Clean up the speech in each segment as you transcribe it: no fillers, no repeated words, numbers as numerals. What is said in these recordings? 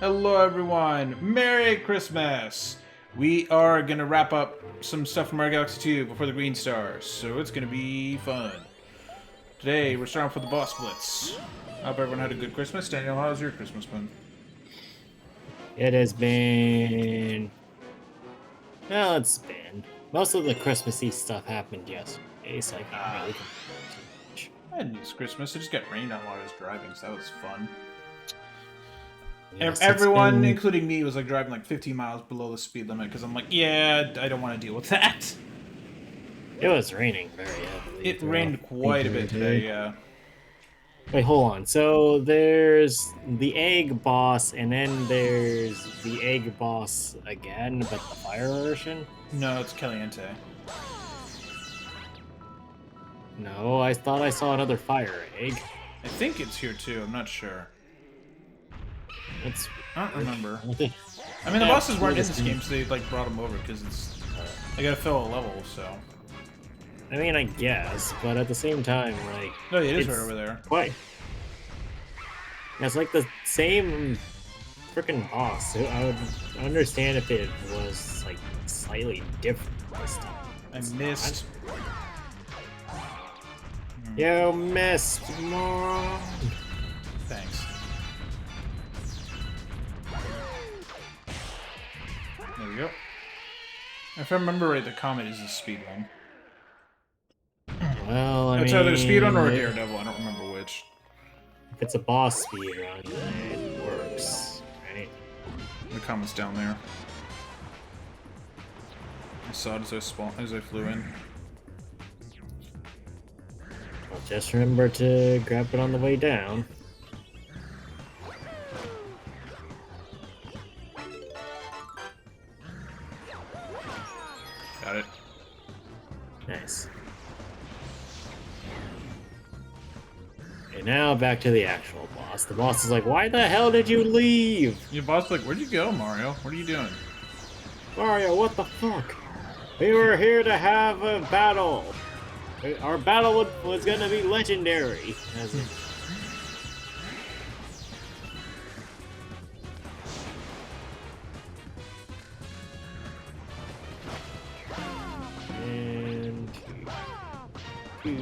Hello, everyone. Merry Christmas. We are gonna wrap up some stuff from our Galaxy 2 before the Green Stars, so it's gonna be fun. Today, we're starting off with the boss blitz. I hope everyone had a good Christmas. Daniel, how's your Christmas been? It has been. Well, it's been. Most of the Christmassy stuff happened yesterday, so I can't really complain too much. I had a nice Christmas. It just got rained on while I was driving, so that was fun. Yes, it's Everyone, been. including me, was like driving like 15 miles below the speed limit because I'm like, yeah, I don't want to deal with that. It was raining very heavily. It throughout rained the quite a entire bit today, day. yeah. Wait, hold on. So there's the egg boss, and then there's the egg boss again, but the fire version? No, it's Caliente. No, I thought I saw another fire egg. I think it's here too, I'm not sure. That's I don't weird. remember. I don't think. I mean, the Yeah, bosses weren't in this weirdest. game, so they like brought them over because it's they gotta fill a level. So I mean, I guess, but at the same time, like, no, it is right it's over there. quite. It's like the same freaking boss. So I would understand if it was like slightly different this time. I It's missed. not. You missed, Mom. Thanks. There we go. If I remember right, the comet is a speed run. Well, I It's mean, either a speed run or a daredevil. I don't remember which. if it's a boss speed run, then it works, right? The comet's down there. I saw it as I flew in. Well, just remember to grab it on the way down. Got it. Nice. And now back to the actual boss. The boss is like, "Why the hell did you leave? Your boss is like, where'd you go, Mario? What are you doing? Mario, what the fuck? We were here to have a battle. Our battle was gonna be legendary." As in- and two,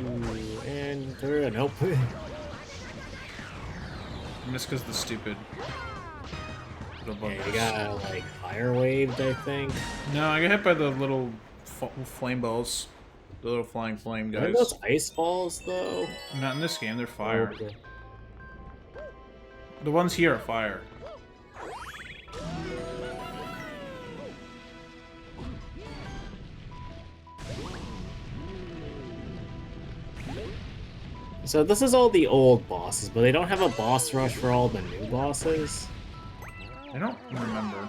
and three. Nope. And it's because the stupid little Yeah, buggers. you got like fire waved, I think. No, I got hit by the little flame balls. The little flying flame Are guys. those ice balls though? Not in this game, they're fire. Okay. The ones here are fire. So this is all the old bosses, but they don't have a boss rush for all the new bosses. I don't remember.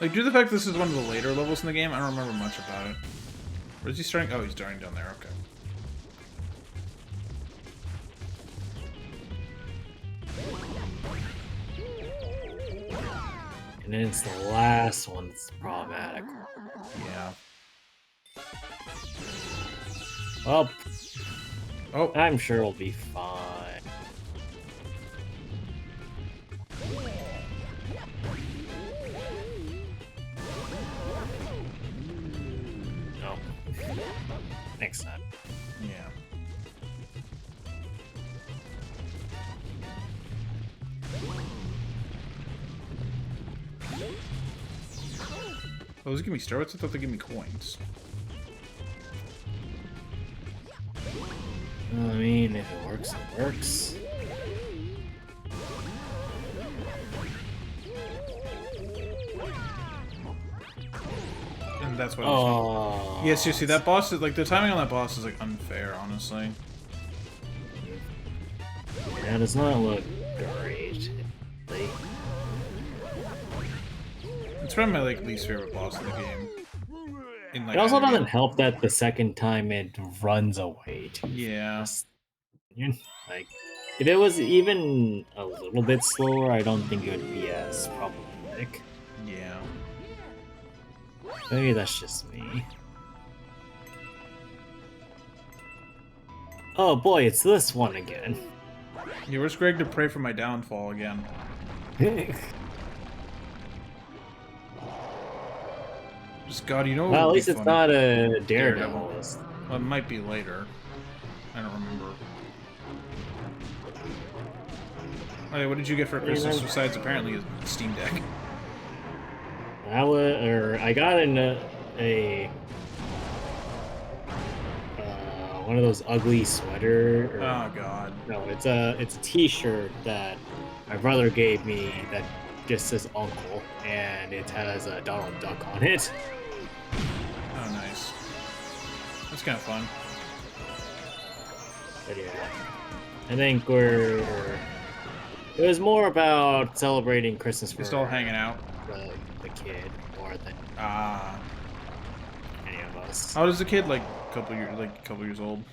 Like, due to the fact this is one of the later levels in the game, I don't remember much about it. Where's he starting? Oh, he's starting down there, okay. And then it's the last one that's problematic. Yeah. Well, Oh, I'm sure it'll be fine. No. Next time. yeah. Oh, those give me star. I thought they give me coins. I mean, if it works, it works. And that's why. Oh. Yes, you see that boss is like the timing on that boss is like unfair, honestly. Yeah, it does not look great. Like, It's probably my like least favorite boss in the game. In like it also enemy. doesn't help that the second time it runs away too Yeah. fast. Like, if it was even a little bit slower, I don't think it would be as problematic. Yeah. Maybe that's just me. Oh boy, it's this one again. Yeah, where's Greg to pray for my downfall again? Just God, you know what Well, at would be least it's funny? not a Daredevil. Daredevil list. Well, it might be later. I don't remember. Okay, what did you get for Christmas besides apparently a Steam Deck? I got one of those ugly sweater. Oh God. No, it's a T-shirt that my brother gave me that just says Uncle, and it has a Donald Duck on it. Oh, nice. That's kind of fun. But yeah, I think it was more about celebrating Christmas for Just all hanging out. the kid more than any of us. How old is the kid? Like a couple years old.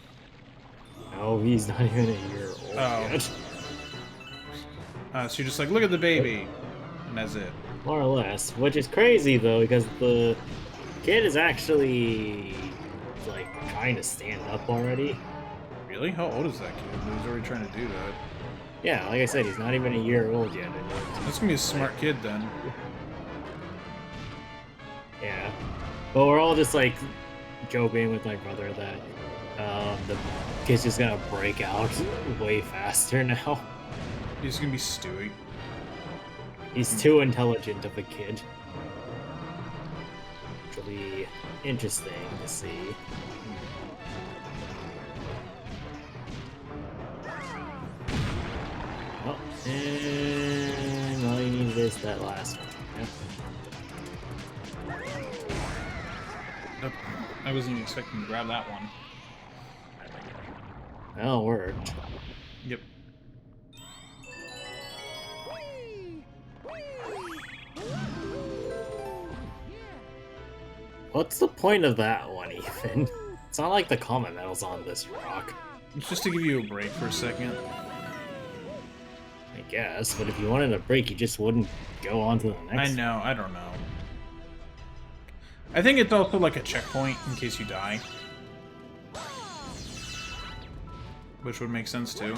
No, he's not even a year old yet. So you're just like, look at the baby, and that's it. More or less, which is crazy though, because the kid is actually like trying to stand up already. Really? How old is that kid? He's already trying to do that. Yeah, like I said, he's not even a year old yet. That's gonna be a smart kid then. Yeah, but we're all just like joking with my brother that the kid's just gonna break out way faster now. He's gonna be Stewie. He's too intelligent of a kid. Which will be interesting to see. Oh, and all you need is that last one. Yeah. Nope. I wasn't even expecting to grab that one. Well, it worked. Yep. What's the point of that one, Ethan? It's not like the comet medal's on this rock. It's just to give you a break for a second. I guess, but if you wanted a break, you just wouldn't go on to the next. I know, I don't know. I think it's also like a checkpoint in case you die. Which would make sense too.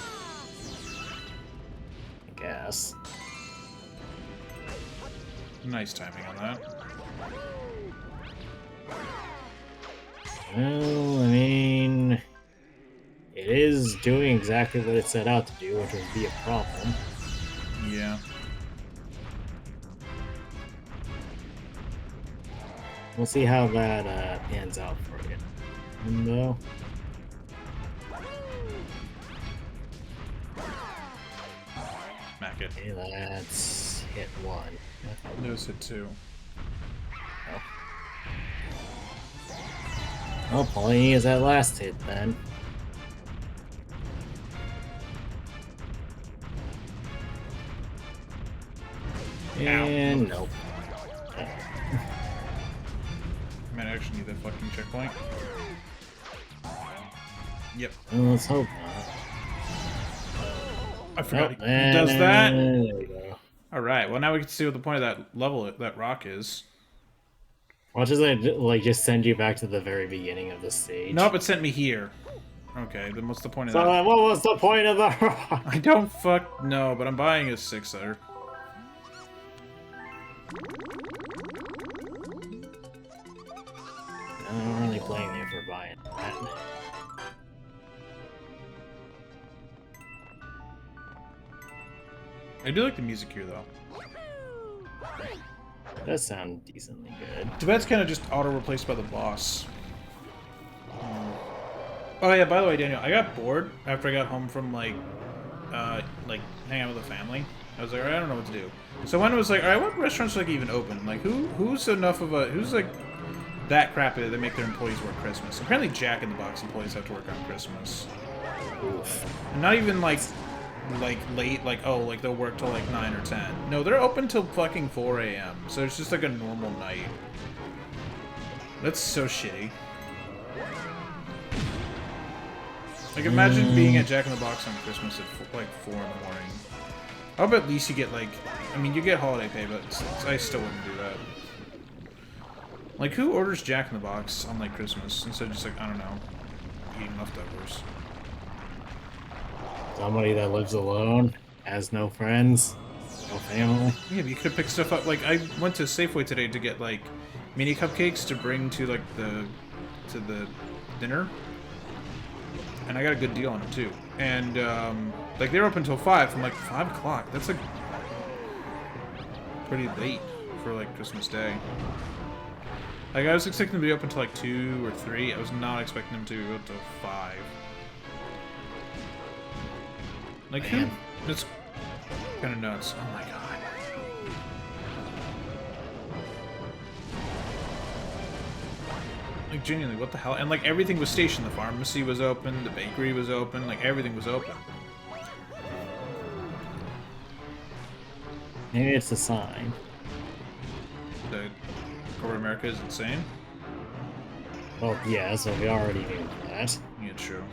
I guess. Nice timing on that. Well, I mean, it is doing exactly what it set out to do, which would be a problem. Yeah. We'll see how that pans out for you. And, Smack it. okay, let's hit one. Lewis hit two. Oh, Pauline is that last hit then. And nope. I might actually need that fucking checkpoint. Yep. Well, let's hope not. I forgot Oh, he does that. There we go. Alright, well now we can see what the point of that level, that rock is. Watch as I like just send you back to the very beginning of the stage. Nope, it sent me here. Okay, then what's the point of So that? what was the point of the rock? I don't fuck no, but I'm buying a sixer. I don't really blame you for buying that. I do like the music here though. It does sound decently good. Tibet's kind of just auto-replaced by the boss. Oh yeah, by the way, Daniel, I got bored after I got home from like hanging out with the family. I was like, alright, I don't know what to do. So when it was like, alright, what restaurants are like even open? Like who's like that crappy that they make their employees work Christmas? Apparently Jack in the Box employees have to work on Christmas. Oof. And not even like late, like they'll work till like 9 or 10. No, they're open till fucking 4 a.m. So it's just like a normal night. That's so shitty. Like imagine being at Jack in the Box on Christmas at like 4 in the morning. I hope at least you get like, I mean you get holiday pay, but I still wouldn't do that. Like who orders Jack in the Box on like Christmas instead of just like, I don't know, eating leftovers? Somebody that lives alone, has no friends, no family. Yeah, but you could have picked stuff up. Like, I went to Safeway today to get, like, mini cupcakes to bring to, like, to the dinner. And I got a good deal on it, too. And, like, they were open until 5. I'm like, 5 o'clock? That's, like, pretty late for, like, Christmas Day. Like, I was expecting them to be open until, like, 2 or 3. I was not expecting them to be up till 5. Like, who? Man. That's kind of nuts. Oh my god. Like, genuinely, what the hell? And, like, everything was stationed. The pharmacy was open, the bakery was open, like, everything was open. Maybe it's a sign. The corporate America is insane. Well, yeah, so we already knew that. Yeah, true.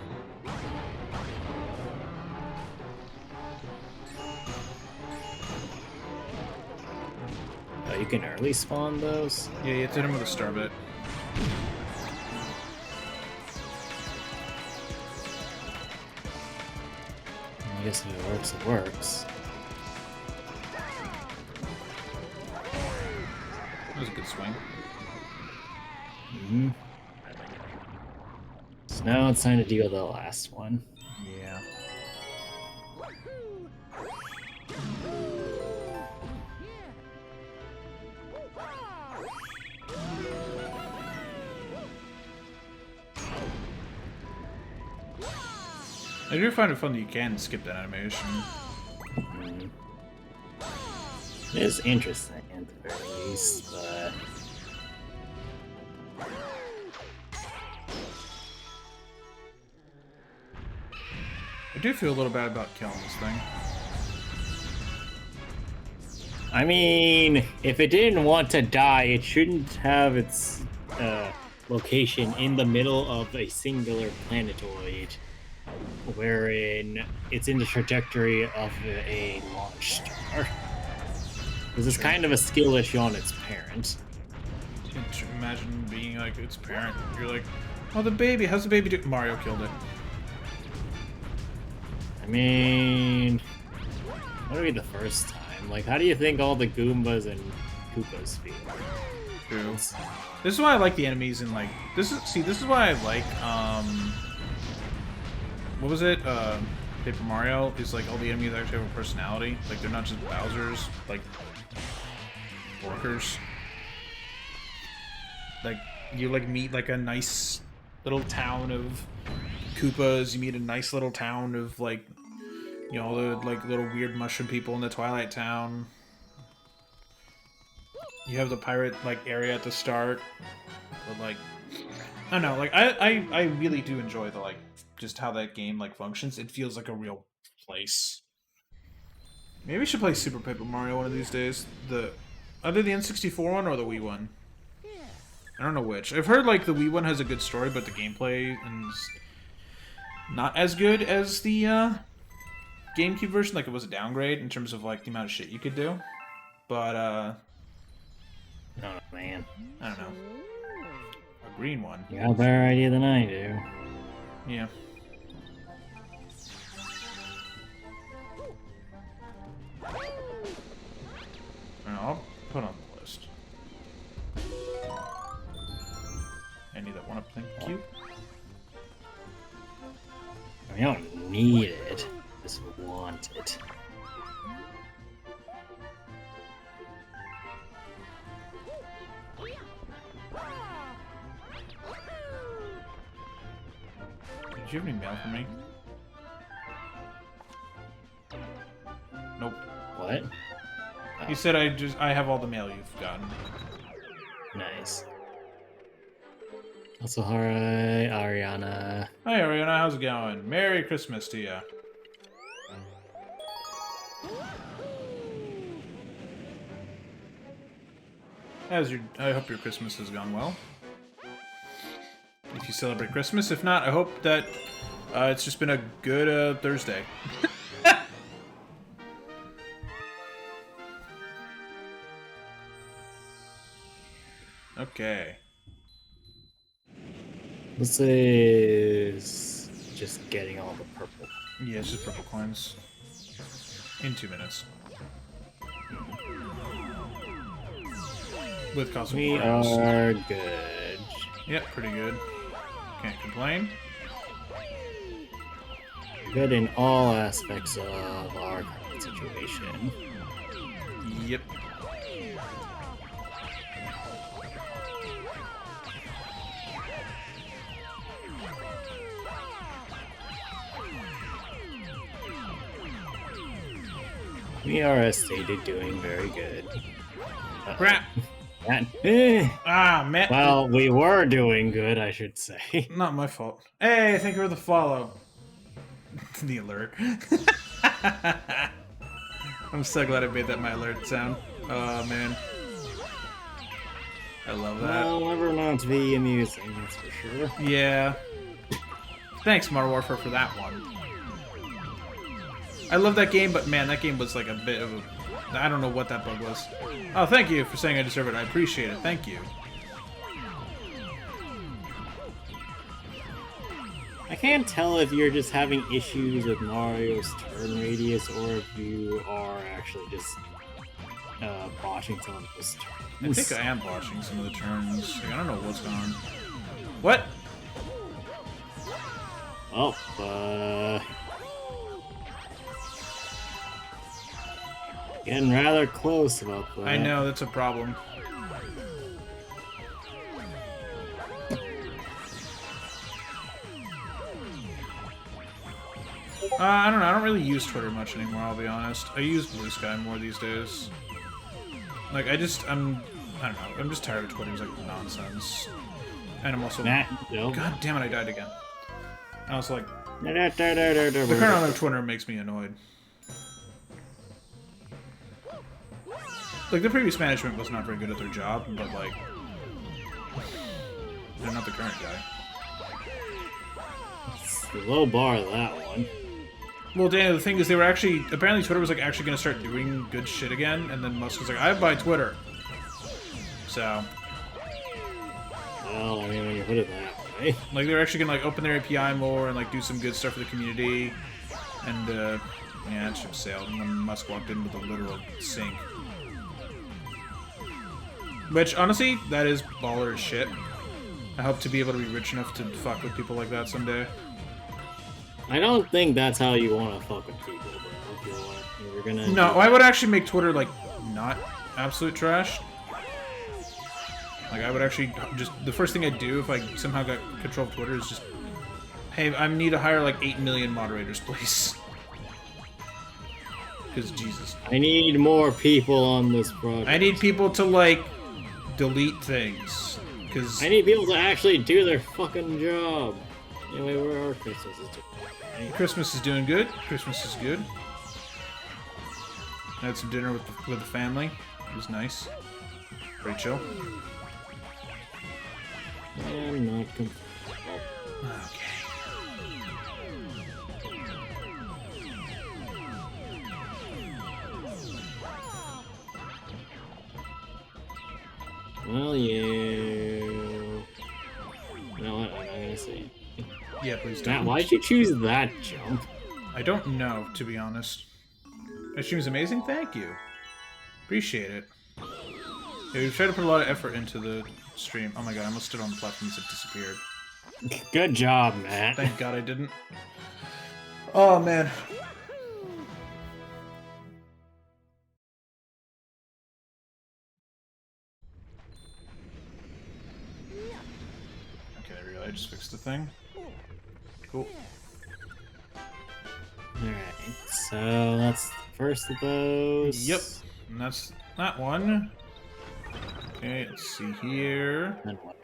You can early spawn those? Yeah, you have to hit him with a star bit. I guess if it works, it works. That was a good swing. Mm-hmm. So now it's time to deal with the last one. Yeah. I do find it fun that you can skip that animation. Mm. It is interesting at the very least, but I do feel a little bad about killing this thing. I mean, if it didn't want to die, it shouldn't have its location in the middle of a singular planetoid, wherein it's in the trajectory of a launch star. This is kind of a skill issue on its parent. Can't you imagine being like its parent? You're like, oh, the baby. How's the baby do? Mario killed it. I mean, what would be the first time? Like, how do you think all the Goombas and Koopas feel? True. This is why I like the enemies in like this is why I like what was it? Paper Mario is like all the enemies actually have a personality. Like they're not just Bowser's, like workers. Like you like meet like a nice little town of Koopas, you meet a nice little town of like you know, the like little weird mushroom people in the Twilight Town. You have the pirate like area at the start, but like I don't know, like I really do enjoy the like just how that game like functions. It feels like a real place. Maybe we should play Super Paper Mario one of these days. The either the N64 one or the Wii one. I don't know which. I've heard like the Wii one has a good story, but the gameplay is not as good as the GameCube version. Like it was a downgrade in terms of like the amount of shit you could do. But Oh man, I don't know. A green one. you got a better idea than I do. Yeah. I'll put on the list. I need that one up, thank you. I don't need it, just want it. Did you have any mail for me? Nope. What? Oh, You said I have all the mail you've gotten. nice. Also, hi, Ariana. Hi Ariana, how's it going? Merry Christmas to ya. I hope your Christmas has gone well. If you celebrate Christmas, if not, I hope that it's just been a good Thursday. Okay. This is just getting all the purple Yeah, it's just purple coins. In 2 minutes. With cosmic We coins. are good. Yep, pretty good. Can't complain. Good in all aspects of our current situation. Yep. We are, as stated, doing very good. Crap! Ah, man. Well, we were doing good, I should say. Not my fault. Hey, thank you for the follow. The alert. I'm so glad I made that my alert sound. Oh, man. I love that. Well, never not be amusing, that's for sure. Yeah. Thanks, Modern Warfare, for that one. I love that game, but man, that game was like a bit of a... I don't know what that bug was. Oh, thank you for saying I deserve it. I appreciate it. Thank you. I can't tell if you're just having issues with Mario's turn radius or if you are actually just botching some of his turns. I think I am watching some of the turns. Like, I don't know what's going on. What? Oh, getting rather close about that. I know, that's a problem. I don't know. I don't really use Twitter much anymore, I'll be honest. I use Blue Sky more these days. Like, I don't know. I'm just tired of Twitter's, like, nonsense. And I'm also... No. God damn it, I died again. I was like... The The current of Twitter makes me annoyed. Like, the previous management was not very good at their job, but, like... They're not the current guy. It's the low bar of that one. Well, Daniel, the thing is, they were actually... Apparently Twitter was, like, actually going to start doing good shit again, and then Musk was like, I buy Twitter. So... Well, I mean, when you put it that way. Like, they're actually going to, like, open their API more and, like, do some good stuff for the community. And, yeah, that ship sailed. And then Musk walked in with a literal sink. Which, honestly, that is baller as shit. I hope to be able to be rich enough to fuck with people like that someday. I don't think that's how you want to fuck with people, bro. If you're gonna... No, I would actually make Twitter, like, not absolute trash. Like, I would actually just... The first thing I'd do if I somehow got control of Twitter is just... Hey, I need to hire, like, 8 million moderators, please. Because, Jesus. I need more people on this project. I need people to, like, delete things. Because... I need people to actually do their fucking job. Anyway, where are Christmases? Christmas is doing good. Christmas is good. I had some dinner with the family. It was nice. Very chill. I'm not Okay. Well, you... You know what? I'm not gonna say it. Yeah, please Matt, don't. why'd you choose that jump? I don't know, to be honest. That stream's amazing. Thank you. Appreciate it. Yeah, we've tried to put a lot of effort into the stream. Oh my god, I almost stood on the platforms that disappeared. Good job, Matt. Thank god I didn't. Oh man. Okay, there we go. I just fixed the thing. Cool. Alright, so that's the first of those. Yep. And that's that one. Okay, let's see here. And what?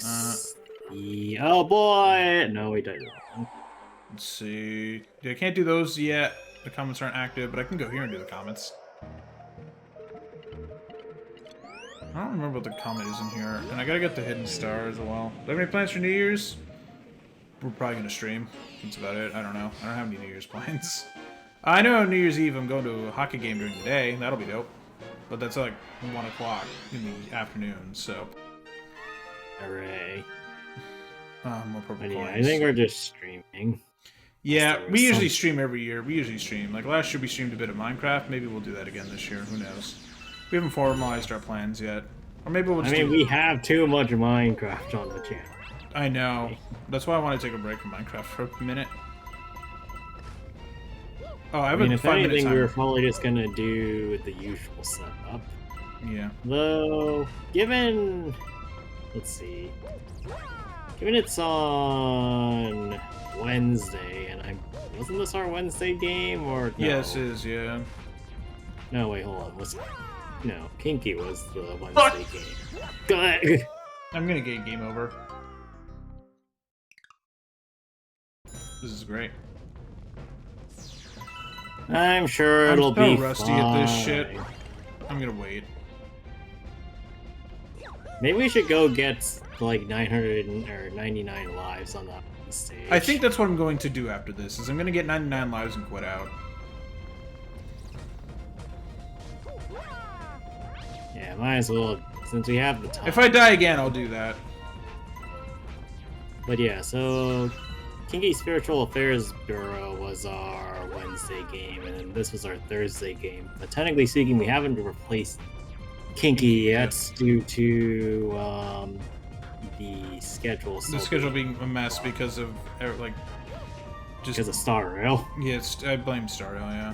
Uh, Oh boy! No, we did wrong. Let's see. Yeah, I can't do those yet. The comments aren't active, but I can go here and do the comments. I don't remember what the comment is in here. And I gotta get the hidden star as well. Do I have any plans for New Year's? We're probably gonna stream. That's about it. I don't know. I don't have any New Year's plans. I know New Year's Eve I'm going to a hockey game during the day. That'll be dope. But that's like 1 o'clock in the afternoon, so... Hooray. More purple But yeah, coins. I think we're just streaming. Yeah, there we was usually some- stream every year. We usually stream. Like last year we streamed a bit of Minecraft. Maybe we'll do that again this year. Who knows? We haven't formalized our plans yet. Or maybe we'll I just mean, do... we have too much Minecraft on the channel. I know. That's why I want to take a break from Minecraft for a minute. Oh, I have I mean, a if 5-minute anything, we timer. were probably just gonna do the usual setup. Yeah. Though, given... Let's see. Given it's on Wednesday, and I... Wasn't this our Wednesday game, or no? Yes, it is, yeah. No, wait, hold on. No, Kinky was the Wednesday game. Go ahead. I'm gonna get game over. This is great. I'm sure I'm it'll so be rusty at this fine. shit. I'm gonna wait. Maybe we should go get like 999 lives on that stage. I think that's what I'm going to do after this, is I'm gonna get 99 lives and quit out. Yeah, might as well, since we have the time. If I die again, I'll do that. But yeah, so Kinky Spiritual Affairs Bureau was our Wednesday game, and then this was our Thursday game. But technically speaking, we haven't replaced Kinky yet due to the schedule. The schedule being a mess because of, like, just... because of Star Rail. Yeah, I blame Starrail, yeah.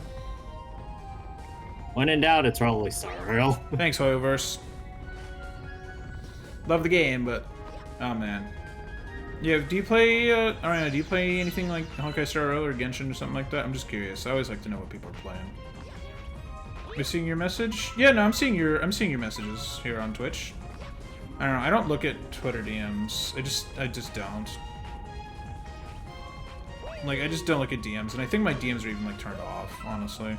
When in doubt, it's probably Star Rail. Thanks, Hoyoverse. Love the game, but... Oh, man. Yeah, do you play, Ariana, do you play anything like Honkai Star Rail or Genshin or something like that? I'm just curious. I always like to know what people are playing. Am I seeing your message? Yeah, no, I'm seeing your messages here on Twitch. I don't know, I don't look at Twitter DMs. I just don't. Like, I just don't look at DMs, and I think my DMs are even, like, turned off, honestly.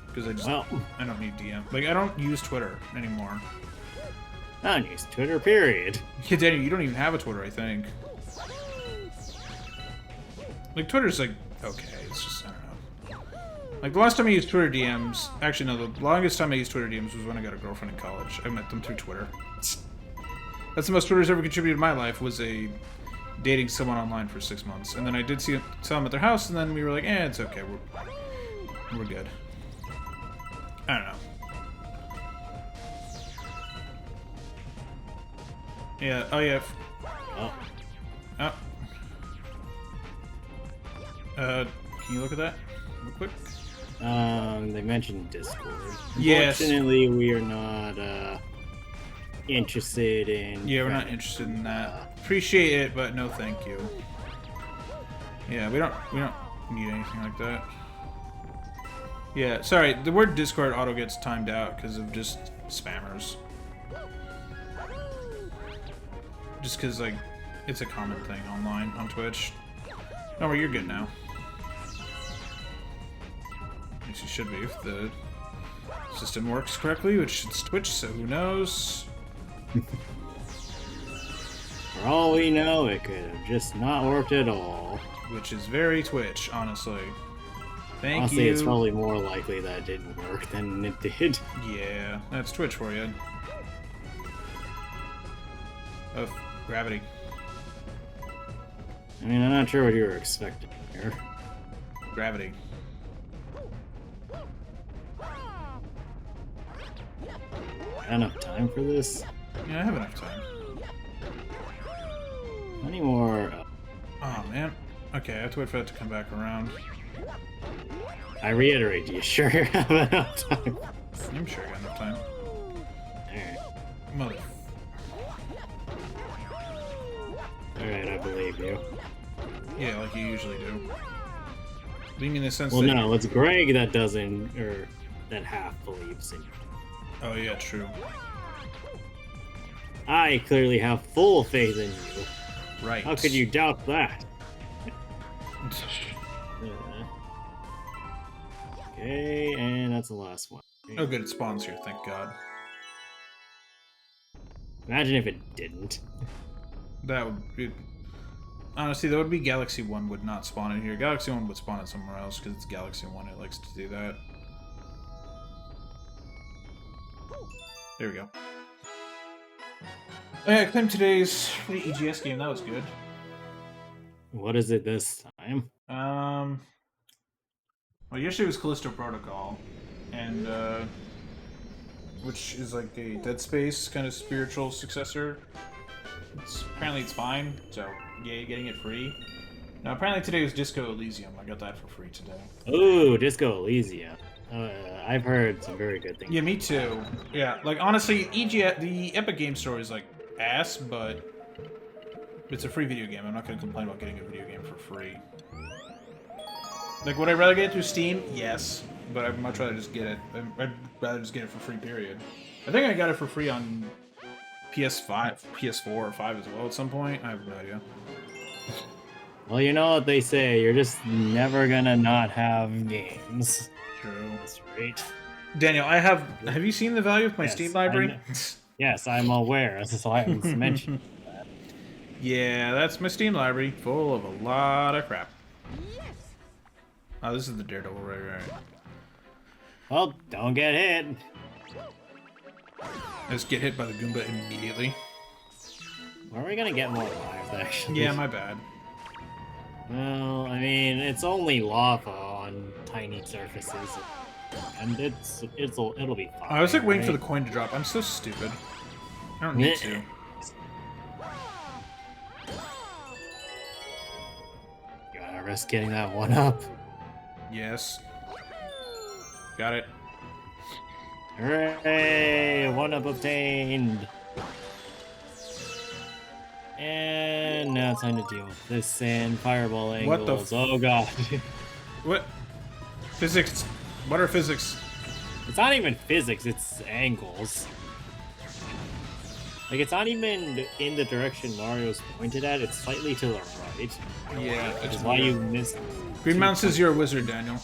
Because I don't need DM. Like, I don't use Twitter anymore. I don't use Twitter, period. Yeah, Danny, you don't even have a Twitter, I think. Like, Twitter's, like, okay, it's just, I don't know. Like, the last time I used Twitter DMs... Actually, no, the longest time I used Twitter DMs was when I got a girlfriend in college. I met them through Twitter. That's the most Twitter's ever contributed to my life, was dating someone online for 6 months. And then I did saw them at their house, and then we were like, it's okay, we're good. I don't know. Yeah, oh yeah. Oh. Oh. Can you look at that real quick? They mentioned Discord. Yes. Unfortunately, we are not interested in. Yeah, we're not interested in that. Appreciate it, but no thank you. Yeah, we don't need anything like that. Yeah, sorry, the word Discord auto gets timed out because of just spammers. Just because, like, it's a common thing online on Twitch. Oh, well, you're good now. At least you should be if the system works correctly, which it's Twitch, so who knows? For all we know, it could have just not worked at all. Which is very Twitch, honestly. Thank Honestly, you. it's probably more likely that it didn't work than it did. Yeah, that's Twitch for you. Of gravity. I mean, I'm not sure what you were expecting here. Gravity. Got enough time for this? Yeah, I have enough time. Any more? Oh, man. Okay, I have to wait for that to come back around. I reiterate, do you sure you have enough time? I'm sure I got enough time. Alright. Mother... Alright, I believe you. Yeah, like you usually do. Being in the sense Well, that... no, it's Greg that doesn't, or that half believes in you. Oh, yeah, true. I clearly have full faith in you. Right. How could you doubt that? Okay, and that's the last one. Oh, good, it spawns here, thank God. Imagine if it didn't. That would be... Honestly, that would be Galaxy 1 would not spawn in here. Galaxy 1 would spawn it somewhere else, because it's Galaxy 1, it likes to do that. There we go. Oh, yeah, I claimed today's free EGS game, that was good. What is it this time? Well, yesterday was Callisto Protocol, and which is like a Dead Space kind of spiritual successor. Apparently it's fine, so yay, getting it free. Now apparently today was Disco Elysium. I got that for free today. Ooh, Disco Elysium. I've heard some very good things. Yeah, me too. Yeah, like honestly, the Epic Game Store is like ass, but it's a free video game. I'm not gonna complain about getting a video game for free. Like, would I rather get it through Steam? Yes, but I'd much rather just get it. I'd rather just get it for free, period. I think I got it for free on PS5, PS4, or 5 as well at some point. I have no idea. Well, you know what they say, you're just never gonna not have games. True. That's right. Daniel, have you seen the value of my Yes, Steam I library? know. Yes, I'm aware. That's why I was mentioning that. Yeah, that's my Steam library, full of a lot of crap. Oh, this is the Daredevil, right. Well, don't get hit. I just get hit by the Goomba immediately. Are we gonna get more lives, actually? Yeah, my bad. Well, I mean, it's only lava on tiny surfaces, and it'll be fine. I was like waiting for the right? coin to drop. I'm so stupid. I don't need to. Gotta risk getting that one up. Yes. Got it. Hooray! One up obtained. And now it's time to deal with this and fireball angles. What the Oh god. What? Physics. What are physics? It's not even physics, it's angles. Like, it's not even in the direction Mario's pointed at, it's slightly to the right. Yeah, Which it's is why you missed. Green Mountain says you're a wizard, Daniel.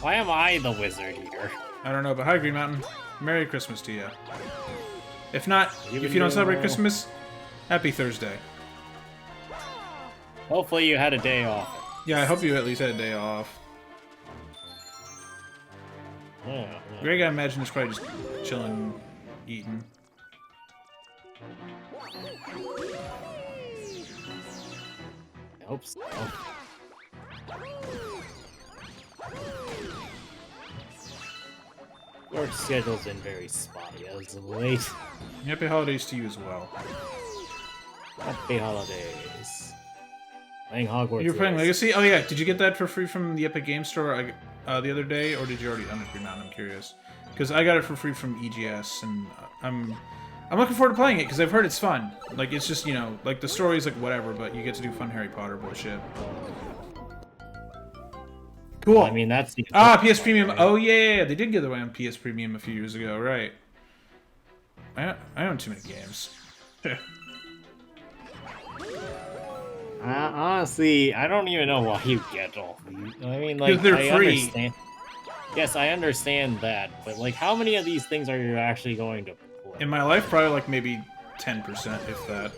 Why am I the wizard here? I don't know, but hi, Green Mountain. Merry Christmas to you. If not, Even if you don't celebrate though- Christmas, happy Thursday. Hopefully you had a day off. Yeah, I hope you at least had a day off. Yeah. Greg, I imagine, is probably just chilling, eating. I hope so. Work schedule's been very spotty as of late. Happy holidays to you as well. Happy holidays. Playing Hogwarts. You're playing Legacy. Legacy? Oh yeah, did you get that for free from the Epic Game Store the other day, or did you already own it, Green Mountain? I'm curious. Because I got it for free from EGS, and I'm looking forward to playing it, because I've heard it's fun. Like, it's just, you know, like, the story's like whatever, but you get to do fun Harry Potter bullshit. Cool. I mean, that's the PS Premium. Oh, yeah, they did give it away on PS Premium a few years ago, right. I own too many games. Honestly, I don't even know why you get all these. I mean, like, they're I free. understand. Yes, I understand that, but like, how many of these things are you actually going to play? In my life, probably like maybe 10%, if that.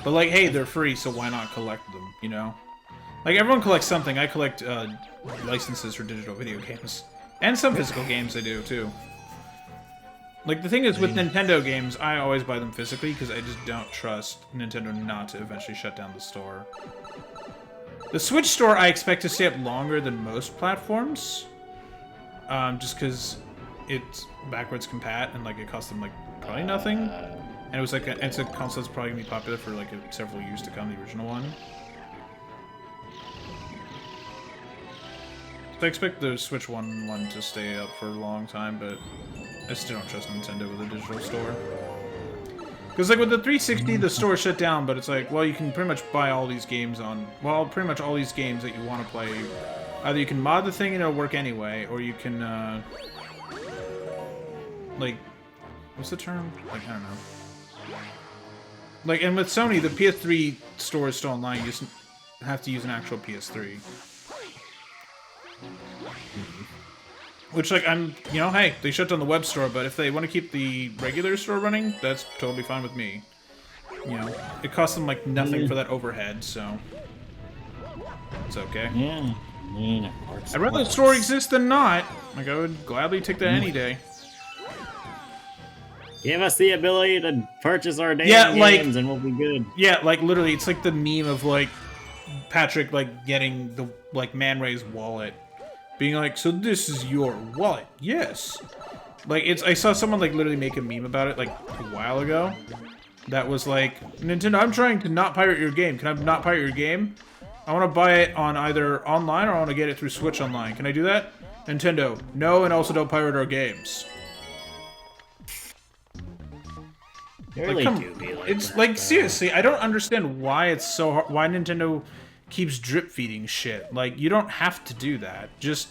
But like, hey, they're free, so why not collect them, you know? Like, everyone collects something. I collect licenses for digital video games. And some physical games I do, too. Like, the thing is, with Nintendo games, I always buy them physically, because I just don't trust Nintendo not to eventually shut down the store. The Switch store, I expect to stay up longer than most platforms. Just because it's backwards compat, and, like, it costs them, like, probably nothing. And it was, like, it's a console that's probably going to be popular for, like, several years to come, the original one. So I expect the Switch one to stay up for a long time, but I still don't trust Nintendo with a digital store. Because, like, with the 360, the store shut down, but it's like, well, you can pretty much buy all these games on... Well, pretty much all these games that you want to play. Either you can mod the thing and it'll work anyway, or you can, like... What's the term? Like, I don't know. Like, and with Sony, the PS3 store is still online. You just have to use an actual PS3. Which, like, you know, hey, they shut down the web store, but if they want to keep the regular store running, that's totally fine with me. You know, it costs them, like, nothing for that overhead, so it's okay. Yeah. I mean, of course. I'd rather the store exist than not. Like, I would gladly take that any day. Give us the ability to purchase our damn Yeah, like- games and we'll be good. Yeah, like literally, it's like the meme of like Patrick like getting the like Man Ray's wallet, being like, "So this is your wallet?" Yes. Like I saw someone like literally make a meme about it like a while ago. That was like, Nintendo, I'm trying to not pirate your game. Can I not pirate your game? I want to buy it on either online or I want to get it through Switch Online. Can I do that? Nintendo, no, and also don't pirate our games. They really come- do be like It's that, like though. seriously, I don't understand why it's so hard. Why Nintendo keeps drip feeding shit. Like you don't have to do that. Just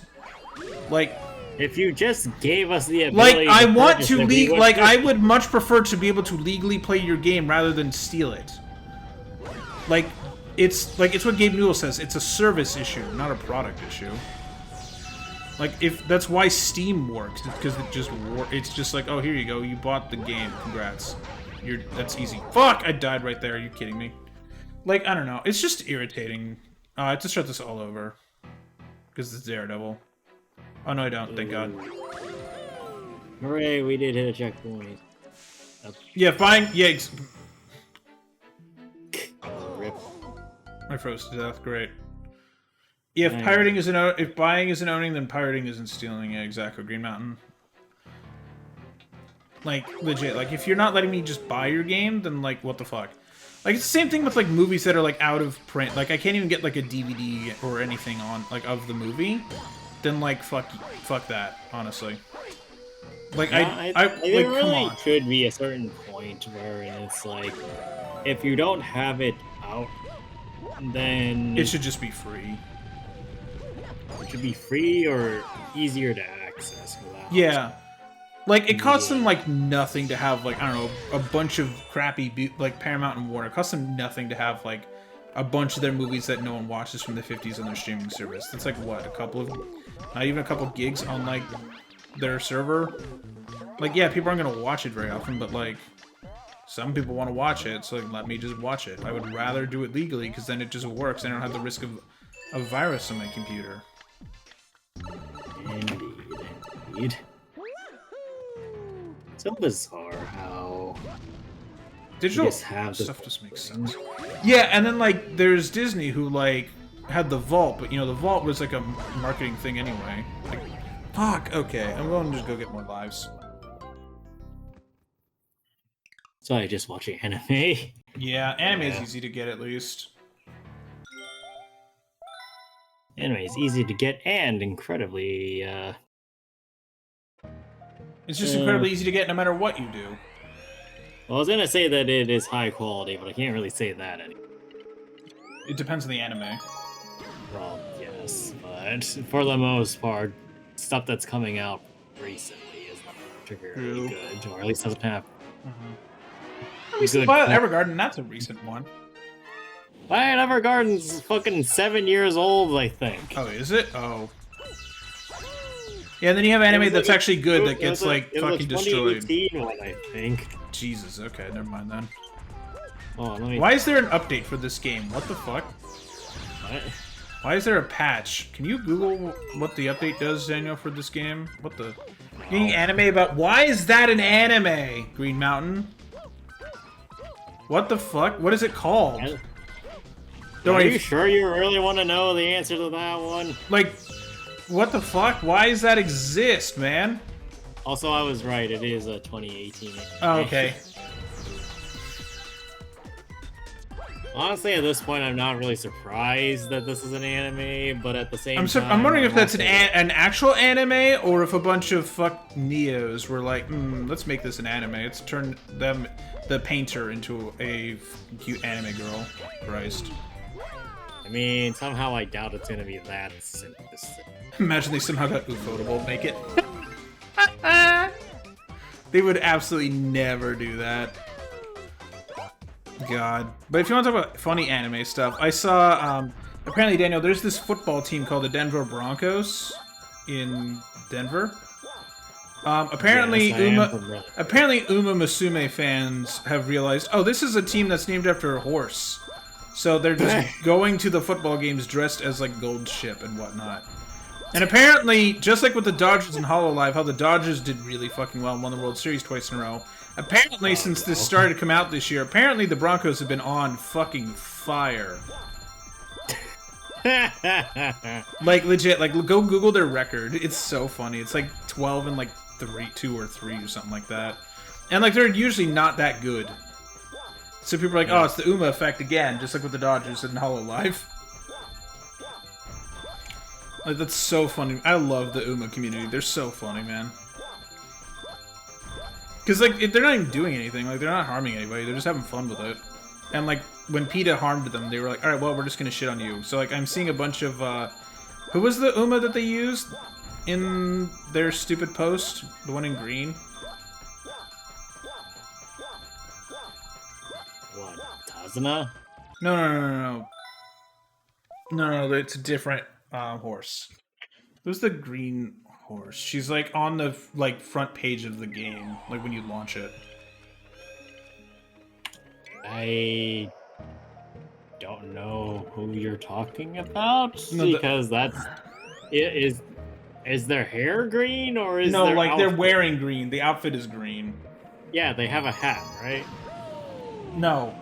like If you just gave us the ability I to want purchase to it, we would like just- I would much prefer to be able to legally play your game rather than steal it. Like it's what Gabe Newell says. It's a service issue, not a product issue. Like if that's why Steam works, because it's just like, oh, here you go, you bought the game, congrats. That's easy. Fuck, I died right there. Are you kidding me? Like I don't know. It's just irritating. I have to start this all over because it's Daredevil. Oh no, I don't. Thank God. Hooray, we did hit a checkpoint. Yeah, fine. Yeah, Rip. I froze to death. Great. Yeah, if Dang. pirating isn't if buying isn't owning, then pirating isn't stealing. Yeah, exactly. Green Mountain. Like legit. Like if you're not letting me just buy your game, then like what the fuck? Like it's the same thing with like movies that are like out of print. Like I can't even get like a DVD or anything on like of the movie. Then like fuck that. Honestly. Like Yeah, I there like come really on. should be a certain point where it's like, if you don't have it out, then It should just be free. it should be free or easier to access without. Yeah. Like, it costs them, like, nothing to have, like, I don't know, a bunch of crappy, like, Paramount and Warner. It costs them nothing to have, like, a bunch of their movies that no one watches from the 50s on their streaming service. That's, like, what, not even a couple gigs on, like, their server? Like, yeah, people aren't gonna watch it very often, but, like, some people want to watch it, so, like, let me just watch it. I would rather do it legally, because then it just works, and I don't have the risk of a virus on my computer. Indeed. So bizarre how Digital just have this stuff just makes sense. Yeah, and then like there's Disney who like had the Vault, but you know the Vault was like a marketing thing anyway. Like, fuck. Okay, I'm going to just go get more lives. So I just watching anime. Yeah, anime is Yeah. easy to get at least. Anime is easy to get and incredibly It's just incredibly easy to get no matter what you do. well, I was gonna say that it is high quality, but I can't really say that anymore. It depends on the anime. Well, yes, but for the most part, stuff that's coming out recently is not particularly True. good, or at least doesn't have At least good Violet qual- Evergarden, that's a recent one. Violet Evergarden's fucking 7 years old, I think. Oh, is it? Oh. Yeah, and then you have anime that's actually good that It gets was a- like it was a fucking destroyed. 2018 one, I think. Jesus, okay, never mind then. Oh, let me. Why is there an update for this game? What the fuck? What? Why is there a patch? Can you Google what the update does, Daniel, for this game? What the... Getting anime about... Why is that an anime, Green Mountain? What the fuck? What is it called? Don't Are worry, you sure you really want to know the answer to that one? like... What the fuck? Why does that exist, man? Also, I was right. It is a 2018. Oh, okay. Honestly, at this point, I'm not really surprised that this is an anime, but at the same time, I'm wondering if that's also- an actual anime or if a bunch of fuck Neos were like, let's make this an anime. Let's turn them, the painter, into a cute anime girl. Christ. I mean, somehow I doubt it's gonna be that simplistic. Imagine they somehow got Ufotable make it. They would absolutely never do that. God. But if you want to talk about funny anime stuff, I saw, apparently, Daniel, there's this football team called the Denver Broncos in Denver. Apparently, Yes, I am from Reddit. Apparently, Uma Musume fans have realized, oh, this is a team that's named after a horse. So they're just going to the football games dressed as, like, Gold Ship and whatnot. And apparently, just like with the Dodgers and HoloLive, how the Dodgers did really fucking well and won the World Series twice in a row, Apparently, Oh, since this no. started to come out this year, apparently the Broncos have been on fucking fire. Like, legit, like, go Google their record. It's so funny. It's like 12 and like 2 or 3 or something like that. And like, they're usually not that good. So people are like, oh, it's the Uma effect again, just like with the Dodgers and Hololive. Like, that's so funny. I love the Uma community. They're so funny, man. Because, like, they're not even doing anything. Like, they're not harming anybody. They're just having fun with it. And, like, when PETA harmed them, they were like, alright, well, we're just gonna shit on you. So, like, I'm seeing a bunch of, who was the Uma that they used in their stupid post? The one in green? What, Tazuna? No. No, it's a different, horse. Who's the green horse? She's, like, on the, like, front page of the game. Like, when you launch it. I don't know who you're talking about, No, because is their hair green or is No, their like, they're outfit- wearing green. The outfit is green. Yeah, they have a hat, right? No.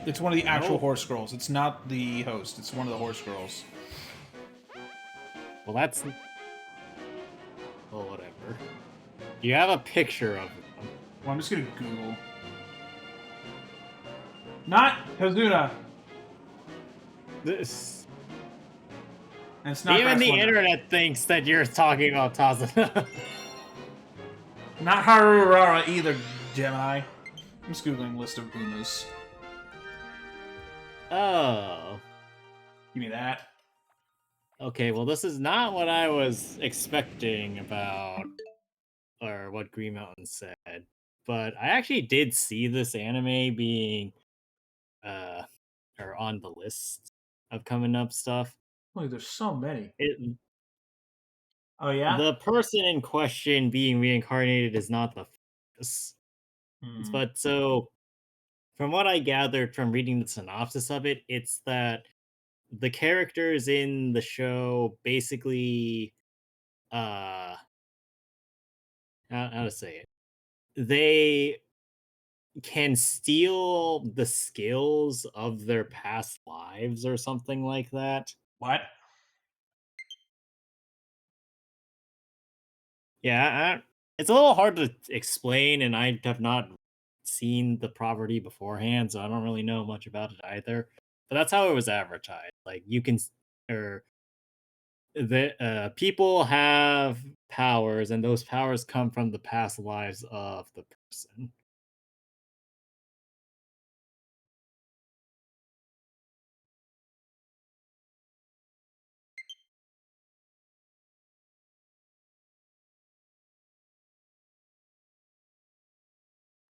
It's one of the actual No. horse girls. It's not the host. It's one of the horse girls. Well, that's... Well, whatever. You have a picture of them. Well, I'm just gonna Google. Not Hazuna. This... And it's not Even Grass the Wonder. internet thinks that you're talking about Tazuna. Not Harurara either, Gemini. I'm just Googling list of Umas. Oh. Give me that. Okay, well, this is not what I was expecting about, or what Green Mountain said. But I actually did see this anime being, or on the list of coming up stuff. Look, there's so many. Oh yeah? The person in question being reincarnated is not the focus. Hmm. But so, from what I gathered from reading the synopsis of it, it's that the characters in the show basically, how to say it? They can steal the skills of their past lives or something like that. What? Yeah, it's a little hard to explain, and I have not seen the property beforehand, so I don't really know much about it either. But that's how it was advertised. Like you can, or the people have powers, and those powers come from the past lives of the person.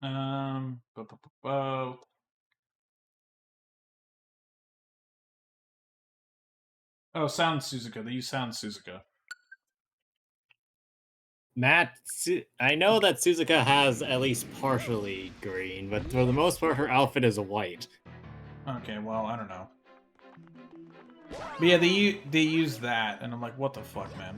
Bu- bu- bu- bu- Oh, Sound Suzuka. They use Sound Suzuka. I know that Suzuka has at least partially green, but for the most part, her outfit is white. Okay, well, I don't know. But yeah, they use that, and I'm like, what the fuck, man?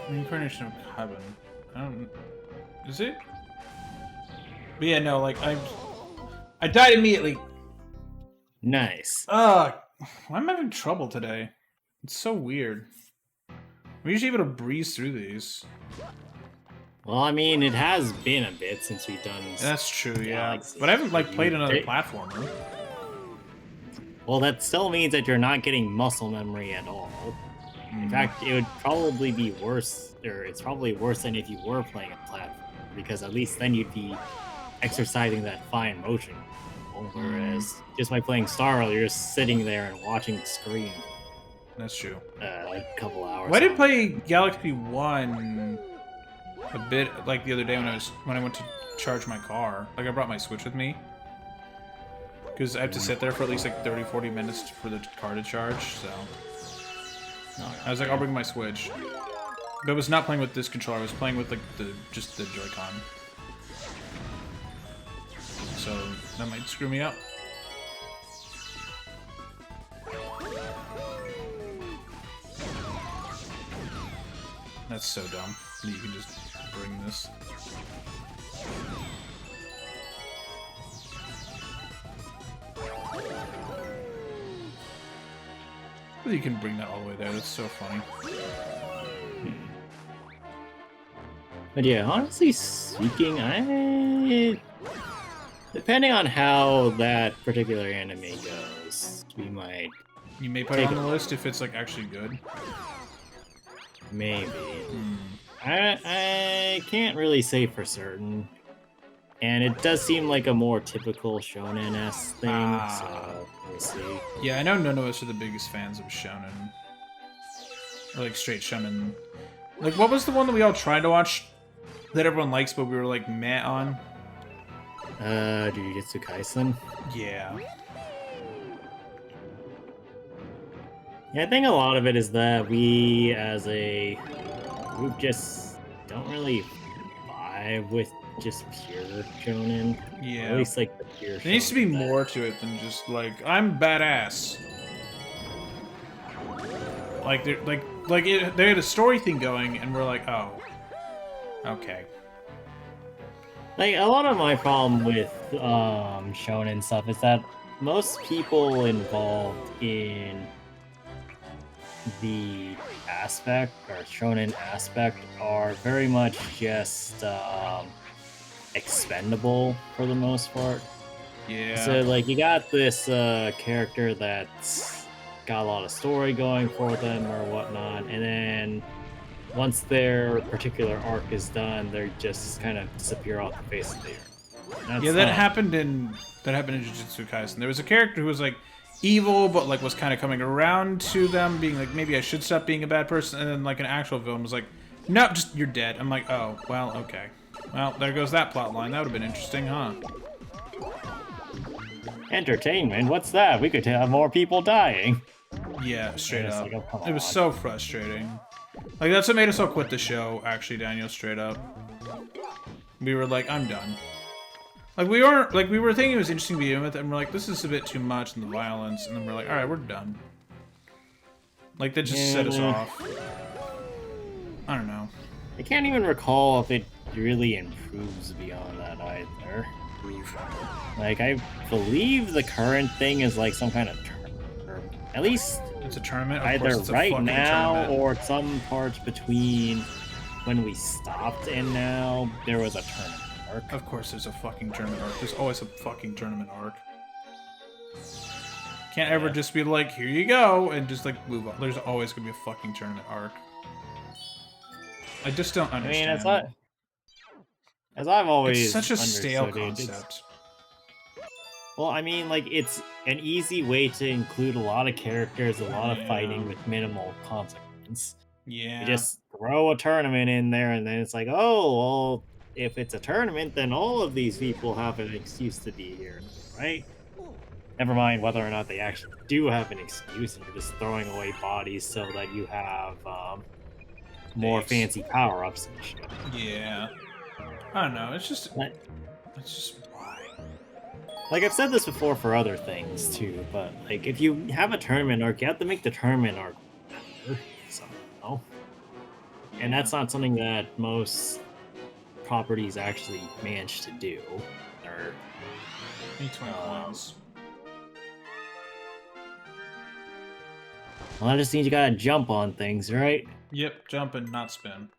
Reincarnation of Heaven. I don't... Is it? But yeah, no, like, I died immediately. Nice. Ugh. I'm having trouble today. It's so weird. I'm usually able to breeze through these. Well, I mean, it has been a bit since we've done. That's true, yeah. Galaxy. But I haven't, like, played another It- platformer. Well, that still means that you're not getting muscle memory at all. In fact, it would probably be worse, or it's probably worse than if you were playing a platform, because at least then you'd be exercising that fine motion. Whereas just by playing Star, you're just sitting there and watching the screen That's true. a couple hours. Well, I did on. play Galaxy 1 a bit, like, the other day when I went to charge my car. Like, I brought my Switch with me. Because I have to sit there for at least, like, 30-40 minutes for the car to charge, so... I was like, I'll bring my Switch. But I was not playing with this controller, I was playing with, like, just the Joy-Con. So, that might screw me up. That's so dumb. You can just bring this. You can bring that all the way there. That's so funny. But yeah, honestly speaking, depending on how that particular anime goes, we might You may put it on the list if it's like actually good. maybe. I can't really say for certain. And it does seem like a more typical shonen-esque thing, so we'll see. Yeah, I know none of us are the biggest fans of shonen. Or like straight shonen. Like, what was the one that we all tried to watch that everyone likes, but we were like meh on? Jujutsu Kaisen? Yeah. Yeah, I think a lot of it is that we, as a group, just don't really vibe with just pure shonen. Yeah. At least like the pure. There needs to be shonen that- more to it than just like I'm badass. Like they had a story thing going, and we're like, oh, okay. Like a lot of my problem with shonen stuff is that most people involved in the aspect or shonen aspect are very much just expendable for the most part. Yeah. So like you got this character that's got a lot of story going for them or whatnot, and then once their particular arc is done, they just kind of disappear off the face of the earth. Yeah, that happened in Jujutsu Kaisen. There was a character who was like evil, but like was kind of coming around to them, being like, maybe I should stop being a bad person, and then like an actual villain was like, nope, just you're dead. I'm like, oh, well, okay. Well, there goes that plot line. That would have been interesting, huh? Entertainment? What's that? We could have more people dying. Yeah, straight It's up. like, oh, come It was on. so frustrating. Like, that's what made us all quit the show, actually, Daniel, straight up. We were like, I'm done. Like, we were thinking it was interesting to begin with, and we're like, this is a bit too much in the violence, and then we're like, alright, we're done. Like, that just set us Yeah. off. I don't know. I can't even recall if it really improves beyond that either. Like, I believe the current thing is like some kind of term. At least It's a tournament. Of either course it's a right fucking now tournament. or some parts between when we stopped and now, there was a tournament arc. Of course there's a fucking tournament arc. There's always a fucking tournament arc. Can't ever Yeah. just be like, here you go, and just like move on. There's always gonna be a fucking tournament arc. I just don't I understand. mean, it's not. As I've always It's such a stale understood it, concept. well, I mean, like, it's an easy way to include a lot of characters, a lot of Yeah. fighting with minimal consequence. Yeah. You just throw a tournament in there, and then it's like, oh, well, if it's a tournament, then all of these people have an excuse to be here, right? Never mind whether or not they actually do have an excuse, and you're just throwing away bodies so that you have more Thanks. fancy power-ups and shit. Yeah. I don't know. It's just. But- It's just why. Like, I've said this before for other things, too, but, like, if you have a tournament arc, you have to make the tournament arc better somehow. And that's not something that most properties actually manage to do. Or, Need 20 Um, coins. well, I just think you gotta jump on things, right? Yep. Jump and not spin.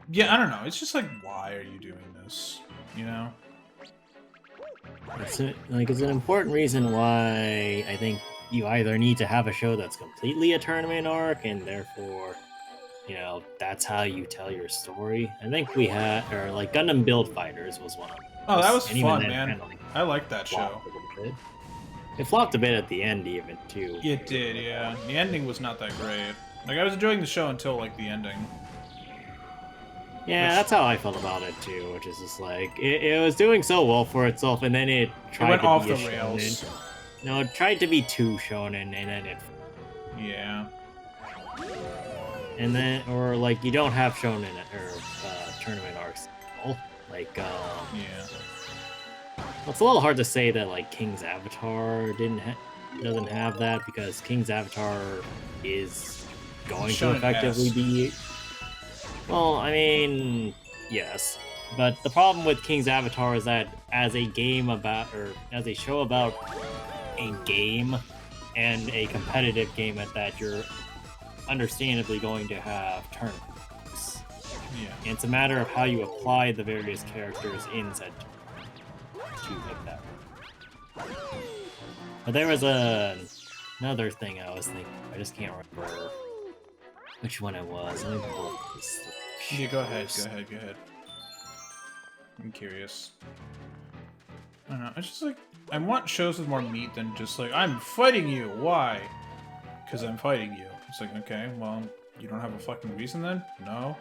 Yeah. I don't know. It's just like, why are you doing this? You know. It's an important reason why I think you either need to have a show that's completely a tournament arc, and therefore, you know, that's how you tell your story. I think we had, or like Gundam Build Fighters was one of them. Oh, that was And even fun, then, man. kinda, like, I like that show. flopped a little bit. It flopped a bit at the end, even too. It did, yeah. The ending was not that great. Like, I was enjoying the show until, like, the ending. Yeah, Which- that's how I felt about it too, which is just like it was doing so well for itself, and then it It tried went to off be the a rails. shonen. No, it tried to be too shonen, Yeah. or like you don't have shonen or tournament arcs. At all. Like, Yeah. it's a little hard to say that like King's Avatar doesn't have that, because King's Avatar is going to Shonen effectively has. be Well, I mean, yes. But the problem with King's Avatar is that as a game about, or as a show about a game and a competitive game at that, you're understandably going to have tournaments. Yeah. And it's a matter of how you apply the various characters in said to make that work. But there was another thing I was thinking. I just can't remember which one it was. Let me pull up this. Yeah, go ahead. I'm curious. I don't know. It's just like I want shows with more meat than just like I'm fighting you. Why? Because I'm fighting you. It's like okay, well, you don't have a fucking reason then? No.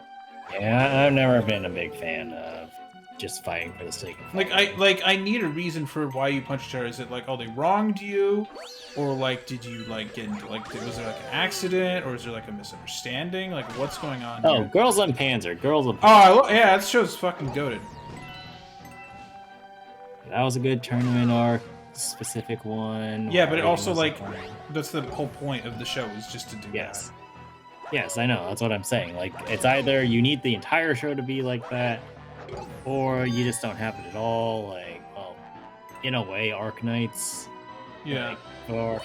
Yeah, I've never been a big fan of just fighting for the sake of fighting. I need a reason for why you punched her. Is it like, oh, they wronged you, or like, did you like get into like, was there like an accident, or is there like a misunderstanding? Like, what's going on? Oh, here? Girls on Panzer. Girls on Panzer. Oh, yeah, that show's fucking goated. That was a good tournament arc, specific one. Yeah, but it where also everything like was fine. that's the whole point of the show is just to do Yes. that. Yes, I know. That's what I'm saying. Like, it's either you need the entire show to be like that, or you just don't have it at all. Like, well, in a way, Arknights. Yeah. Like, for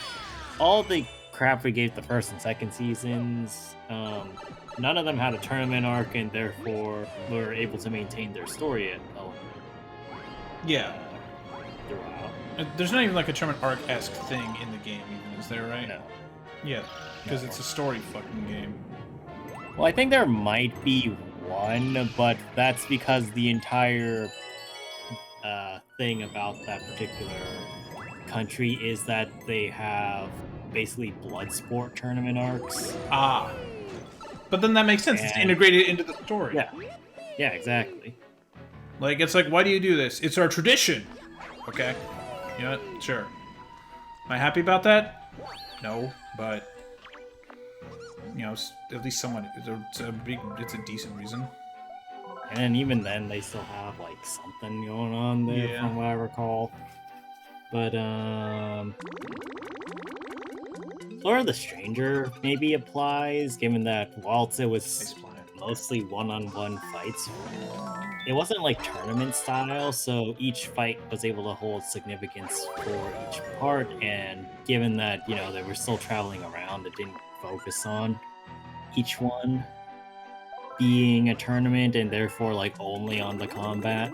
all the crap we gave the first and second seasons, none of them had a tournament arc, and therefore were able to maintain their story Yeah. throughout. There's not even like a tournament arc-esque thing in the game, even, is there, right? No. Yeah, because No. it's a story fucking game. Well, I think there might be one, but that's because the entire thing about that particular country is that they have basically blood sport tournament arcs. Ah. But then that makes sense. It's And- integrated into the story. Yeah. Yeah, exactly. Like, it's like, why do you do this? It's our tradition. Okay. You know what? Sure. Am I happy about that? No, but you know, at least someone. It's a decent reason. And even then, they still have like something going on there, Yeah. from what I recall. But Lore of the Stranger maybe applies, given that whilst it was Nice planet. mostly one-on-one fights, it wasn't like tournament style, so each fight was able to hold significance for each part. And given that they were still traveling around, it didn't focus on each one being a tournament, and therefore like only on the combat.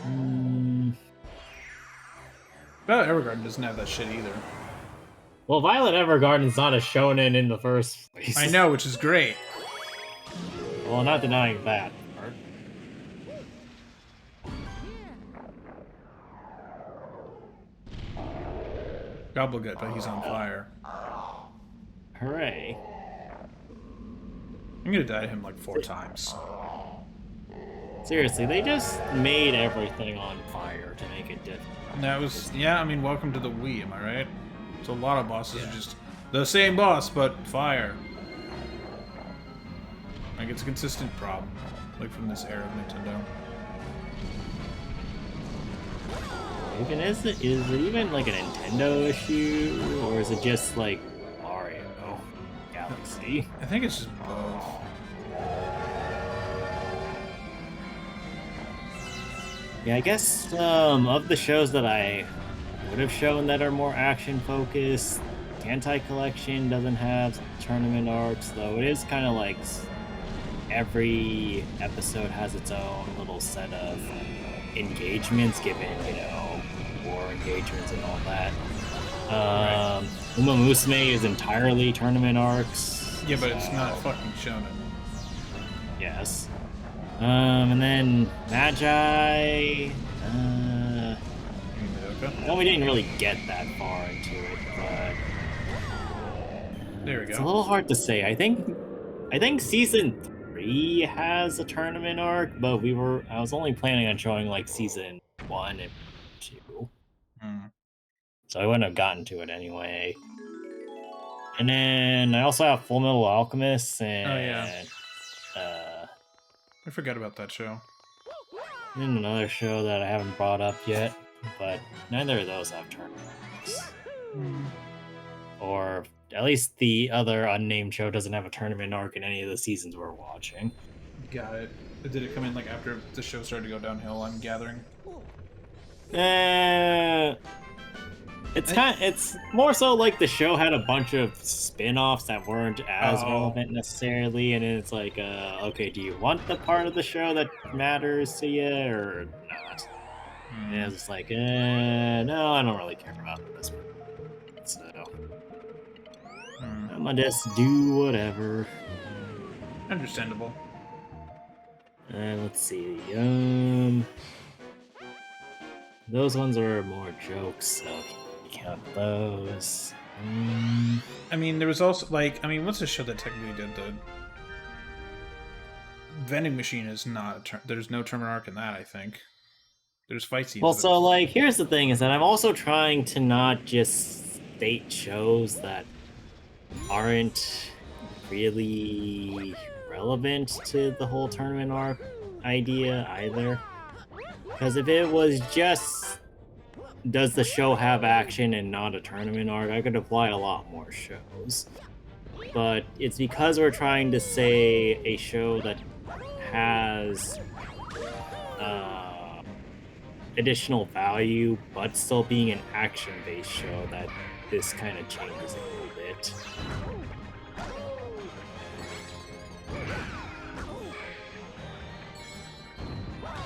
Hmm. Violet Evergarden doesn't have that shit either. Well, Violet Evergarden's not a shonen in the first place. I know, which is great. Well, not denying that part. Gobblegut, but he's on fire. Hooray. I'm gonna die to him like 4 times. Seriously, they just made everything on fire to make it different. And that was, yeah, I mean, welcome to the Wii, am I right? So a lot of bosses are just the same boss, but fire. Like, it's a consistent problem, like from this era of Nintendo. Even is it even like a Nintendo issue, or is it just like Mario Galaxy? I think it's just both. Yeah, I guess of the shows that I would have shown that are more action focused, Anti Collection doesn't have tournament arcs, though it is kind of like every episode has its own little set of engagements, given war engagements and all that. Uma Musume is entirely tournament arcs. Yeah, but it's not fucking shonen. Yes. And then Magi. Well, we didn't really get that far into it, but There we it's a go. little hard to say. I think season 3 has a tournament arc, but I was only planning on showing like season 1 and 2, Hmm. so I wouldn't have gotten to it anyway. And then I also have Full Metal Alchemist and I forgot about that show. and another show that I haven't brought up yet, but neither of those have tournaments. Or at least the other unnamed show doesn't have a tournament arc in any of the seasons we're watching. Got it. Did it come in like after the show started to go downhill? I'm gathering. It's more so like the show had a bunch of spin-offs that weren't as Oh. relevant necessarily, and it's like, okay, do you want the part of the show that matters to you or not? And it's just like, no, I don't really care about this one. So I'm gonna just do whatever. Understandable. Let's see. Those ones are more jokes, so you count those. I mean, there was also like, I mean, what's the show that technically did the vending machine? Is not there's no tournament arc in that. I think there's fight scenes. Well, so like, here's the thing: is that I'm also trying to not just state shows that aren't really relevant to the whole tournament arc idea either. Because if it was just, does the show have action and not a tournament arc, I could apply a lot more shows. But it's because we're trying to say a show that has additional value, but still being an action-based show, that this kind of changes a little bit.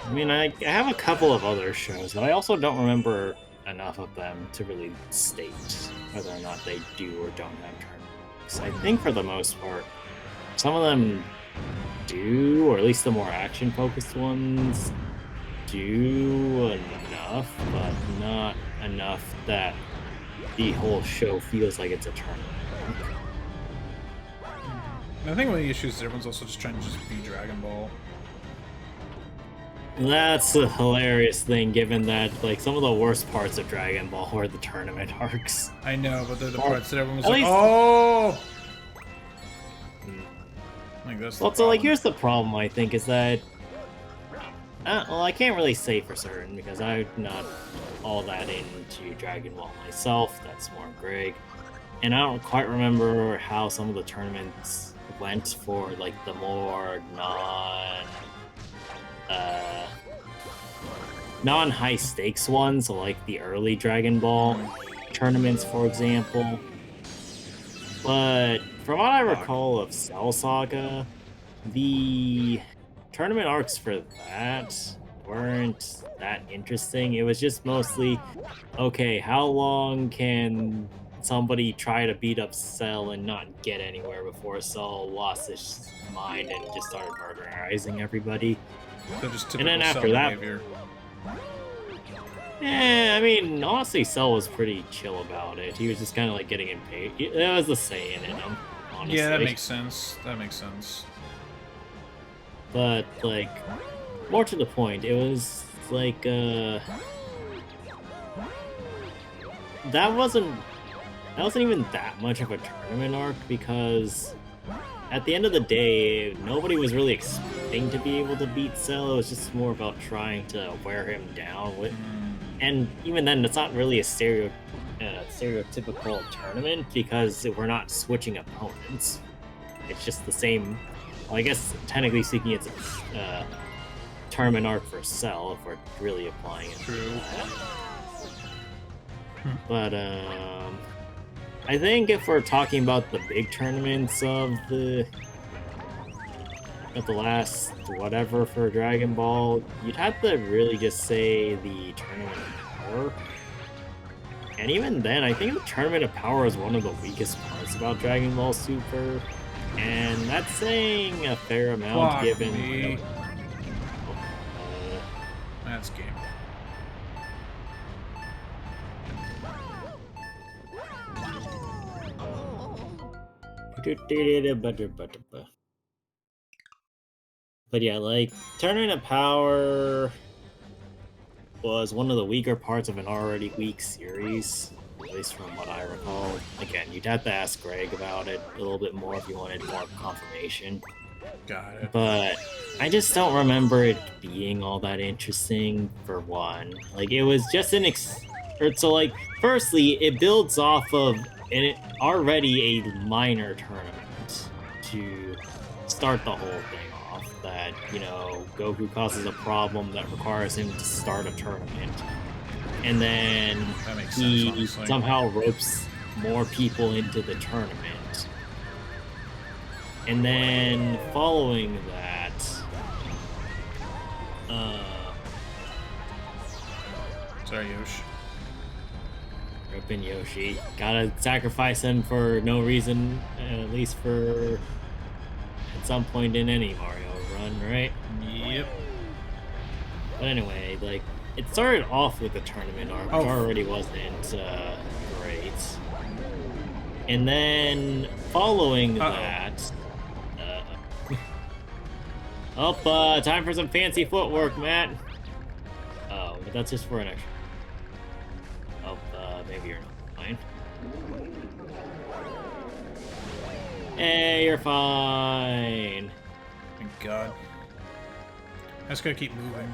I mean, I have a couple of other shows, but I also don't remember enough of them to really state whether or not they do or don't have tournaments. I think for the most part, some of them do, or at least the more action-focused ones do enough, but not enough that the whole show feels like it's a tournament. I think one of the issues is everyone's also just trying to just be Dragon Ball. That's a hilarious thing, given that like some of the worst parts of Dragon Ball are the tournament arcs. I know, but they're the parts that everyone was at like, least- oh! Like, that's the Well, so like problem. here's the problem. I think is that well, I can't really say for certain because I'm not all that into Dragon Ball myself. That's more Greg, and I don't quite remember how some of the tournaments went for like the more non-high stakes ones, so like the early Dragon Ball tournaments, for example. But from what I recall of Cell Saga, the tournament arcs for that weren't that interesting. It was just mostly, okay, how long can somebody try to beat up Cell and not get anywhere before Cell lost his mind and just started murderizing everybody? They're just And then typical after Cell that- behavior. I mean, honestly, Cell was pretty chill about it. He was just kind of like getting impatient. That was the Saiyan in him, honestly. Yeah, that makes sense. That makes sense. But like, more to the point, it was like that wasn't even that much of a tournament arc, because at the end of the day, nobody was really expecting to be able to beat Cell. It was just more about trying to wear him down with. And even then, it's not really a stereotypical tournament, because we're not switching opponents. It's just the same. Well, I guess technically speaking, it's a tournament arc for Cell if we're really applying it. True. But I think if we're talking about the big tournaments of the last whatever for Dragon Ball, you'd have to really just say the Tournament of Power. And even then, I think the Tournament of Power is one of the weakest parts about Dragon Ball Super. And that's saying a fair amount Fuck given. me. That's game. But yeah, like, Tournament of Power was one of the weaker parts of an already weak series, at least from what I recall. Again, you'd have to ask Greg about it a little bit more if you wanted more confirmation. Got it. But I just don't remember it being all that interesting, for one. Like, it was just so like, firstly, it builds off of and it already a minor tournament to start the whole thing off. That, you know, Goku causes a problem that requires him to start a tournament, and then That makes sense, he honestly. somehow ropes more people into the tournament. And then following that, Sorry, Yosh. Rip Yoshi. Gotta sacrifice him for no reason, at least for at some point in any Mario run, right? Yep. But anyway, like, it started off with the tournament arc, which Oh. already wasn't great. And then following that, time for some fancy footwork, Matt. Oh, but that's just for an extra. Oh, maybe you're not fine. Hey, you're fine. Thank God. I just gotta keep moving.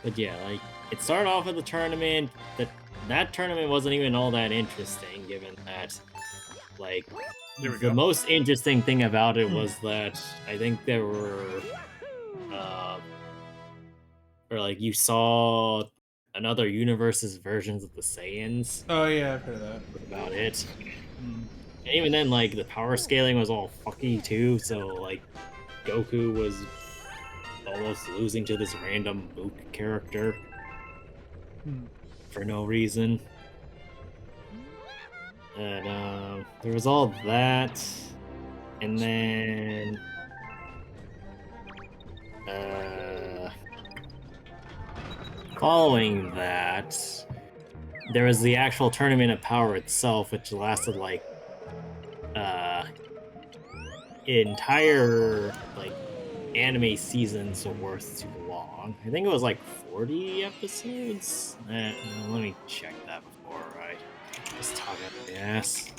But yeah, like, it started off with the tournament. That tournament wasn't even all that interesting, given that, like, There we the go. most interesting thing about it was that I think there were, or like you saw another universe's versions of the Saiyans. Oh yeah, I've heard of that. That's about it. Mm. And even then, like, the power scaling was all fucky too. So like, Goku was almost losing to this random Mook character Hmm. for no reason. And there was all that, and then following that, there was the actual Tournament of Power itself, which lasted like entire like anime seasons worth too long. I think it was like 40 episodes. Let me check that before I just talk up the ass.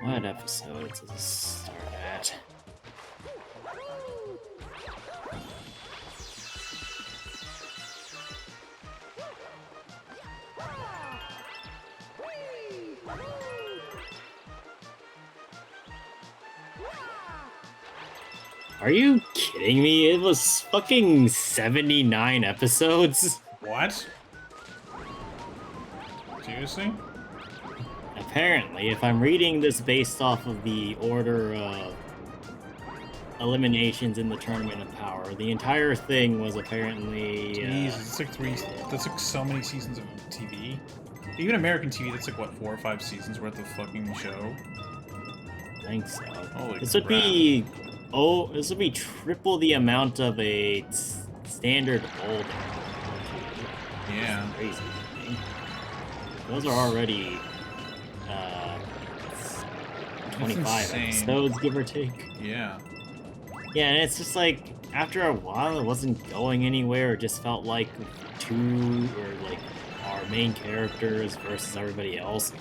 What episode does this start at? Are you kidding me? It was fucking 79 episodes? What? Seriously? Apparently, if I'm reading this based off of the order of eliminations in the Tournament of Power, the entire thing was apparently... Jesus, it's like three. That's like so many seasons of TV. Even American TV, that's like what, 4 or 5 seasons worth of fucking show. I think so. Holy This would crap. be... Oh, this would be triple the amount of a standard old. Yeah. Crazy. Those are already 25 insane. episodes, give or take. Yeah. Yeah, and it's just like, after a while, it wasn't going anywhere. It just felt like our main characters versus everybody else,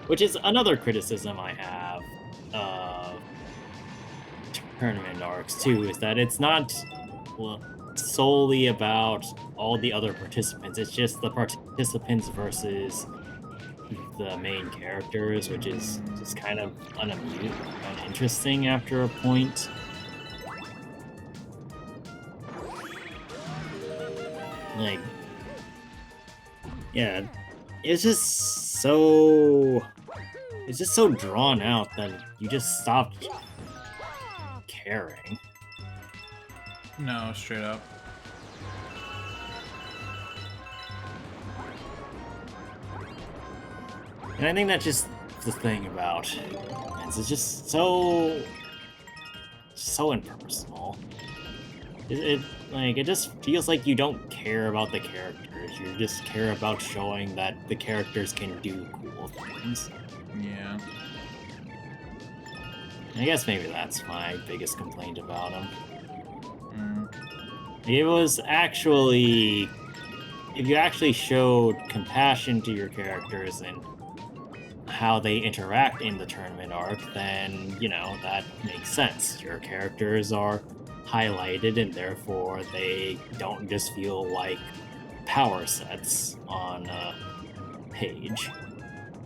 which is another criticism I have of tournament arcs too, is that it's not solely about all the other participants. It's just the participants versus the main characters, which is just kind of uninteresting after a point. Like, yeah, it's just so drawn out that you just stopped caring. No, straight up. And I think that's just the thing about it. It's just so impersonal. It just feels like you don't care about the characters. You just care about showing that the characters can do cool things. Yeah. I guess maybe that's my biggest complaint about him. Mm. It was actually, if you actually showed compassion to your characters and how they interact in the tournament arc, then, that makes sense. Your characters are highlighted, and therefore they don't just feel like power sets on a page.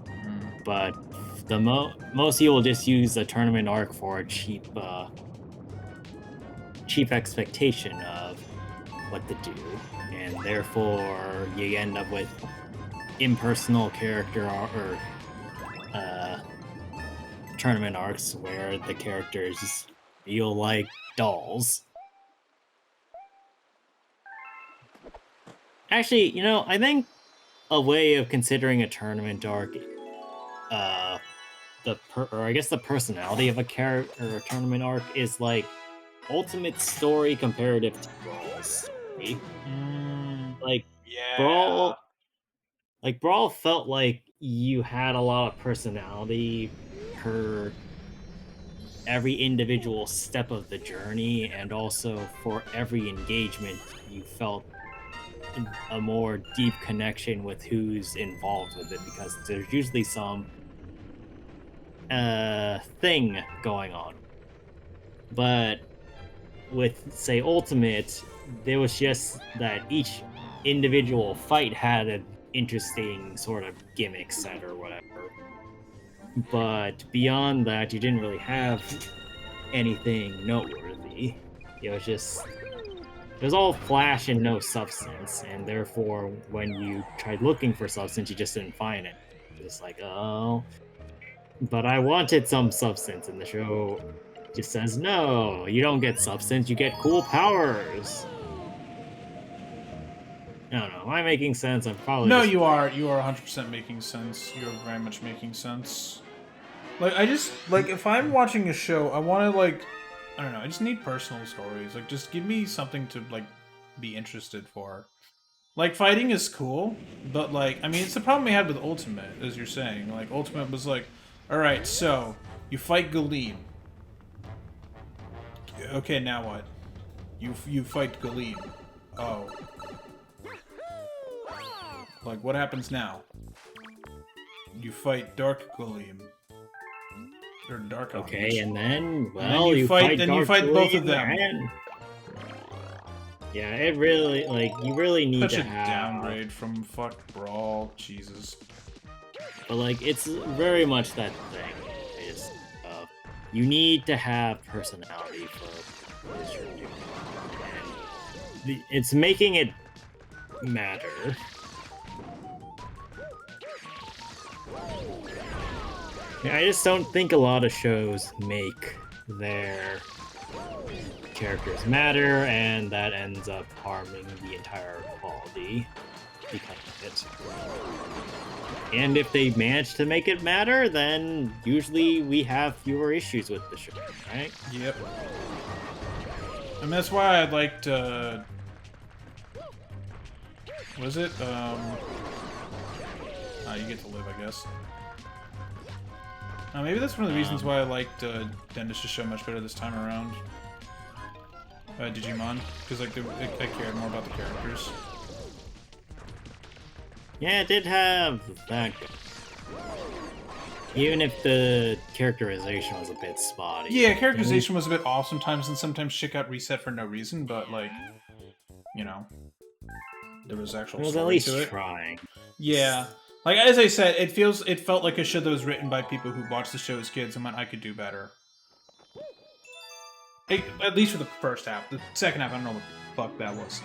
Mm. But most people just use the tournament arc for a cheap expectation of what to do, and therefore you end up with impersonal character or tournament arcs where the characters just feel like dolls. Actually, I think a way of considering a tournament arc, uh, or I guess the personality of a character or a tournament arc is like Ultimate Story comparative to Brawl Story. Mm. Like Yeah. Brawl, Brawl felt like you had a lot of personality per every individual step of the journey, and also for every engagement, you felt a more deep connection with who's involved with it because there's usually some thing going on. But with, say, Ultimate, there was just that each individual fight had an interesting sort of gimmick set or whatever. But beyond that, you didn't really have anything noteworthy. It was all flash and no substance, and therefore, when you tried looking for substance, you just didn't find it. It's like, oh, but I wanted some substance, and the show just says, no, you don't get substance, you get cool powers. I don't know. Am I making sense? I'm probably No, just. you are. You are 100% making sense. You're very much making sense. Like, I just, like, if I'm watching a show, I want to, like, I don't know, I just need personal stories. Like, just give me something to, like, be interested for. Like, fighting is cool, but, like, I mean, it's the problem we had with Ultimate, as you're saying. Like, Ultimate was like, alright, so, you fight Galeem. Okay, now what? You fight Galeem. Oh. Like, what happens now? You fight Dark Galeem. Or Dark Okay, Orange. and then, And then well, you fight then you Dark fight both of Gleam, them. and yeah, it really, you really need Such to a have. downgrade from fuck Brawl, Jesus. But it's very much that thing. Is you need to have personality for what you're doing, and it's making it matter. I just don't think a lot of shows make their characters matter, and that ends up harming the entire quality because of it. And if they manage to make it matter, then usually we have fewer issues with the show, right? Yep. I mean, that's why I liked, was it? You get to live, I guess. Maybe that's one of the reasons why I liked Dennis's show much better this time around. Digimon, because like I cared more about the characters. Yeah, it did have that. Even if the characterization was a bit spotty. Yeah, characterization was a bit off sometimes, and sometimes shit got reset for no reason. But like, there was actual. It was story at least to it. trying. Yeah. Like, as I said, it felt like a show that was written by people who watched the show as kids and went, I could do better. At least for the first half. The second half, I don't know what the fuck that was.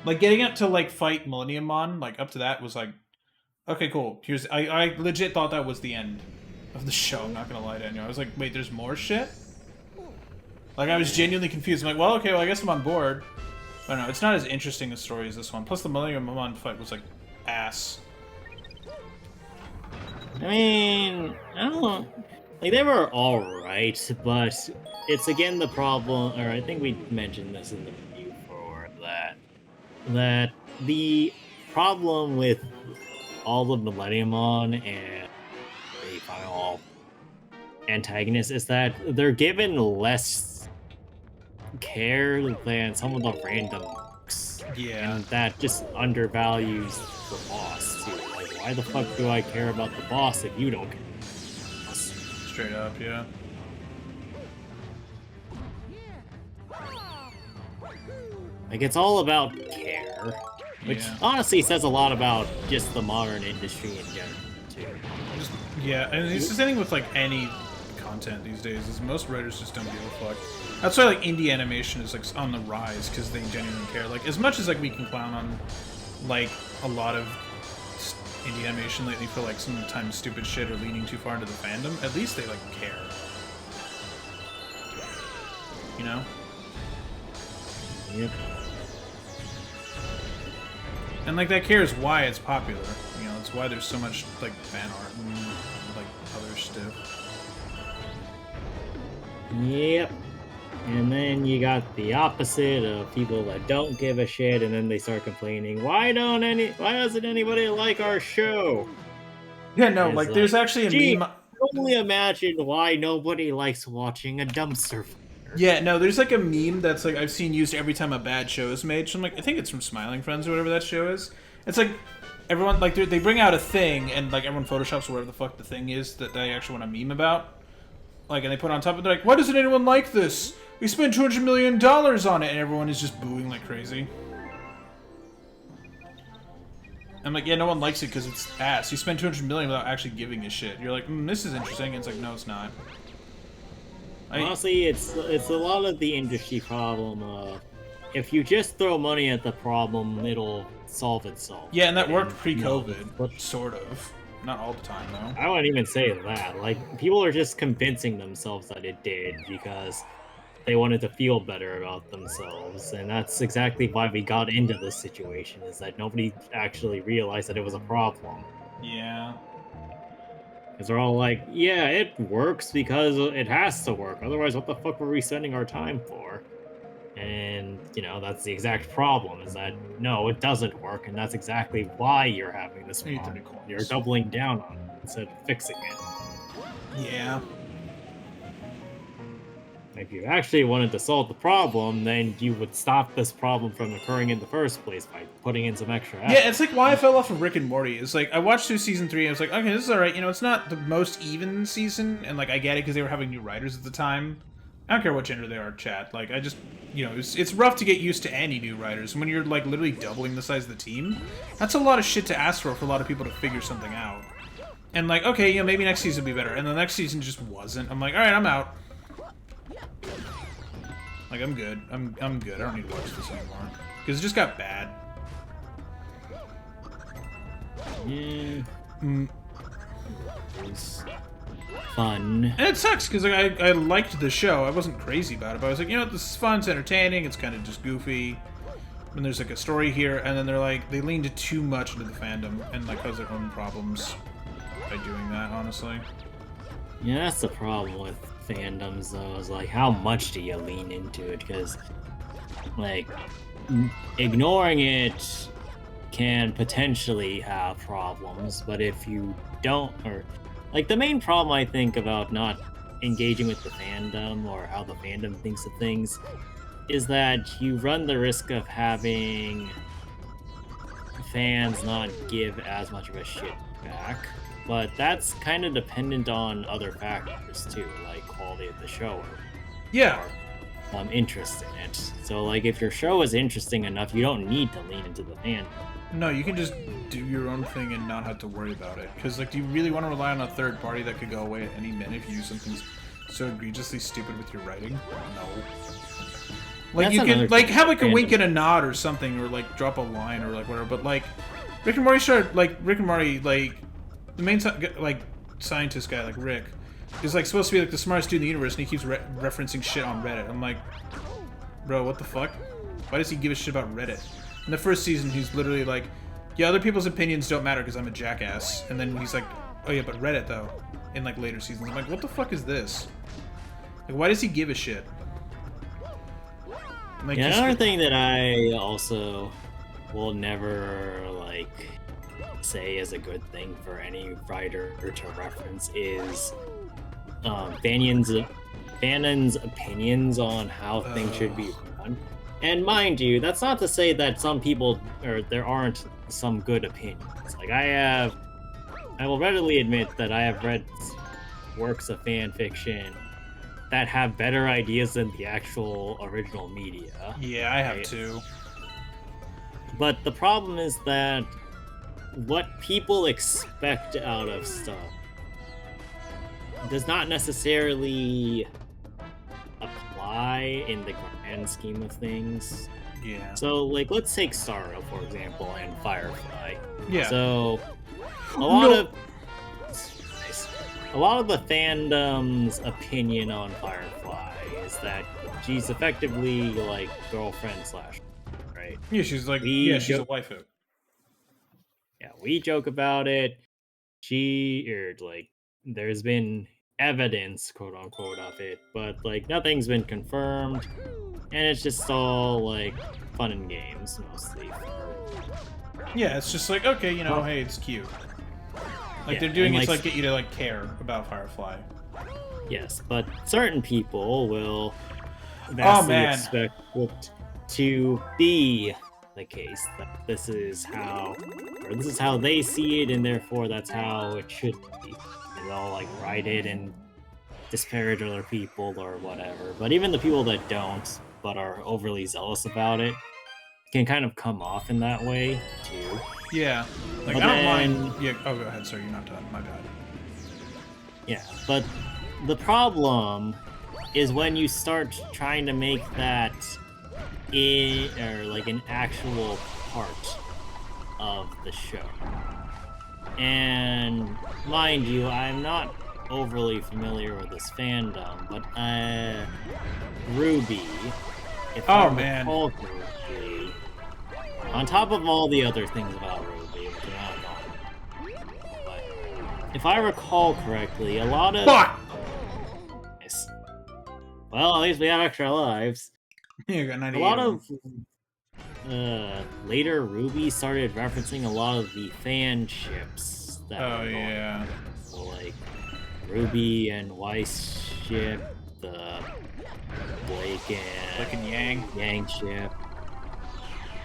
Like, getting up to, like, fight Millennium Mon, like, up to that was like, okay, cool. I legit thought that was the end of the show, I'm not gonna lie to anyone. I was like, wait, there's more shit? Like, I was genuinely confused. I'm like, well, okay, well, I guess I'm on board. I don't know, it's not as interesting a story as this one. Plus, the Millennium Mon fight was, like, ass. I mean, I don't know. Like, they were alright, but it's again the problem, or I think we mentioned this in the review for that the problem with all of Millenniumon and the final antagonists is that they're given less care than some of the random mooks. Yeah. And that just undervalues the boss too. Like, why the fuck do I care about the boss if you don't care about the boss? Straight up, yeah. Like, it's all about care, which Yeah. honestly says a lot about just the modern industry in general too. Just, yeah, and it's the same thing with like any content these days. Is most writers just don't give a fuck. That's why like indie animation is like on the rise because they genuinely care. Like as much as like we can clown on like a lot of indie animation lately for like sometimes stupid shit or leaning too far into the fandom, at least they like care. You know? Yep. And like that care is why it's popular. You know, it's why there's so much like fan art and like other stuff. Yep. And then you got the opposite of people that don't give a shit, and then they start complaining, why doesn't anybody like our show? Yeah, no, It's like there's like, actually a gee, meme. only imagine why nobody likes watching a dumpster fire. Yeah, no, there's like a meme that's like I've seen used every time a bad show is made. So I'm like, I think it's from Smiling Friends or whatever that show is. It's like everyone like they bring out a thing and like everyone photoshops whatever the fuck the thing is that they actually want to meme about. Like, and they put it on top of it. They're like, why doesn't anyone like this? We spent $200 million on it, and everyone is just booing like crazy. I'm like, yeah, no one likes it because it's ass. You spend $200 million without actually giving a shit. You're like, this is interesting. And it's like, no, it's not. Honestly, it's a lot of the industry problem. If you just throw money at the problem, it'll solve itself. Yeah, and that worked And, pre-COVID, sort of. Not all the time, though. I wouldn't even say that. Like, people are just convincing themselves that it did because they wanted to feel better about themselves, and that's exactly why we got into this situation, is that nobody actually realized that it was a problem. Yeah. Because they're all like, yeah, it works because it has to work, otherwise what the fuck were we spending our time for? And, you know, that's the exact problem, is that, no, it doesn't work, and that's exactly why you're having this I need problem. 30 coins. You're doubling down on it instead of fixing it. Yeah. If you actually wanted to solve the problem, then you would stop this problem from occurring in the first place by putting in some extra effort. Yeah, it's like why I fell off of Rick and Morty. It's like I watched through season 3 and I was like, okay, this is alright. You know, it's not the most even season, and like I get it because they were having new writers at the time. I don't care what gender they are, chat. Like I just, you know, it's rough to get used to any new writers. When you're like literally doubling the size of the team, that's a lot of shit to ask for a lot of people to figure something out. And like, okay, you know, maybe next season will be better. And the next season just wasn't. I'm like, alright, I'm out. Like, I'm good. I'm good. I don't need to watch this anymore. Because it just got bad. Yeah. Mm. It was fun. And it sucks, because like, I liked the show. I wasn't crazy about it, but I was like, you know what, this is fun, it's entertaining, it's kind of just goofy. And there's like a story here, and then they're like, they leaned too much into the fandom, and like caused their own problems by doing that, honestly. Yeah, that's the problem with fandoms, though, is like, how much do you lean into it? Because, like, ignoring it can potentially have problems, but if you don't, or, like, the main problem I think about not engaging with the fandom or how the fandom thinks of things is that you run the risk of having fans not give as much of a shit back. But that's kind of dependent on other factors too, like quality of the show Yeah. or interest in it. So, like, if your show is interesting enough, you don't need to lean into the fandom. No, you can just do your own thing and not have to worry about it. Because, like, do you really want to rely on a third party that could go away at any minute if you do something so egregiously stupid with your writing? No. Like, That's you can, another like, thing have, with like, a wink fandom. and a nod or something, or, like, drop a line or, like, whatever. But, like, Rick and Morty started, like, the main, like, scientist guy, like, Rick, is, like, supposed to be, like, the smartest dude in the universe, and he keeps referencing shit on Reddit. I'm like, bro, what the fuck? Why does he give a shit about Reddit? In the first season, he's literally like, yeah, other people's opinions don't matter because I'm a jackass. And then he's like, oh yeah, but Reddit, though. In, like, later seasons. I'm like, what the fuck is this? Like, why does he give a shit? Like, Yeah, just- another thing that I also will never, like, say is a good thing for any writer to reference is Fanon's opinions on how things should be run. And mind you, that's not to say that some people or there aren't some good opinions. Like I will readily admit that I have read works of fan fiction that have better ideas than the actual original media. Yeah, I have right? too. But the problem is that what people expect out of stuff does not necessarily apply in the grand scheme of things. Yeah. So, like, let's take Sorrow, for example, and Firefly. Yeah. So, a lot of the fandom's opinion on Firefly is that she's effectively like girlfriend slash, right? Yeah, she's like, she's a waifu. Yeah, we joke about it. There's been evidence, quote unquote, of it, but like nothing's been confirmed, and it's just all like fun and games mostly. Yeah, it's just like, okay, hey, it's cute. Like they're doing it to like get you to like care about Firefly. Yes, but certain people will vastly expect it to be the case that this is how they see it, and therefore that's how it should be. And they'll like write it and disparage other people or whatever. But even the people that don't, but are overly zealous about it, can kind of come off in that way too. Yeah, like I don't mind. Yeah. Oh, go ahead, sir. You're not done. My bad. Yeah, but the problem is when you start trying to make that like an actual part of the show. And mind you, I'm not overly familiar with this fandom, but RWBY, if I recall correctly, on top of all the other things about RWBY, which are not gone, but if I recall correctly, a lot of... Nice. Well, at least we have extra lives. You got 98. A lot of later RWBY started referencing a lot of the fan ships that were going on. So, like Ruby and Weiss ship, the Blake and Yang ship,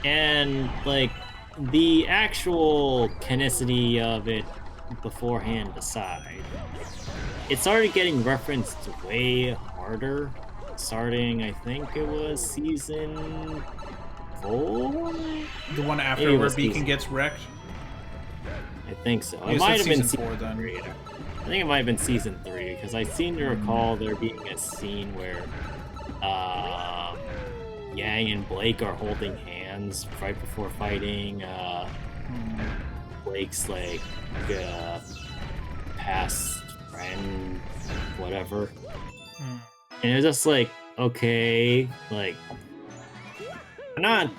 and like the actual canonicity of it beforehand aside, it started getting referenced way harder. Starting, I think it was season 4? The one after where Beacon gets wrecked? I think so. It might have been season 4 3. I think it might have been season 3, because I seem to recall there being a scene where Yang and Blake are holding hands right before fighting Blake's like past friend, whatever. And it was just like, okay, like, I'm not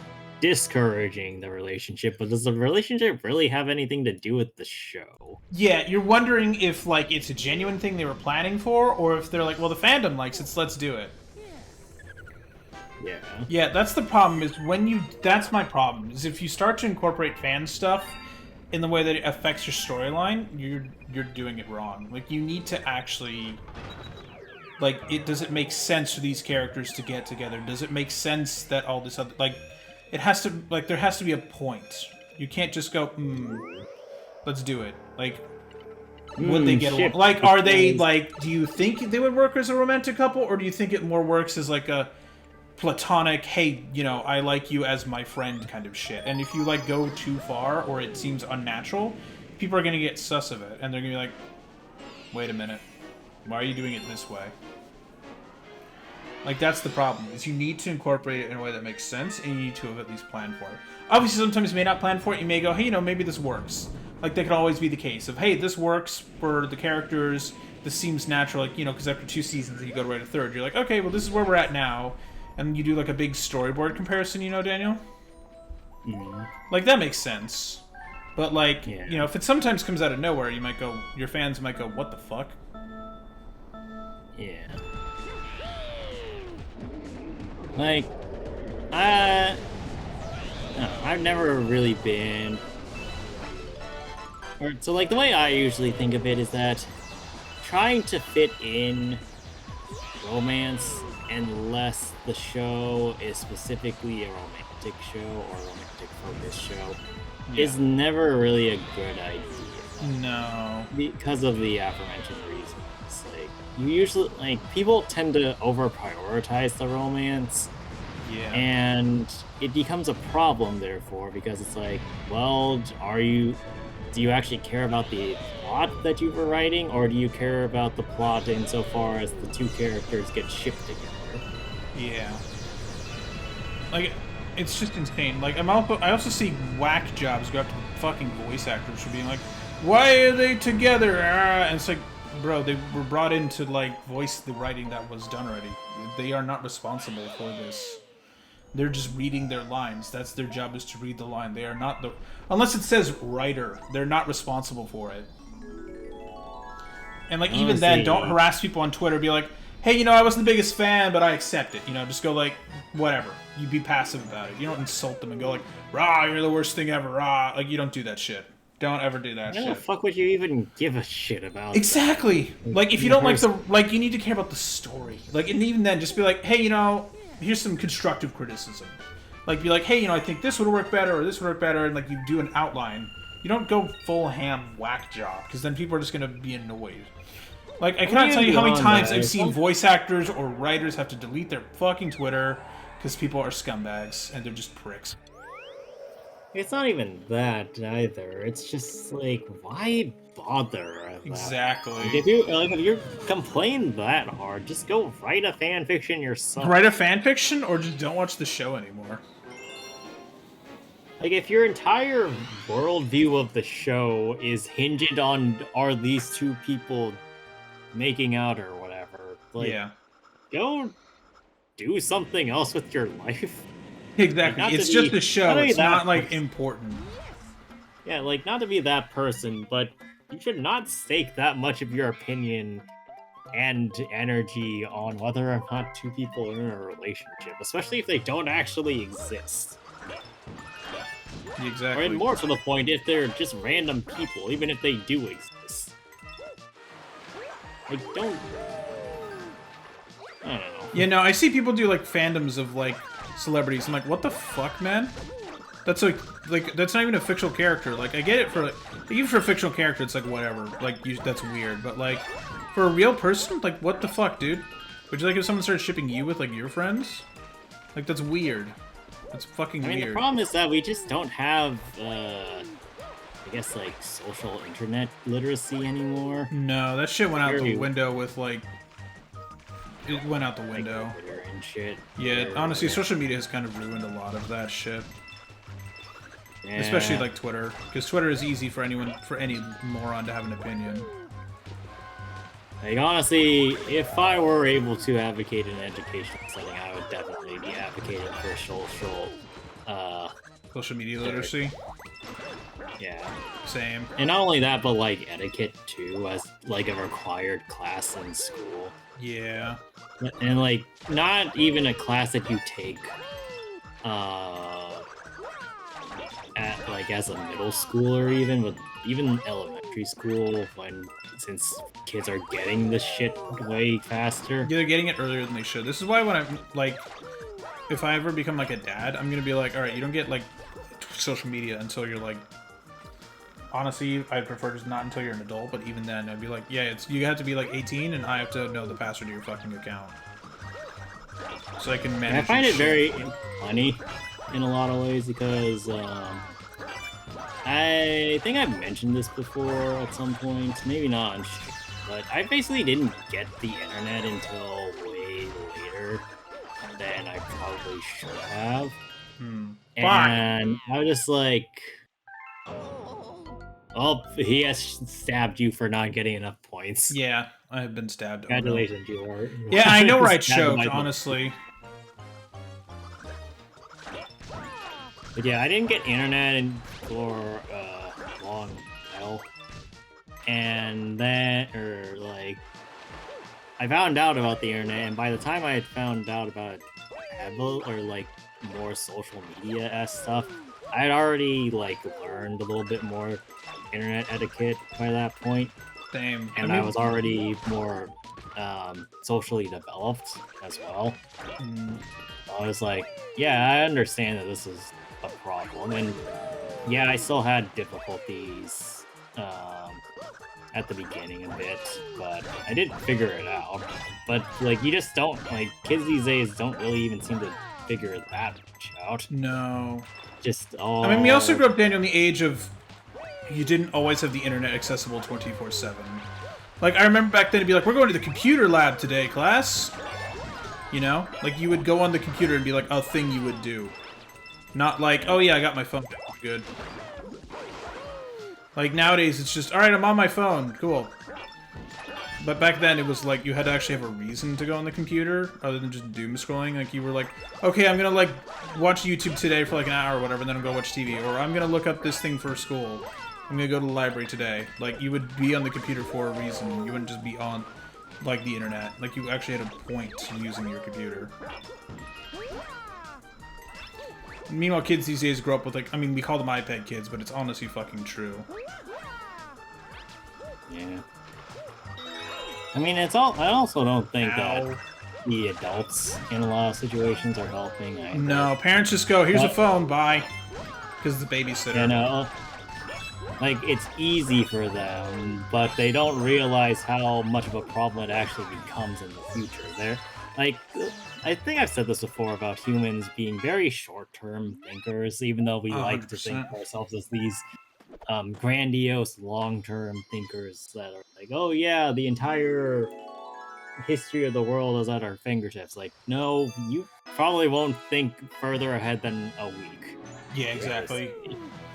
discouraging the relationship, but does the relationship really have anything to do with the show? Yeah, you're wondering if, like, it's a genuine thing they were planning for, or if they're like, well, the fandom likes it, so let's do it. Yeah. Yeah, that's the problem, that's my problem, is if you start to incorporate fan stuff in the way that it affects your storyline, you're doing it wrong. Like, you need to actually... Like, does it make sense for these characters to get together? Does it make sense that all this other... Like, it has to... Like, there has to be a point. You can't just go, let's do it. Like, would they get along? Like, are they, like... Do you think they would work as a romantic couple? Or do you think it more works as, like, a platonic, hey, I like you as my friend kind of shit? And if you, like, go too far, or it seems unnatural, people are gonna get sus of it. And they're gonna be like, wait a minute. Why are you doing it this way? Like, that's the problem, is you need to incorporate it in a way that makes sense, and you need to have at least planned for it. Obviously, sometimes you may not plan for it, you may go, hey, maybe this works. Like, that could always be the case of, hey, this works for the characters, this seems natural, like, because after 2 seasons, you go to write a 3rd, you're like, okay, well, this is where we're at now, and you do, like, a big storyboard comparison, Daniel? Mm-hmm. Like, that makes sense. But, like, if it sometimes comes out of nowhere, your fans might go, what the fuck? Yeah. Like, I've never really been... So, like, the way I usually think of it is that trying to fit in romance unless the show is specifically a romantic show or a romantic focused show is never really a good idea. No. Because of the aforementioned reasons. Like, you usually, like, people tend to over prioritize the romance, Yeah. and it becomes a problem, therefore, because it's like, well, do you actually care about the plot that you were writing, or do you care about the plot insofar as the two characters get shipped together? Yeah. Like, it's just insane. Like, I also see whack jobs go after the fucking voice actors for being like, why are they together? And it's like, bro, they were brought in to, like, voice the writing that was done already. They are not responsible for this. They're just reading their lines. That's their job, is to read the line. They are not the... Unless it says writer, they're not responsible for it. And, like, even then, don't harass people on Twitter. Be like, hey, you know, I wasn't the biggest fan, but I accept it. You know, just go, like, whatever. You be passive about it. You don't insult them and go, like, rah, you're the worst thing ever, rah. Like, you don't do that shit. Don't ever do that shit. Why the fuck would you even give a shit about Exactly. that? Like, if you don't like the... Like, you need to care about the story. Like, and even then, just be like, hey, you know... Here's some constructive criticism. Like, be like, hey, you know, I think this would work better, or this would work better, and, like, you do an outline. You don't go full ham whack job, because then people are just gonna be annoyed. Like, I cannot tell you how many times I've seen voice actors or writers have to delete their fucking Twitter because people are scumbags, and they're just pricks. It's not even that either. It's just like, why bother? Exactly. Like, if you complain that hard, just go write a fan fiction yourself. Write a fan fiction, or just don't watch the show anymore. Like, if your entire worldview of the show is hinged on, are these two people making out or whatever, like, Yeah. go do something else with your life. Exactly. Like, it's just a show. It's not, like, person. important. Yeah, like, not to be that person, but you should not stake that much of your opinion and energy on whether or not two people are in a relationship, especially if they don't actually exist. Exactly. Or more to the point, if they're just random people, even if they do exist. Like, I don't know. Yeah, no, I see people do, like, fandoms of, like, celebrities. I'm like, what the fuck, man? That's like that's not even a fictional character. Like, I get it for, like, even for a fictional character, it's like, whatever. Like, that's weird. But, like, for a real person, like, what the fuck, dude? Would you like if someone started shipping you with, like, your friends? Like, that's weird. That's fucking weird. I mean, the problem is that we just don't have, I guess, like, social internet literacy anymore. No, that shit went out the window with, like... It went out the window. Like Twitter and shit. Yeah, honestly, social media has kind of ruined a lot of that shit. Yeah. Especially, like, Twitter. Because Twitter is easy for any moron to have an opinion. Like, honestly, if I were able to advocate in an educational setting, I would definitely be advocating for social media literacy. Yeah. Same. And not only that, but, like, etiquette, too, as, like, a required class in school. Yeah. And, like, not even a class that you take, at, like, as a middle schooler even, but even elementary school, since kids are getting this shit way faster. Yeah, they're getting it earlier than they should. This is why when I'm, like, if I ever become, like, a dad, I'm gonna be like, alright, you don't get, like, social media until you're, like... Honestly, I prefer just not until you're an adult, but even then, I'd be like, yeah, you have to be, like, 18, and I have to know the password to your fucking account. So I can manage. And I find it very funny in a lot of ways because I think I've mentioned this before at some point, maybe not on shit, but I basically didn't get the internet until way later than I probably should have. And I was just like, oh, he has stabbed you for not getting enough points. Yeah, I have been stabbed. Congratulations, you are. Yeah, I know where I choked, honestly. But yeah, I didn't get internet for a long while. And then, I found out about the internet, and by the time I had found out about like, more social media stuff, I had already, like, learned a little bit more internet etiquette by that point. Same. and I was already more socially developed as well. Mm, I was like, yeah, I understand that this is a problem, and yeah, I still had difficulties at the beginning a bit, but I did figure it out. But like, you just don't like kids these days don't really even seem to figure that much out. no. Just I mean, we also grew up, Daniel, in the age of you didn't always have the internet accessible 24/7. Like, I remember back then it'd be like, we're going to the computer lab today, class. You know? Like, you would go on the computer and be like a thing you would do. Not like, oh yeah, I got my phone. I'm good. Like, nowadays it's just, alright, I'm on my phone. Cool. But back then it was like, you had to actually have a reason to go on the computer, other than just doom scrolling. Like, you were like, okay, I'm gonna, like, watch YouTube today for like an hour or whatever, and then I'm gonna watch TV. Or I'm gonna look up this thing for school. I'm gonna go to the library today. Like, you would be on the computer for a reason. You wouldn't just be on, like, the internet. Like, you actually had a point to using your computer. Meanwhile, kids these days grow up with, like, I mean, we call them iPad kids, but it's honestly fucking true. yeah. I mean, it's all. I also don't think Ow. that the adults in a lot of situations are helping. Either. No, parents just go, here's a What? phone, bye. Because the babysitter. You know, like it's easy for them, but they don't realize how much of a problem it actually becomes in the future. They're like, I think I've said this before about humans being very short-term thinkers, even though we like to think 100%. of ourselves as these grandiose long-term thinkers that are like, oh yeah, the entire history of the world is at our fingertips. Like, no, you probably won't think further ahead than a week. Yeah, exactly.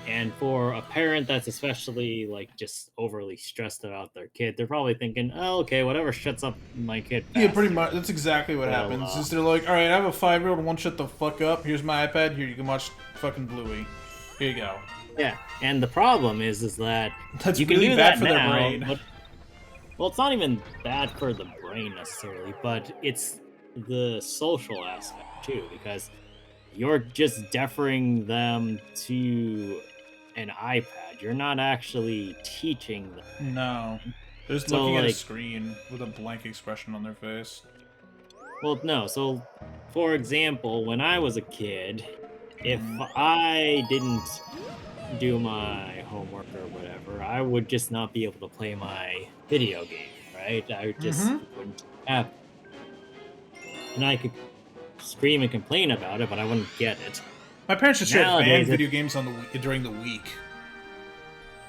And for a parent that's especially like just overly stressed about their kid, they're probably thinking, "Oh, okay, whatever shuts up my kid." Yeah, pretty faster." much. That's exactly what Well, happens. Is they're like, alright, I have a 5-year-old and won't shut the fuck up. Here's my iPad. Here, you can watch fucking Bluey. Here you go. Yeah, and the problem is that That's you can really do bad that for their now, brain. but well, it's not even bad for the brain necessarily, but it's the social aspect too, because you're just deferring them to an iPad. You're not actually teaching them. No. They're just So, looking at a like- screen with a blank expression on their face. Well, no. So, for example, when I was a kid, if I didn't do my homework or whatever, I would just not be able to play my video game, right? I just wouldn't have it. And I could scream and complain about it, but I wouldn't get it. My parents just tried to ban Nowadays, video games on during the week.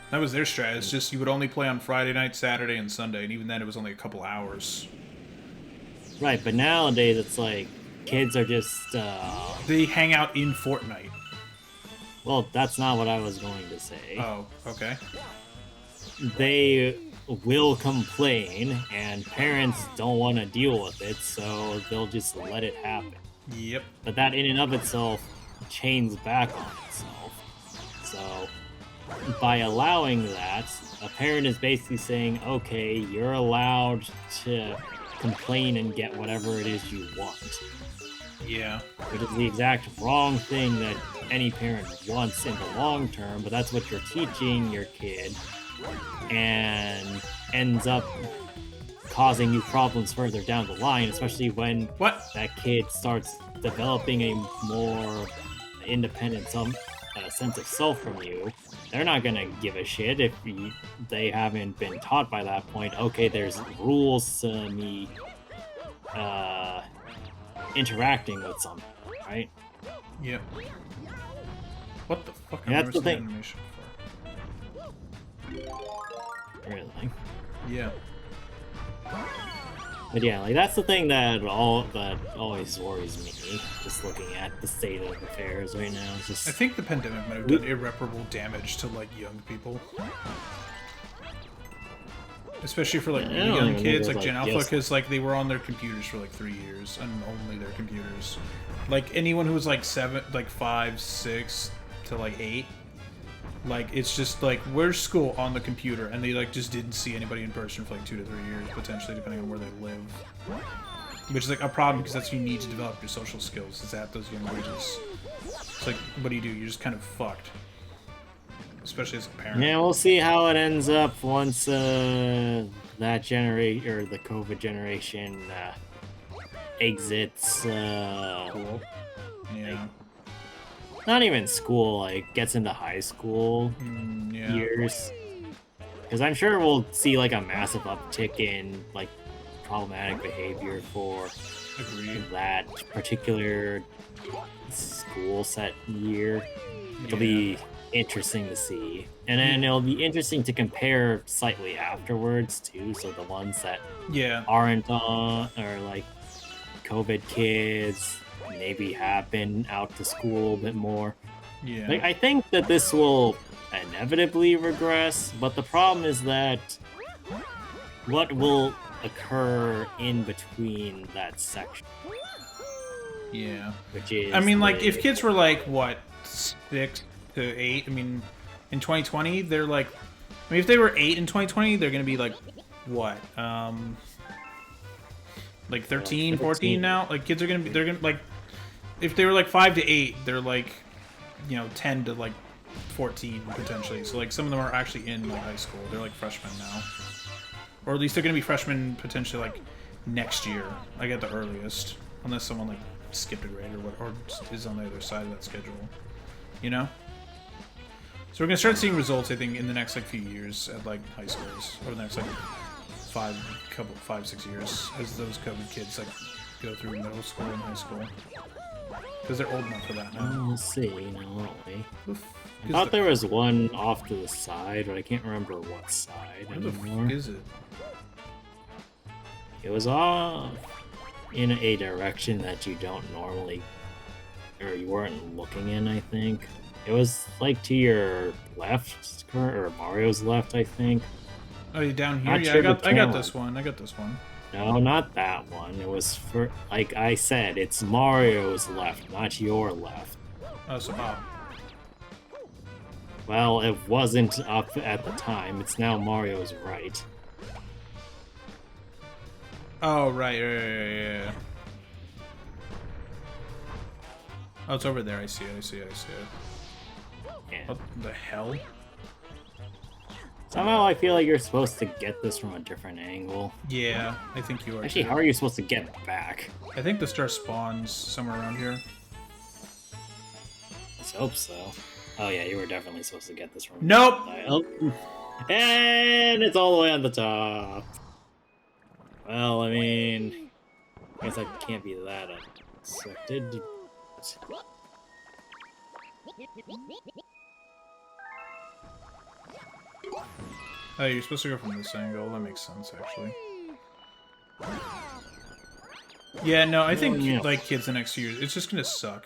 That was their strat. It's just you would only play on Friday night, Saturday, and Sunday, and even then it was only a couple hours. Right, but nowadays it's like kids are just They hang out in Fortnite. well, that's not what I was going to say. Oh, okay. They will complain, and parents don't want to deal with it, so they'll just let it happen. Yep. But that in and of itself chains back on itself. So by allowing that, a parent is basically saying, okay, you're allowed to complain and get whatever it is you want. Yeah. Which is the exact wrong thing that any parent wants in the long term, but that's what you're teaching your kid, and ends up causing you problems further down the line, especially when What? that kid starts developing a more independent sense of self from you. They're not gonna give a shit if they haven't been taught by that point. Okay, there's rules to me interacting with something, right? Yep. What the fuck? Yeah, I've that's the never seen thing. animation before. Really. Yeah. But yeah, like that's the thing that always worries me. Just looking at the state of affairs right now, it's just I think the pandemic might have done irreparable damage to like young people. Especially for like Yeah, I really don't young even kids think like it was, Gen like, Alpha, just- because like they were on their computers for like 3 years and only their computers. Like anyone who was like 5, 6 to like 8, like it's just like where's school on the computer, and they like just didn't see anybody in person for like 2 to 3 years potentially, depending on where they live. Which is like a problem because that's what you need to develop your social skills. Is at those young ages. It's like, what do? You're just kind of fucked. especially as a parent. Yeah, we'll see how it ends up once that generation or the COVID generation exits. Cool. Yeah. Not even school, like gets into high school Yeah. years. Because I'm sure we'll see like a massive uptick in like problematic behavior for Agreed. that particular school set year. It'll Yeah. be interesting to see. And then it'll be interesting to compare slightly afterwards too. So the ones that Yeah. aren't on or like COVID kids maybe have been out to school a little bit more. Yeah. Like I think that this will inevitably regress, but the problem is that what will occur in between that section, Yeah. which is I mean, like, if the- kids were like what 6 to 8, I mean, in 2020, they're like, I mean, if they were 8 in 2020, they're gonna be like, what, like 13, 14 now. Like, kids are gonna be, they're gonna like, if they were like 5 to 8, they're like, you know, 10 to like 14 potentially. So like, some of them are actually in like, high school. They're like freshmen now, or at least they're gonna be freshmen potentially like next year, like at the earliest, unless someone like skipped a grade or what, or is on the other side of that schedule, you know. So we're gonna start seeing results, I think, in the next like few years at like high schools, over the next like 5, 6 years, as those COVID kids like go through middle school and high school, because they're old enough for that now. We'll see, won't we? Oof. I thought there was one off to the side, but I can't remember what side Where the anymore. fuck is it? It was off in a direction that you don't normally, or you weren't looking in, I think. It was like to your left, or Mario's left, I think. Oh, you down here? Not Yeah, sure I got the camera. this one. I got this one. No, not that one. It was for, like I said, it's Mario's left, not your left. Oh, so up. Well, it wasn't up at the time. It's now Mario's right. Oh, right, yeah. Oh, it's over there. I see it. Yeah. What the hell? Somehow I feel like you're supposed to get this from a different angle. Yeah, I think you are. Actually, too. how are you supposed to get back? I think the star spawns somewhere around here. Let's hope so. Oh yeah, you were definitely supposed to get this from. Nope. Oh. And it's all the way on the top. Well, I mean, I guess I can't be that unexpected. Oh, you're supposed to go from this angle. That makes sense, actually. Yeah, no, I think Yeah. like kids the next few years, it's just gonna suck.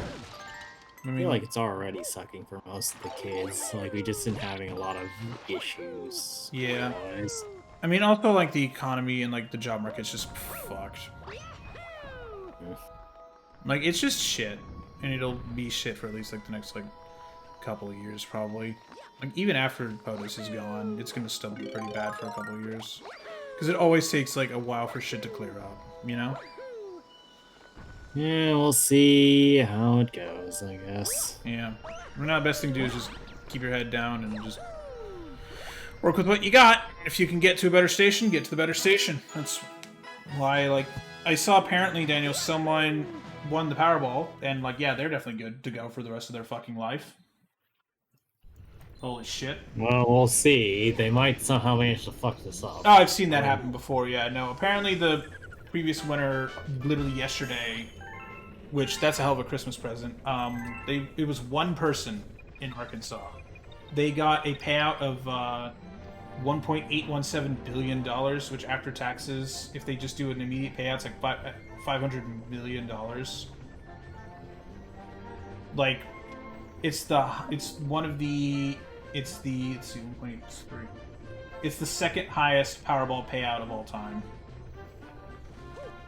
I I mean, feel like it's already sucking for most of the kids. Like, we just been having a lot of issues. Yeah. otherwise. I mean, also like the economy and like the job market's just fucked. Like, it's just shit, and it'll be shit for at least like the next like couple of years probably. Like, even after POTUS is gone, it's gonna still be pretty bad for a couple of years, because it always takes like a while for shit to clear up, you know. Yeah, we'll see how it goes, I guess. Yeah. Right now, the best thing to do is just keep your head down and just work with what you got. If you can get to a better station, get to the better station. That's why, like, I saw apparently, Daniel, someone won the Powerball, and, like, yeah, they're definitely good to go for the rest of their fucking life. Holy shit. Well, we'll see. They might somehow manage to fuck this up. Oh, I've seen that happen before, yeah. No, apparently the previous winner, literally yesterday, which, that's a hell of a Christmas present, it was one person in Arkansas. They got a payout of $1.817 billion, which after taxes, if they just do an immediate payout, it's like $500 million. Like, let's see, 1.83. It's the second highest Powerball payout of all time.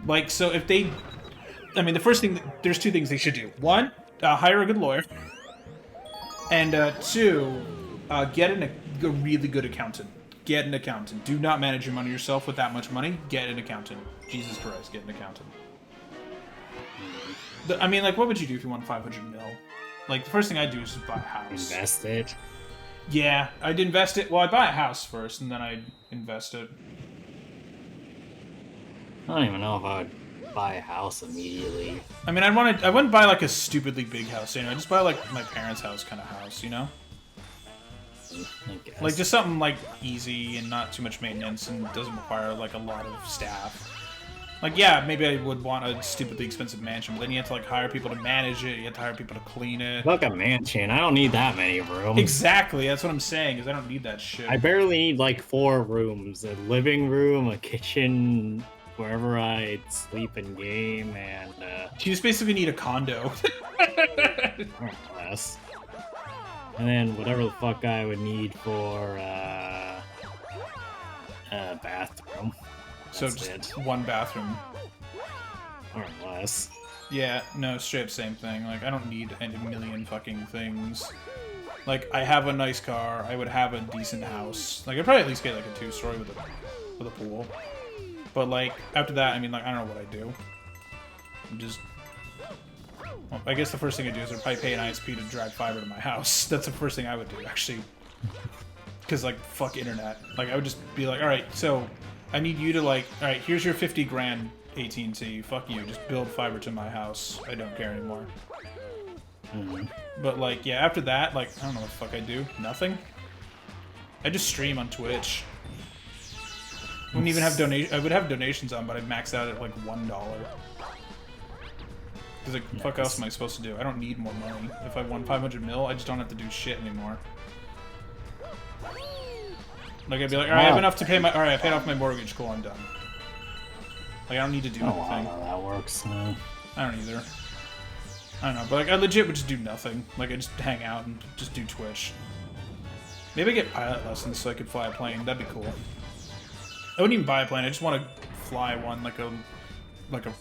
Like, so if they, I mean, the first thing, there's two things they should do. One, hire a good lawyer. And two, get a really good accountant. Get an accountant. Do not manage your money yourself with that much money. Get an accountant. Jesus Christ, get an accountant. I mean, like, what would you do if you won 500 mil? Like, the first thing I do is just buy a house. Invest it. Yeah, I'd invest it. Well, I'd buy a house first, and then I'd invest it. I don't even know if I would buy a house immediately. I mean, I wouldn't buy, like, a stupidly big house, you know? I'd just buy, like, my parents' house kind of house, you know? I guess. Like, just something, like, easy and not too much maintenance and doesn't require, like, a lot of staff. Like, yeah, maybe I would want a stupidly expensive mansion, but then you have to, like, hire people to manage it, you have to hire people to clean it. Fuck a mansion. I don't need that many rooms. Exactly, that's what I'm saying, is I don't need that shit. I barely need like 4 rooms. A living room, a kitchen, wherever I sleep and game, and You just basically need a condo. more or less. And then whatever the fuck I would need for a bathroom. So That's just it. one bathroom. More or less. Yeah, no, straight up same thing. Like, I don't need a million fucking things. Like, I have a nice car, I would have a decent house. Like, I'd probably at least get, like, a 2-story with a pool. But, like, after that, I mean, like, I don't know what I do. I'm just... Well, I guess the first thing I do is I'd probably pay an ISP to drive fiber to my house. That's the first thing I would do, actually. Because, like, fuck internet. Like, I would just be like, alright, so... I need you to, like, alright, here's your 50 grand AT&T. Fuck you, just build fiber to my house. I don't care anymore. Mm-hmm. But, like, yeah, after that, like, I don't know what the fuck I do. Nothing? I just stream on Twitch. Wouldn't even have I would have donations on, but I'd max out at, like, $1. Because, like, fuck else am I supposed to do? I don't need more money. If I won 500 mil, I just don't have to do shit anymore. Like, I'd be like, alright, I have enough to pay my... Alright, I paid off my mortgage, cool, I'm done. Like, I don't need to do Oh, anything. wow, that works. I don't either. I don't know, but, like, I legit would just do nothing. Like, I just hang out and just do Twitch. Maybe I get pilot lessons so I could fly a plane. That'd be cool. I wouldn't even buy a plane. I just want to fly one, like a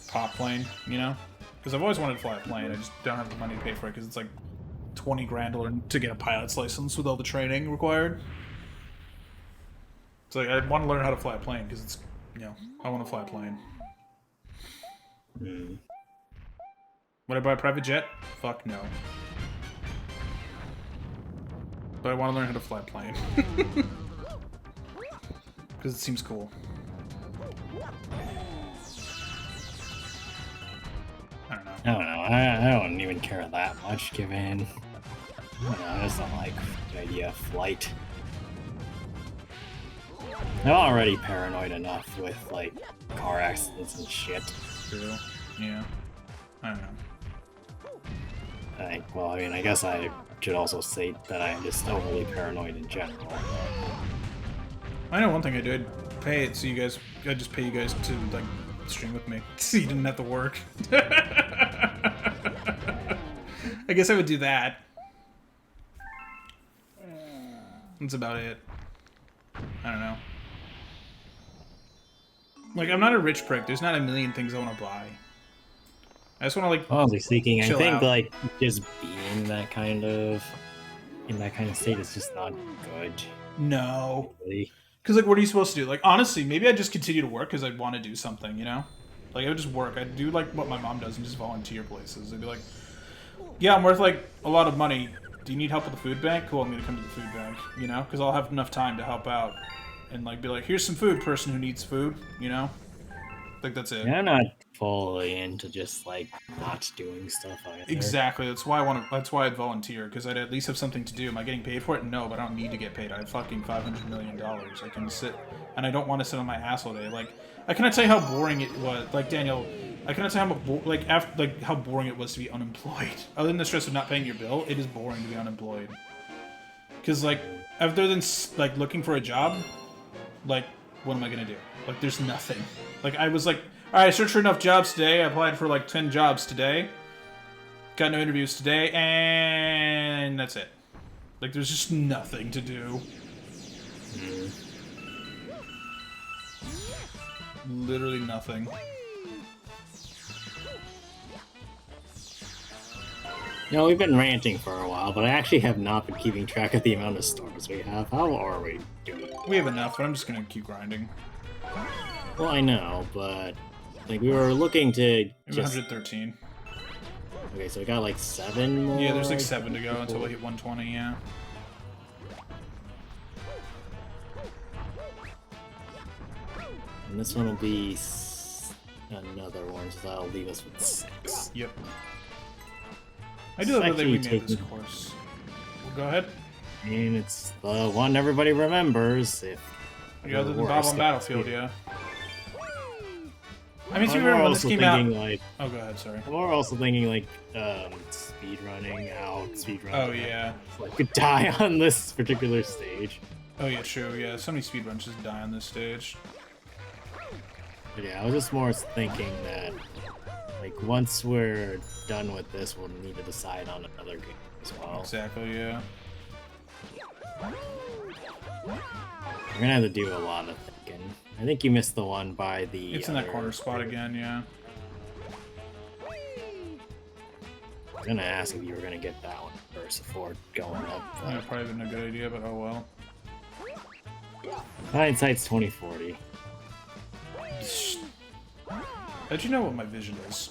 prop plane, you know? Because I've always wanted to fly a plane. I just don't have the money to pay for it because it's like 20 grand to get a pilot's license with all the training required. So, like, I want to learn how to fly a plane because it's, you know, I want to fly a plane. Mm. Would I buy a private jet? Fuck no. But I want to learn how to fly a plane. Because it seems cool. I don't know. I don't know. I don't even care that much, given... I don't know, I just don't like the idea of flight. I'm already paranoid enough with, like, car accidents and shit. True. Yeah. I don't know. Well, I mean, I guess I should also say that I'm just overly paranoid in general. I know one thing I did. Pay it so you guys... I'd just pay you guys to, like, stream with me. So you didn't have to work. I guess I would do that. That's about it. I don't know. Like, I'm not a rich prick. There's not a million things I want to buy. I just want to, like, Honestly speaking, I chill think out. like just being that kind of state is just not good. No. Really. Because, like, what are you supposed to do? Like, honestly, maybe I'd just continue to work because I'd want to do something, you know? Like, I would just work. I'd do, like, what my mom does and just volunteer places. I'd be like, yeah, I'm worth, like, a lot of money. Do you need help with the food bank? Cool, I'm going to come to the food bank, you know? Because I'll have enough time to help out. And, like, be like, here's some food, person who needs food, you know? Like, that's it. Yeah, I'm not fully into just like not doing stuff either. Exactly. That's why I want to. That's why I'd volunteer because I'd at least have something to do. Am I getting paid for it? No, but I don't need to get paid. I have fucking $500 million. I can sit, and I don't want to sit on my ass all day. Like, I cannot tell you how boring it was. Like Daniel, I cannot tell you how boring it was to be unemployed. Other than the stress of not paying your bill, it is boring to be unemployed. Because like, other than like looking for a job, like, what am I gonna do? Like, there's nothing. Like, I was like, alright, I searched for enough jobs today. I applied for like 10 jobs today. Got no interviews today, and that's it. Like, there's just nothing to do. Literally nothing. You know, we've been ranting for a while, but I actually have not been keeping track of the amount of stars we have. How are we doing? We have enough, but I'm just gonna keep grinding. Well, I know, but like we were looking to We have just 113. Okay, so we got like 7 more. Yeah, there's like 7 to go until we hit 120. Yeah. And this one will be another one, so that'll leave us with 6. Yep. I do love that we Actually made this course. Go ahead. And it's the one everybody remembers. If Yeah, other than worse, Bob on it's Battlefield, speed. yeah. I mean, to be I'm fair, when this also came out. thinking like, Oh, go ahead. Sorry. I'm more also thinking like speed running. Oh yeah. Like could die on this particular stage. Oh yeah, true. Yeah, so many speedruns just die on this stage. But yeah, I was just more thinking that like once we're done with this, we'll need to decide on another game as well. Exactly. Yeah. We're gonna have to do a lot of thinking. I think you missed the one by the. It's in that corner spot again. Yeah. I was gonna ask if you were gonna get that one first before going up. But Yeah, probably been a good idea, but oh well. hindsight's 20/40. How'd you know what my vision is?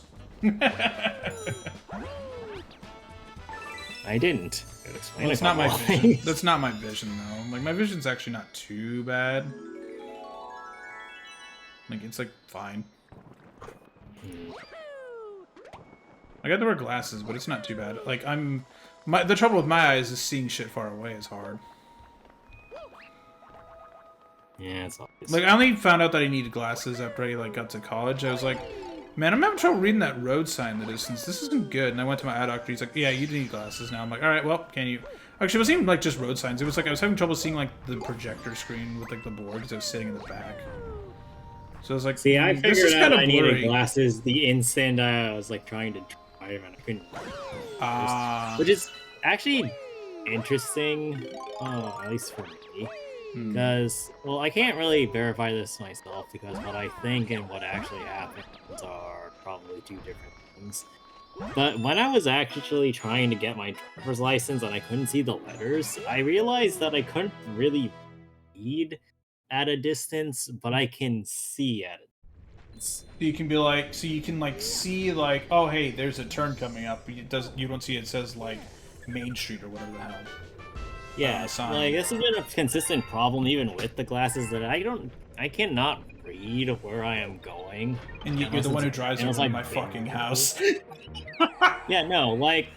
I didn't. Could explain Well, it's a not my couple of vision. things. That's not my vision, though. Like, my vision's actually not too bad. Like, it's, like, fine. I got to wear glasses, but it's not too bad. Like, the trouble with my eyes is seeing shit far away is hard. Yeah, it's obvious. Like, I only found out that I needed glasses after I, like, got to college. I was like, man, I'm having trouble reading that road sign in the distance. This isn't good. And I went to my eye doctor. He's like, yeah, you need glasses now. I'm like, all right, well, can you... Actually, it wasn't even, like, just road signs. It was like I was having trouble seeing, like, the projector screen with, like, the board because I was sitting in the back. So I was like, See, I this is figured out kinda I needed blurry. glasses the instant I was like trying to drive and I couldn't. Which is actually interesting, at least for me. Because, well, I can't really verify this myself because what I think and what actually happens are probably 2 different things. But when I was actually trying to get my driver's license and I couldn't see the letters, I realized that I couldn't really read at a distance, but I can see at a distance. You can be like, so you can like see like, oh hey, there's a turn coming up. But you don't see it says like Main Street or whatever the hell. Yeah, sign. like this has been a consistent problem even with the glasses that I cannot read where I am going. And you're the one who drives over my fucking house. Yeah, no, like,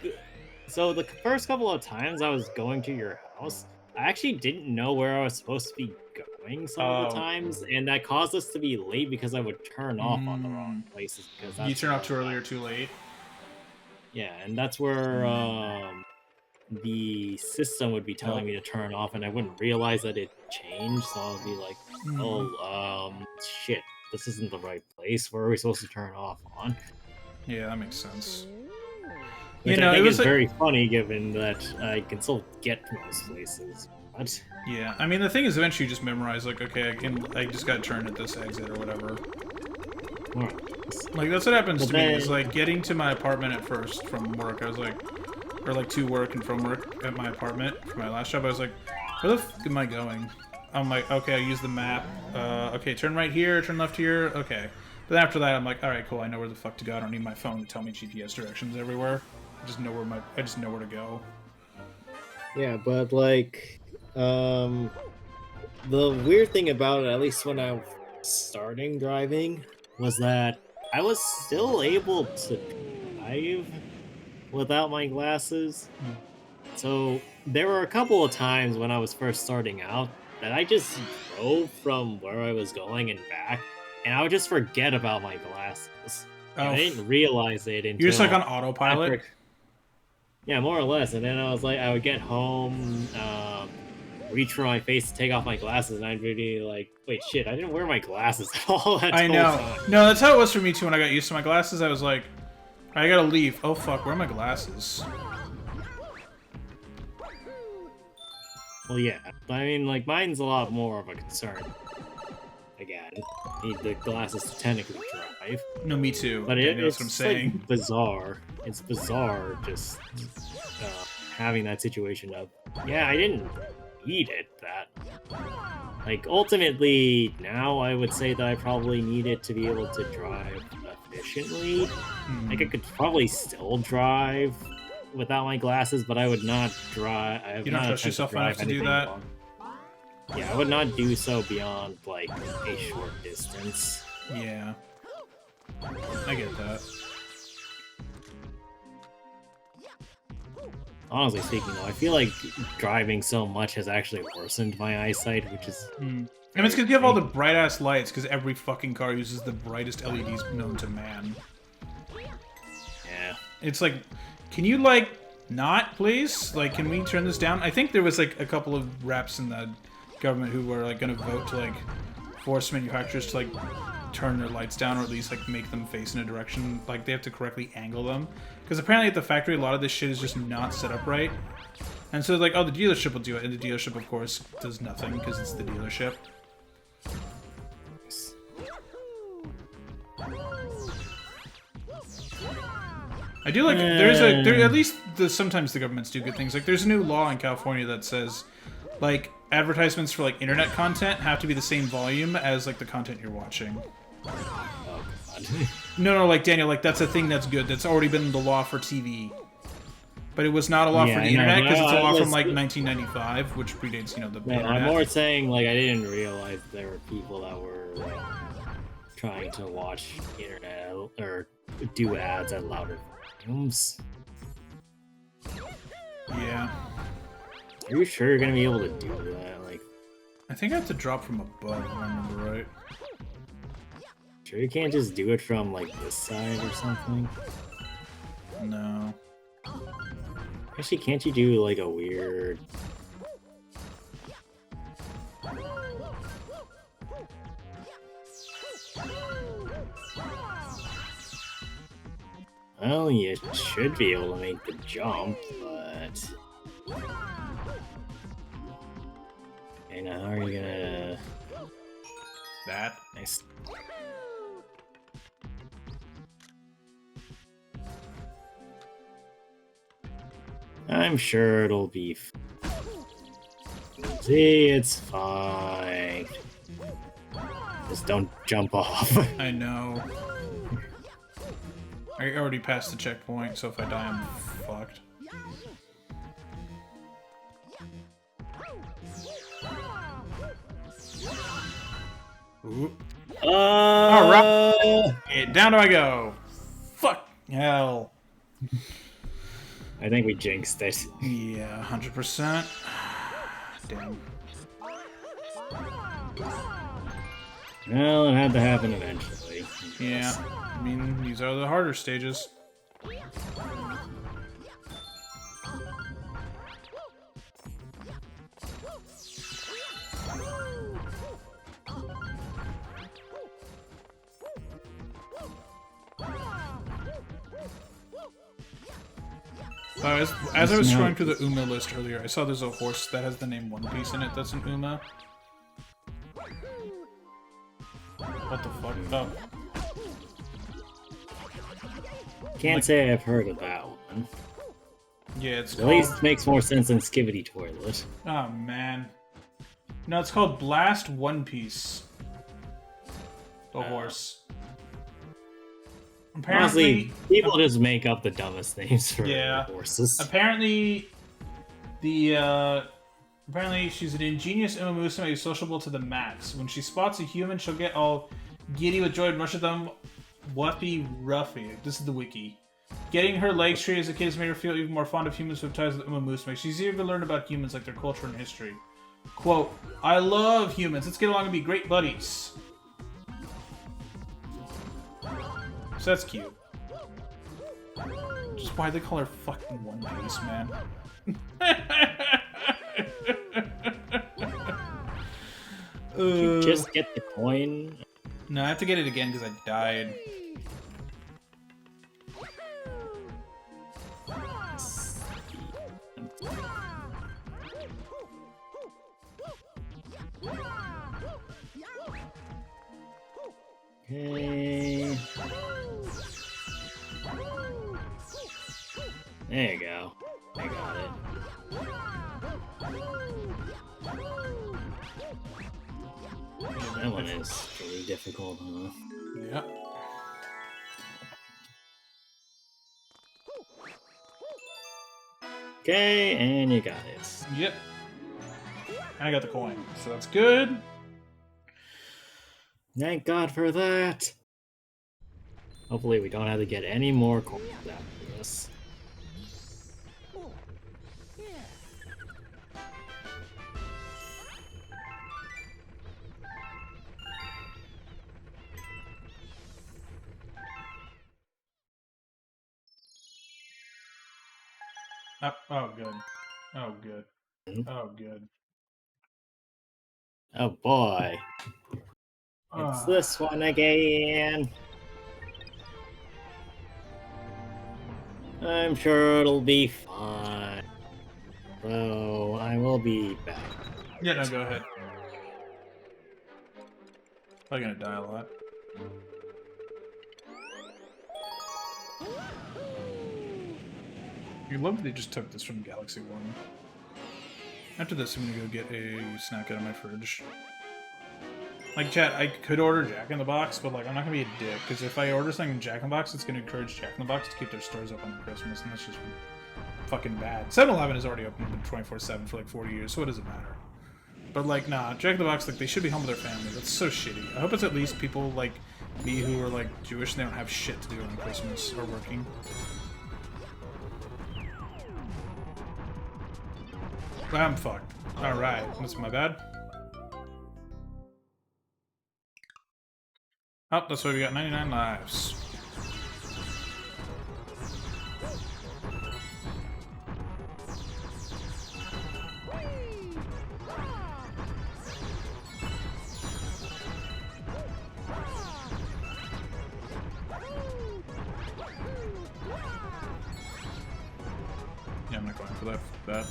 so the first couple of times I was going to your house, I actually didn't know where I was supposed to be going some of the times, and that caused us to be late because I would turn off on the wrong places. Because You turn off too early or too late. Yeah, and that's where the system would be telling me to turn off, and I wouldn't realize that it changed, so I'd be like, oh, shit, this isn't the right place. Where are we supposed to turn off on? Yeah, that makes sense. Which You know, I think it was is like, very funny given that I can still get to most places. But yeah, I mean the thing is, eventually you just memorize like, okay, I just got to turn at this exit or whatever. Like that's what happens to me. Is like getting to my apartment at first from work. I was like, or like to work and from work at my apartment for my last job. I was like, where the f am I going? I'm like, okay, I use the map. Okay, turn right here, turn left here. Okay. But after that, I'm like, all right, cool. I know where the fuck to go. I don't need my phone to tell me GPS directions everywhere. I just know where to go. yeah, but like, the weird thing about it, at least when I was starting driving, was that I was still able to drive without my glasses. So there were a couple of times when I was first starting out that I just drove from where I was going and back, and I would just forget about my glasses. And I didn't realize it until You're just like on autopilot. after- yeah, more or less. And then I was like, I would get home, reach for my face to take off my glasses, and I'd be like, wait, shit, I didn't wear my glasses at all. I know. No, that's how it was for me too when I got used to my glasses. I was like, I gotta leave. Oh fuck, where are my glasses? Well, yeah. I mean, like, mine's a lot more of a concern. Again, need the glasses to technically drive. No, me too. But Daniel, it's that's what I'm saying. like bizarre. It's bizarre just having that situation of, yeah, I didn't need it. That, like, ultimately, now I would say that I probably need it to be able to drive efficiently. Like I could probably still drive without my glasses, but I would not drive. I have You don't not trust attempt yourself drive enough to do anything that? long. Yeah, I would not do so beyond like a short distance. Yeah. I get that. Honestly speaking, though, I feel like driving so much has actually worsened my eyesight, which is I mean, it's because you have all the bright ass lights, because every fucking car uses the brightest LEDs known to man. yeah. It's like, can you, like, not, please? Like, can we turn this down? I think there was, like, a couple of reps in the government who were, like, gonna vote to, like, force manufacturers to, like, turn their lights down, or at least, like, make them face in a direction. Like, they have to correctly angle them. Because apparently at the factory, a lot of this shit is just not set up right. And so, like, oh, the dealership will do it. And the dealership, of course, does nothing, because it's the dealership. I do like, at least sometimes the governments do good things. Like, there's a new law in California that says, like, advertisements for, like, internet content have to be the same volume as, like, the content you're watching. Oh god. No, like, Daniel, like, that's a thing that's good. That's already been the law for TV. But it was not a law for the internet, because it's a law from, like, 1995, which predates, you know, the Man, internet. I'm more saying, like, I didn't realize there were people that were trying to watch internet or do ads at louder volumes. Yeah. Are you sure you're gonna be able to do that? Like, I think I have to drop from above, if I remember right. sure you can't just do it from, like, this side or something? No. Actually, can't you do, like, a weird... Well, you should be able to make the jump, but... Okay, now how are you gonna... That? Nice. I'm sure it'll be... See, it's fine. Just don't jump off. I know. I already passed the checkpoint, so if I die, I'm fucked. Ooh. Alright! Down do I go. Fuck. Hell. I think we jinxed it. Yeah, 100%. Damn. Well, it had to happen eventually. Yeah. I mean, these are the harder stages. As I was scrolling through the Uma list earlier, I saw there's a horse that has the name One Piece in it that's an Uma. What the fuck? Oh. Can't say I've heard of that one. Yeah, it's At called... least makes more sense than Skivity Toilet. Oh, man. No, it's called Blast One Piece. The horse. Honestly, people just make up the dumbest names for Yeah. horses. Apparently, apparently she's an ingenious Uma Musume who's sociable to the max. When she spots a human, she'll get all giddy with joy and rush at them. Wuffy Ruffy. This is the wiki. Getting her legs straight as a kid has made her feel even more fond of humans who have ties with Uma Musume. She's eager to learn about humans, like their culture and history. Quote, I love humans. Let's get along and be great buddies. So that's cute. Just why they call her fucking One Piece, man. Did you just get the coin? No, I have to get it again because I died. Okay. There you go. I got it. That one is really difficult, huh? Yeah. Okay, and you got it. Yep. And I got the coin, so that's good. Thank God for that. Hopefully we don't have to get any more coins after this. Oh, good. Oh, good. Mhm. Oh, good. Oh boy. It's this one again. I'm sure it'll be fine. So I will be back. Yeah, no, go ahead. Probably gonna die a lot. You love that they just took this from Galaxy 1. After this, I'm gonna go get a snack out of my fridge. Like, chat, I could order Jack in the Box, but, like, I'm not gonna be a dick, because if I order something in Jack in the Box, it's gonna encourage Jack in the Box to keep their stores open on Christmas, and that's just fucking bad. 7-Eleven has already opened 24/7 for, like, 40 years, so what does it matter? But, like, nah, Jack in the Box, like, they should be home with their family. That's so shitty. I hope it's at least people like me who are, like, Jewish and they don't have shit to do on Christmas or working. I'm fucked. Alright, that's my bad. Oh, that's why we got 99 lives. Yeah, I'm not going for that. Fuck that.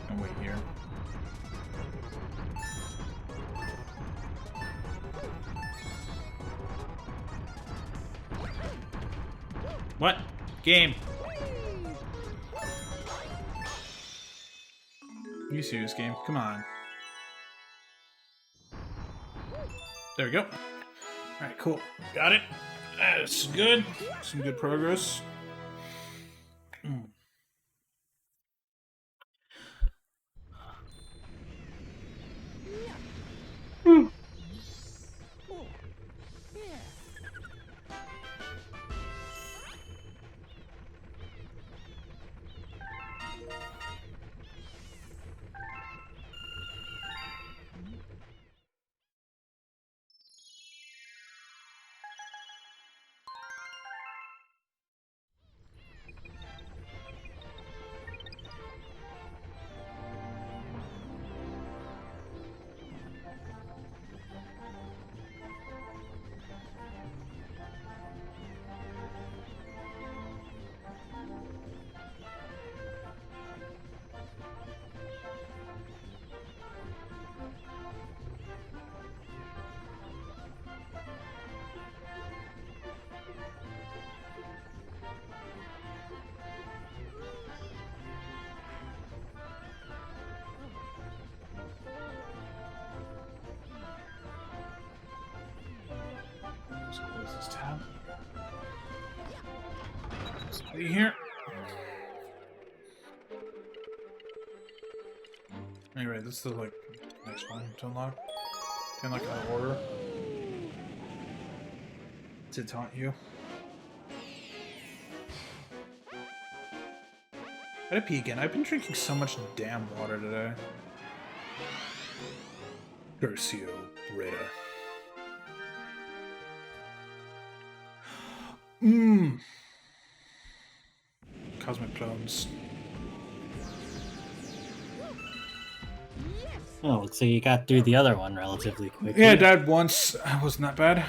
And wait here. What? Game. You serious, game? Come on. There we go. Alright, cool. Got it. That's good. Some good progress. Let's close this tab. Somebody here. Anyway, this is the like next one to unlock. To unlock an order. To taunt you. I gotta pee again. I've been drinking so much damn water today. Curcio Brita. Mmm. Cosmic clones. Oh, looks like you got through the other one relatively quickly. Yeah, I died once. Wasn't that bad?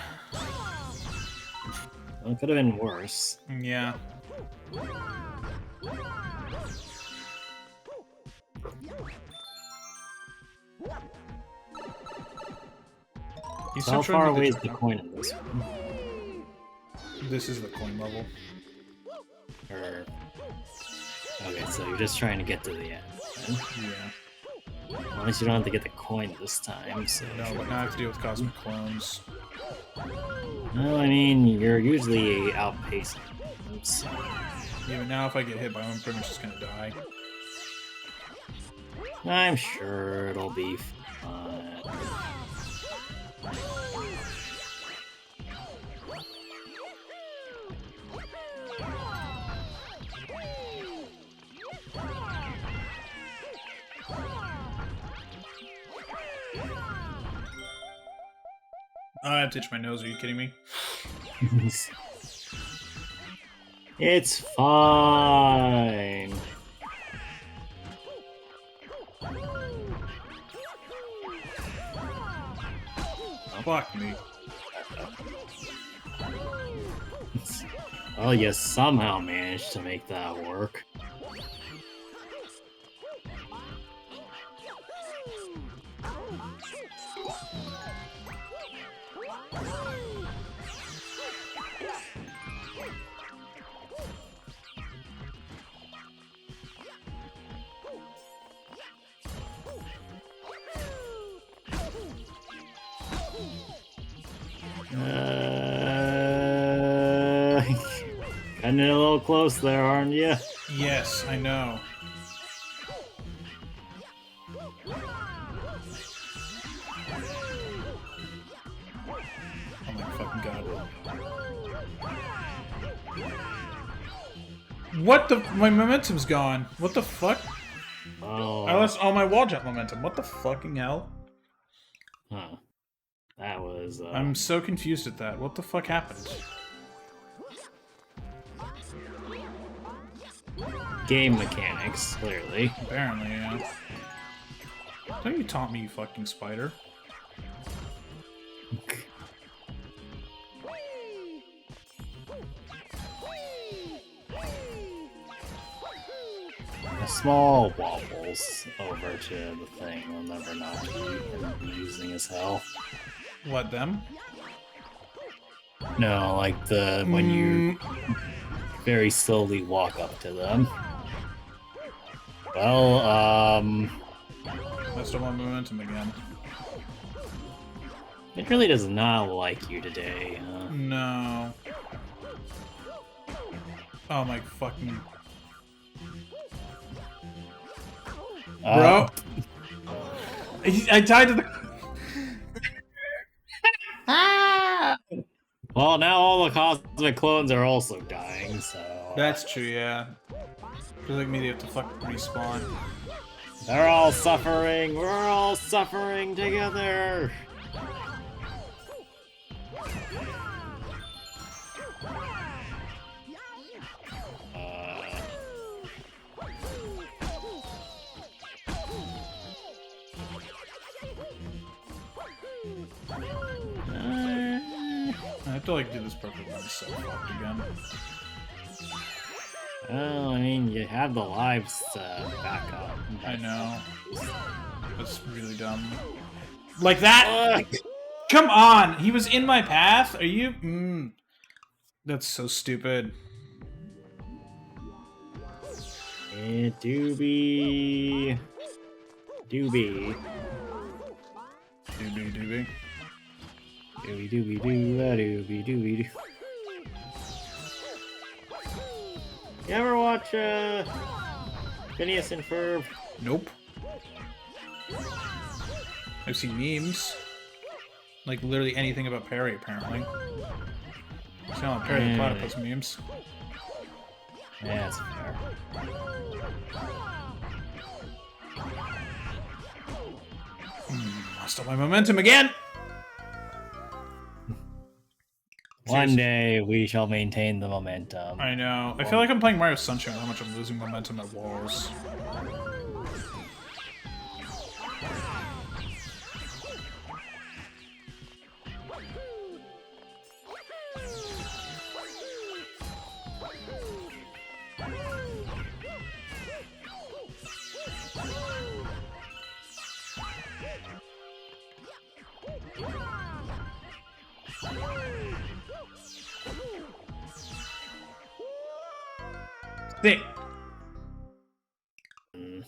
Well, it could have been worse. Yeah. He's So how still showing far me away is the the coin in this one? This is the coin level. Or... Okay, so you're just trying to get to the end. Then. Yeah. At least you don't have to get the coin this time, so... No, but now I have to deal with cosmic clones. Well, I mean, you're usually outpacing them, so... Yeah, but now if I get hit by one, I'm pretty much just gonna die. I'm sure it'll be fun. I have to itch my nose. Are you kidding me? It's fine. Fuck me. Well, you somehow managed to make that work. Getting a little close there, aren't you? Yes, I know. Oh my fucking god. What the? My momentum's gone. What the fuck? Oh. I lost all my wall jump momentum. What the fucking hell? Huh. That was. I'm so confused at that. What the fuck happened? Game mechanics, clearly. Apparently, yeah. Don't you taunt me, you fucking spider. Small wobbles over to the thing will never not be using as hell. What, them? No, like the when you very slowly walk up to them. Well, I still want momentum again. it really does not like you today, huh? No. Oh my fucking... Bro! I tied to the... Well, now all the cosmic clones are also dying, so... That's true, yeah. Feels like maybe they have to fucking respawn. They're all suffering! We're all suffering together! I have to like do this perfectly myself fucked again. Well, I mean, you have the lives to back up. I know. That's really dumb. Like that? Come on! He was in my path? Are you... That's so stupid. It do be... Doobie. Doobie doobie. Doobie doobie doo, doobie doobie doo. You ever watch, Phineas and Ferb? Nope. I've seen memes. Like, literally anything about Perry, apparently. It's not like Perry the Platypus memes. Yeah, that's fair. Lost all my momentum again! One day we shall maintain the momentum. I know. I feel like I'm playing Mario Sunshine with how much I'm losing momentum at walls. Sick. Mm.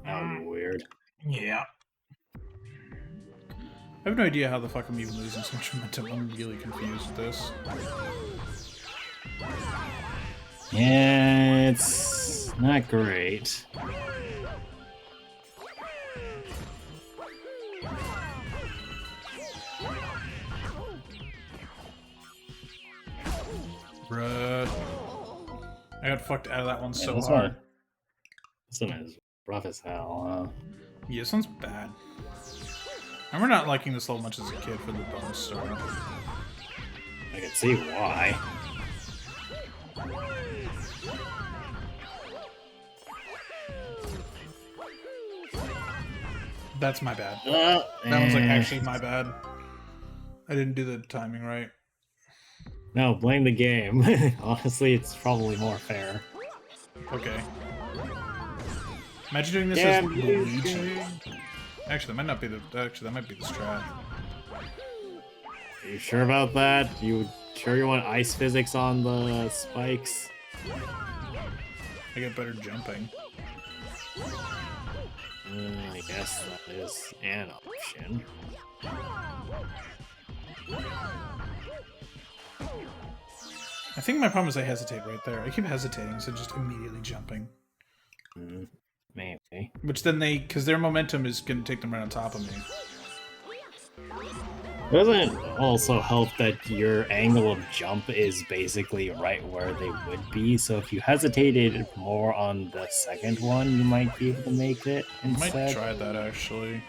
That would be weird. Yeah. I have no idea how the fuck I'm even losing so much momentum. I'm really confused with this. Yeah, it's not great. Bruh. I got fucked out of that one so this hard. This one is rough as hell. Yeah, this one's bad. I remember not liking this level much as a kid for the bonus star. I can see why. That's my bad. That one's like actually my bad. I didn't do the timing right. No, blame the game. Honestly, it's probably more fair. Okay. Imagine doing this Damn as you. Luigi. Actually, that might not be the. Actually, that might be the strat. Are you sure about that? You sure you want ice physics on the spikes? I get better jumping. I guess that is an option. I think my problem is I hesitate right there. I keep hesitating instead of just immediately jumping. Maybe. Which then because their momentum is going to take them right on top of me. Doesn't also help that your angle of jump is basically right where they would be, so if you hesitated more on the second one, you might be able to make it I might instead. try that actually.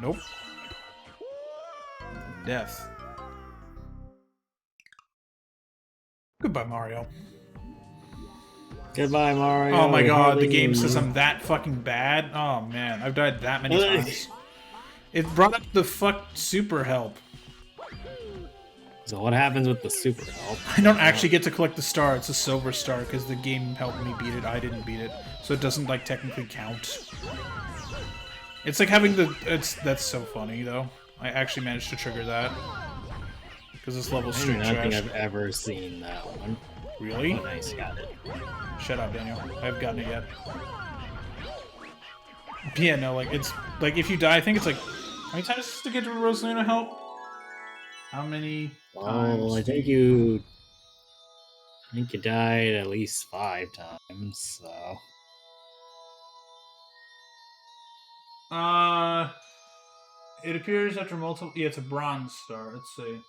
Nope. Death. Goodbye, Mario. Goodbye, Mario. Oh my god, the Hardly game knew says you. I'm that fucking bad? Oh man, I've died that many times. It brought up the super help. So what happens with the super help? I don't actually get to collect the star, it's a silver star, because the game helped me beat it, I didn't beat it. So it doesn't, like, technically count. It's like having the... That's so funny, though. I actually managed to trigger that. Because this level's I straight don't think trash. I've ever seen that one. Really? Oh, nice, got it. Shut up, Daniel. I haven't gotten it yet. Yeah, no, like, it's... Like, if you die, I think it's like... How many times to get to Rosalina help? How many times? Well, I think you died at least 5 times, so... It appears after multiple... Yeah, it's a bronze star. Let's see.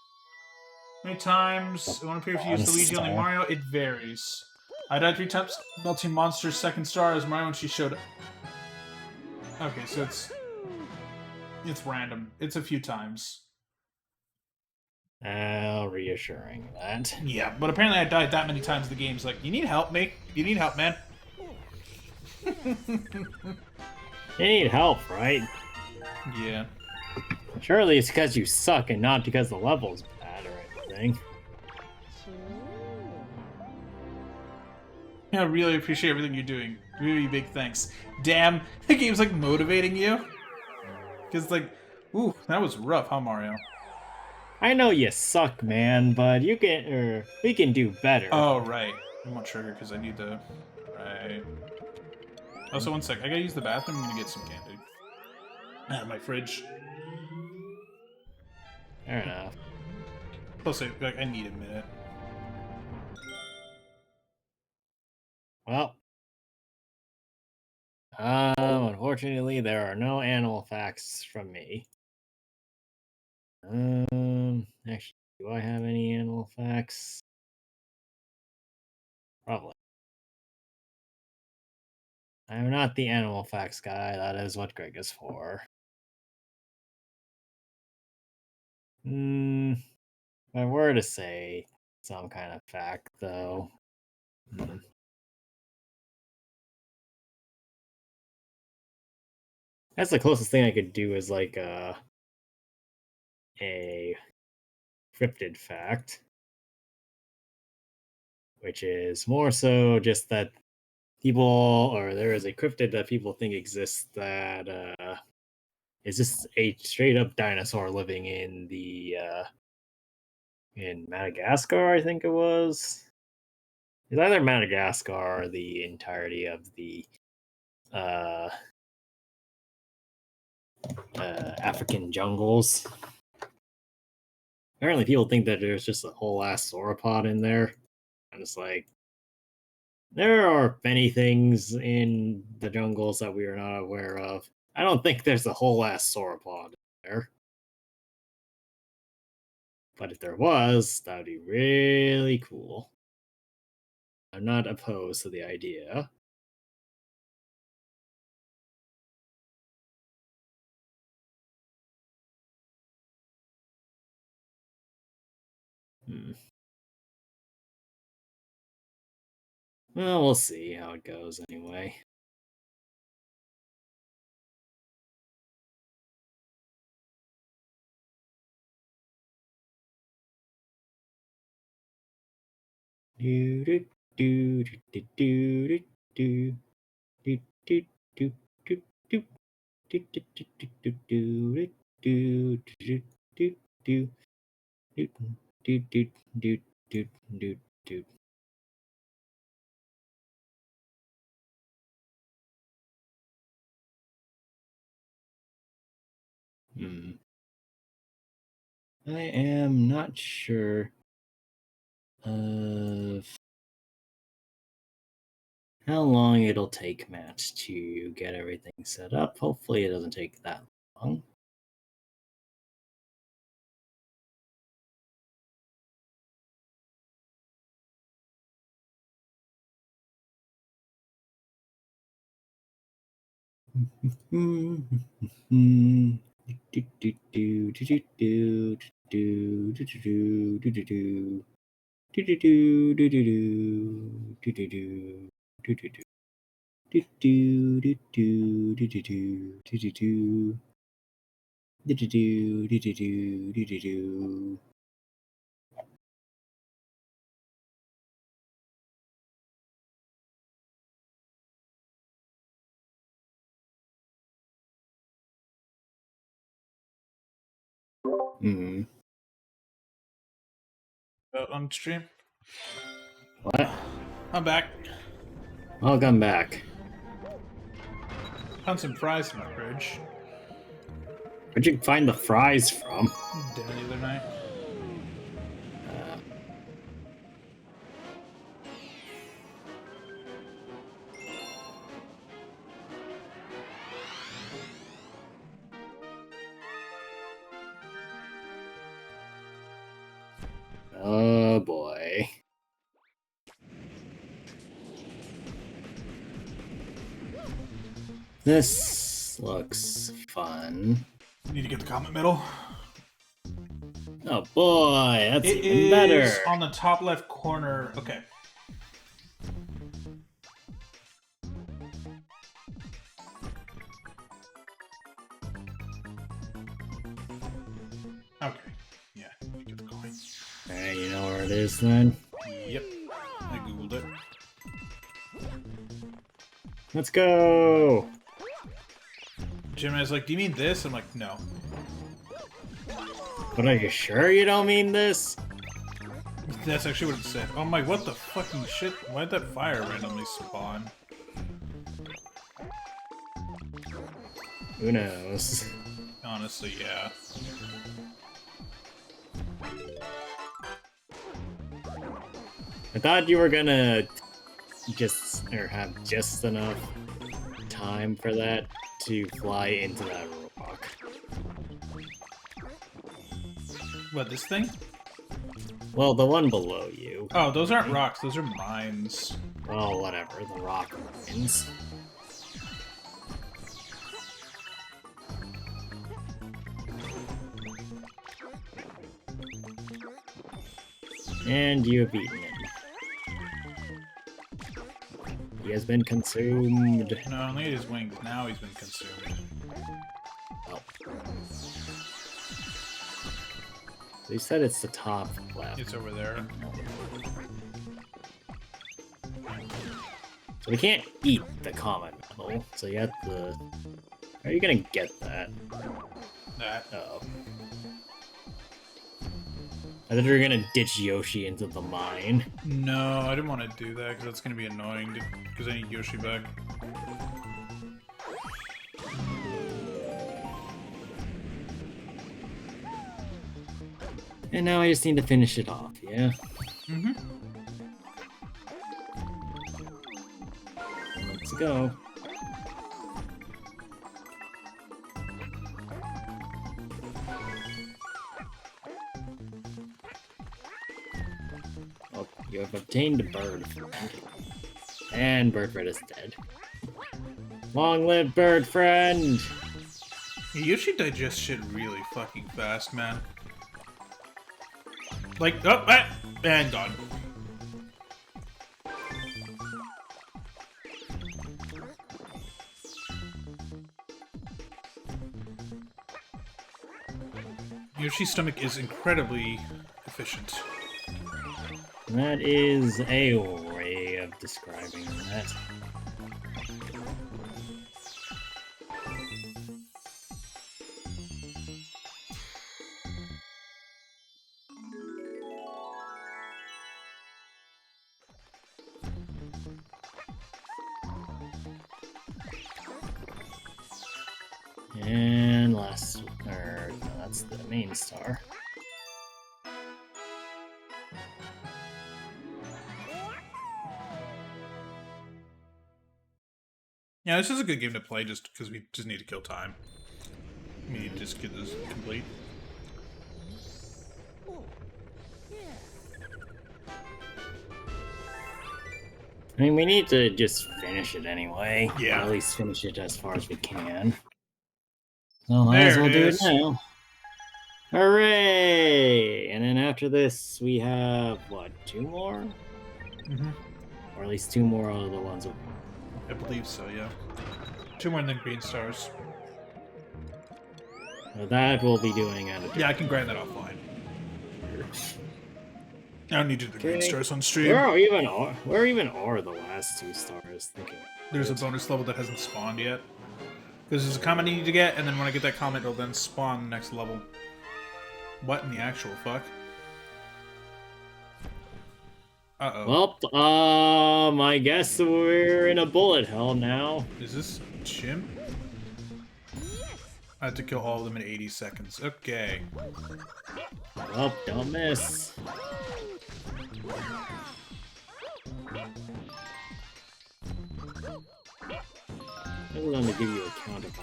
How many times it won't appear if you use Bronze Luigi, only star. Mario? It varies. I died 3 times melting monster's second star as Mario when she showed up. Okay, so it's random. It's a few times. Reassuring that. Yeah, but apparently I died that many times the game's like, you need help, mate? You need help, man? You need help, right? Yeah. Surely it's because you suck and not because the level's bad or anything. I really appreciate everything you're doing. Really big thanks. Damn, the game's like motivating you. Because like, ooh, that was rough, huh, Mario? I know you suck, man, but we can do better. Oh, right. I want trigger because I need the... Right. Also, one sec. I gotta use the bathroom. I'm gonna get some candy. Out of my fridge. Fair enough. Plus, I need a minute. Well, unfortunately, there are no animal facts from me. Actually, do I have any animal facts? Probably. I'm not the animal facts guy. That is what Greg is for. If I were to say some kind of fact, though. That's the closest thing I could do is like a cryptid fact, which is more so just that people, or there is a cryptid that people think exists that is just a straight up dinosaur living in the in Madagascar, I think it was. It's either Madagascar or the entirety of the uh, African jungles. Apparently, people think that there's just a whole ass sauropod in there. And it's like, there are many things in the jungles that we are not aware of. I don't think there's a whole ass sauropod there. But if there was, that would be really cool. I'm not opposed to the idea. Well, we'll see how it goes anyway. Do do do do do do do do do do do I am not sure of how long it'll take Matt to get everything set up. Hopefully, it doesn't take that long. On stream. What? I'm back. Welcome back. Found some fries in my fridge. Where'd you find the fries from? Dinner the other night. Oh boy. This looks fun. Need to get the comment medal. Oh boy, that's It even is better. on the top left corner. Okay. Okay. Yeah. Get the coin. Alright, you know where it is then? Yep. I googled it. Let's go! Jim is like, do you mean this? I'm like, no. But are you sure you don't mean this? That's actually what it said. I'm like, what the fucking shit? Why'd that fire randomly spawn? Who knows? Honestly, yeah. I thought you were gonna just, or have just enough time for that to fly into that rock. What, this thing? Well, the one below you. Oh, those aren't rocks. Those are mines. Oh, whatever. The rock wins. And you have beaten him. He has been consumed. No, only his wings. Now he's been consumed. Oh. They said it's the top left. It's over there. So we can't eat the common metal, so you have to... How are you gonna get that? That. Oh. I thought you were gonna ditch Yoshi into the mine. No, I didn't want to do that because that's going to be annoying because I need Yoshi back. And now I just need to finish it off, yeah? Mm-hmm. Let's go. Oh, you have obtained a bird friend. And bird friend is dead. Long live bird friend! Yoshi digests shit really fucking fast, man. Like, oh, ah, and gone. Yoshi's stomach is incredibly efficient. That is a way of describing that. And last, or no, that's the main star. Yeah, this is a good game to play just because we just need to kill time. We need to just get this complete. I mean, we need to just finish it anyway. Yeah. Or at least finish it as far as we can. So might There as well it do is. it now. Hooray! And then after this, we have, what, 2 more? Mm-hmm. Or at least 2 more out of the ones with... I believe so, yeah. 2 more than green stars. that we'll be doing at a... Yeah, I can grind that offline. I don't need to do the green Okay. stars on stream. Where even are the last 2 stars? Thinking. There's a bonus level that hasn't spawned yet. Because there's a comment I need to get, and then when I get that comment, it'll then spawn the next level. What in the actual fuck? Uh-oh. Well, I guess we're in a bullet hell now. Is this Chim? I have to kill all of them in 80 seconds. Okay. Well, don't miss. I'm going to give you a count of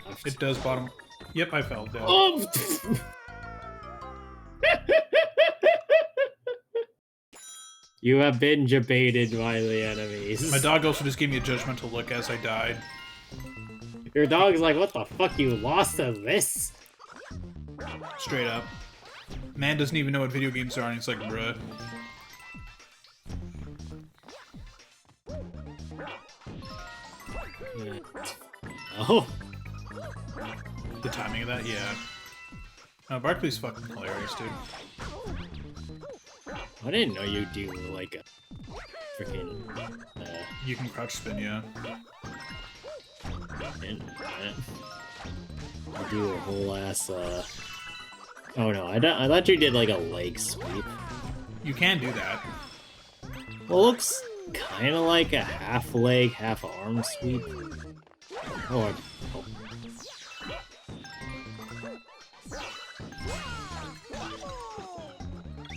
left. It does bottom. Yep, I fell down. Oh! You have been debated by the enemies. My dog also just gave me a judgmental look as I died. Your dog's like, what the fuck, you lost to this? Straight up. Man doesn't even know what video games are, and he's like, bruh. Oh. The timing of that, yeah. Barkley's fucking hilarious, dude. I didn't know you do, like, a freaking, You can crouch spin, yeah. I do a whole ass, Oh no, I thought you did, like, a leg sweep. You can do that. Well, it looks kind of like a half leg, half arm sweep. Oh.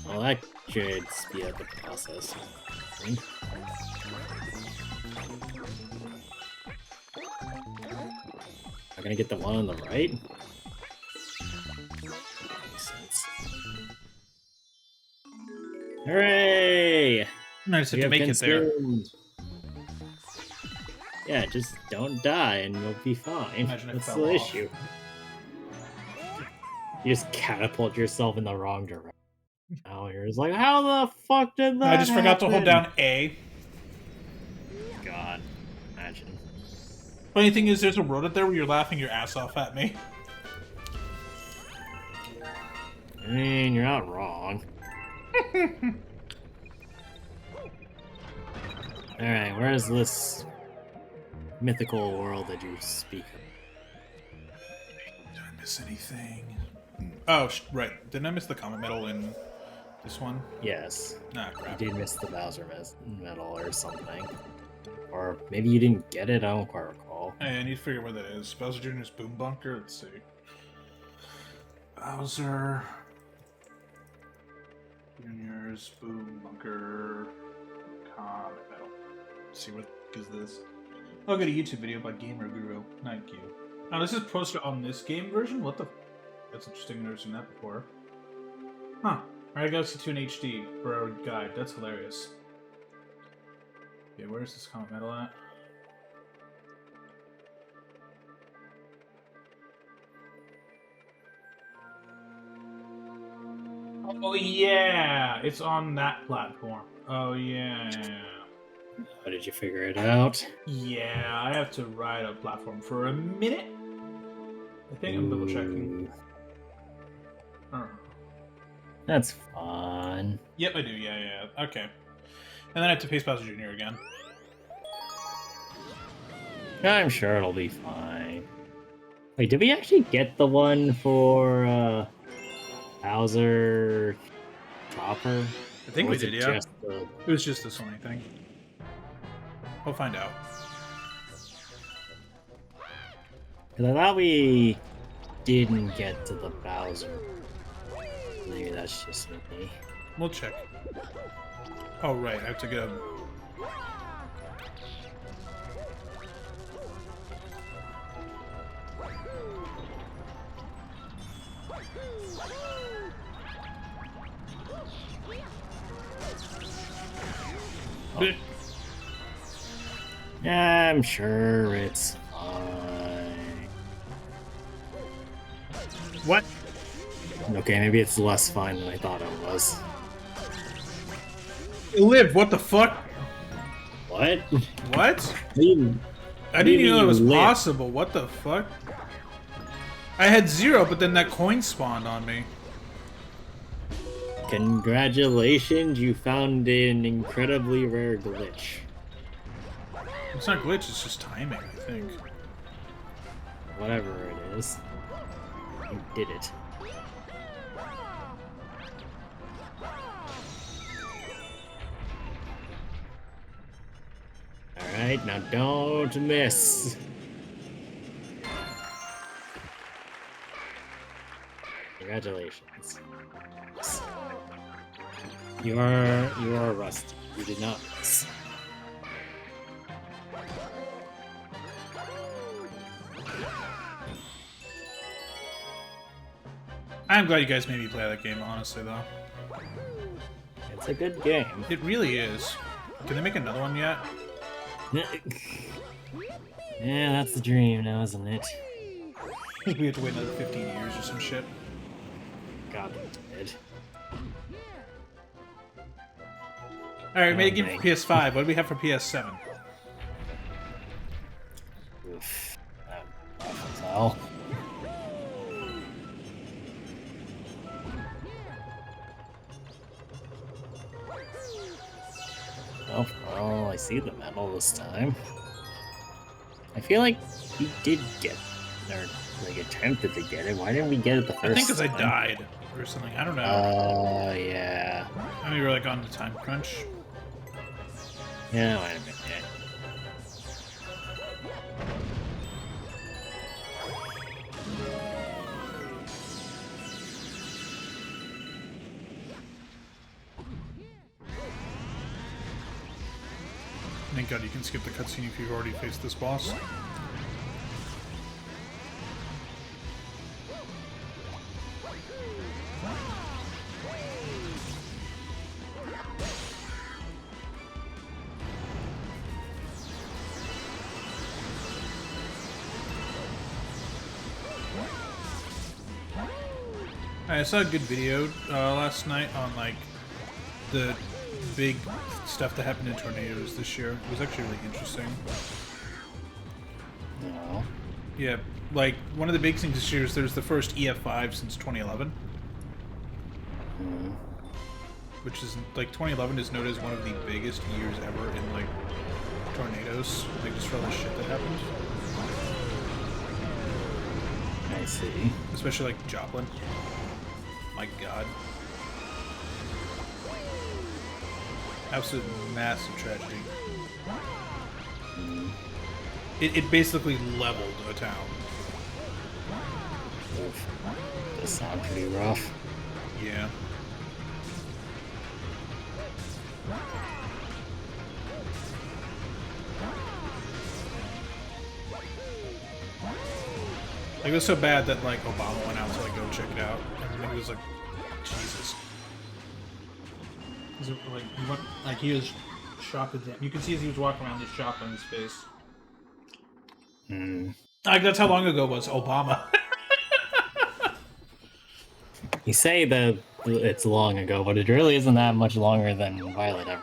Well, that should speed up the process. I'm gonna get the one on the right. Makes sense. Hooray! I just have We to have make it there. consumed. Yeah, just don't die and you'll be fine. Imagine I That's fell the off. issue. You just catapult yourself in the wrong direction. Now you're just like, how the fuck did that I just forgot to hold happen?" down A. God, imagine. Funny thing is, there's a world out there where you're laughing your ass off at me. I mean, you're not wrong. Alright, where is this mythical world that you speak of? Did I miss anything? Oh, right. Didn't I miss the comet medal in this one? Yes. Nah, You crap. did miss the Bowser medal or something. Or maybe you didn't get it, I don't quite recall. Hey, I need to figure out where that is. Bowser Jr.'s Boom Bunker? Let's see. Bowser Jr.'s Boom Bunker comet medal. Let's see what is this. I'll get a YouTube video by Gamer Guru. Thank you. Now this is posted on this game version? What the... That's interesting, I've never seen that before. Huh. Alright, Galaxy 2 in HD for our guide. That's hilarious. Okay, where's this comet medal at? Oh yeah! It's on that platform. Oh yeah. How did you figure it out? Yeah, I have to ride a platform for a minute. I think I'm double checking. Ooh, that's fun. Yep, I do. Yeah. Okay. And then I have to face Bowser Jr. again. I'm sure it'll be fine. Wait, did we actually get the one for Bowser Chopper? I think Or we was did, it yeah. just the- It was just this one, I think. We'll find out. 'Cause I thought we didn't get to the Bowser. Maybe that's just me. We'll check. Oh, right. I have to go. Yeah, I'm sure it's fine. What? Okay, maybe it's less fine than I thought it was. It lived. What the fuck? What? What? I didn't I didn't even know it was live. possible. What the fuck? I had 0, but then that coin spawned on me. Congratulations, you found an incredibly rare glitch. It's not glitch, it's just timing, I think. Whatever it is. You did it. Alright, now don't miss. Congratulations. You are rusty. You did not miss. I'm glad you guys made me play that game, honestly, though. It's a good game. It really is. Can they make another one yet? Yeah, that's the dream now, isn't it? We have to wait another 15 years or some shit. God, dead. Alright, made a Oh, game man. for PS5. What do we have for PS7? Oof. That was hell. Oh, well, I see the medal this time. I feel like we did get, or like attempted to get it. Why didn't we get it the first time? I think because I died or something. I don't know. Yeah. I mean, we were like on the time crunch. Yeah, wait a minute. Thank God you can skip the cutscene if you've already faced this boss. I saw a good video last night on like the big stuff that happened in tornadoes this year. It was actually really interesting. No. Yeah, like one of the big things this year is there's the first EF5 since 2011. Which is like 2011 is noted as one of the biggest years ever in like tornadoes, like just for all the shit that happened. I see. Especially like Joplin. My God. Absolute massive tragedy. It basically leveled a town. Oof. Does sound pretty rough. Yeah. Like, it was so bad that, like, Obama went out to, like, go check it out. And he was like, Jesus. He was shocked at that. You can see as he was walking around, just shocked on his face. Like, that's how long ago was Obama. You say that it's long ago, but it really isn't that much longer than Violet ever.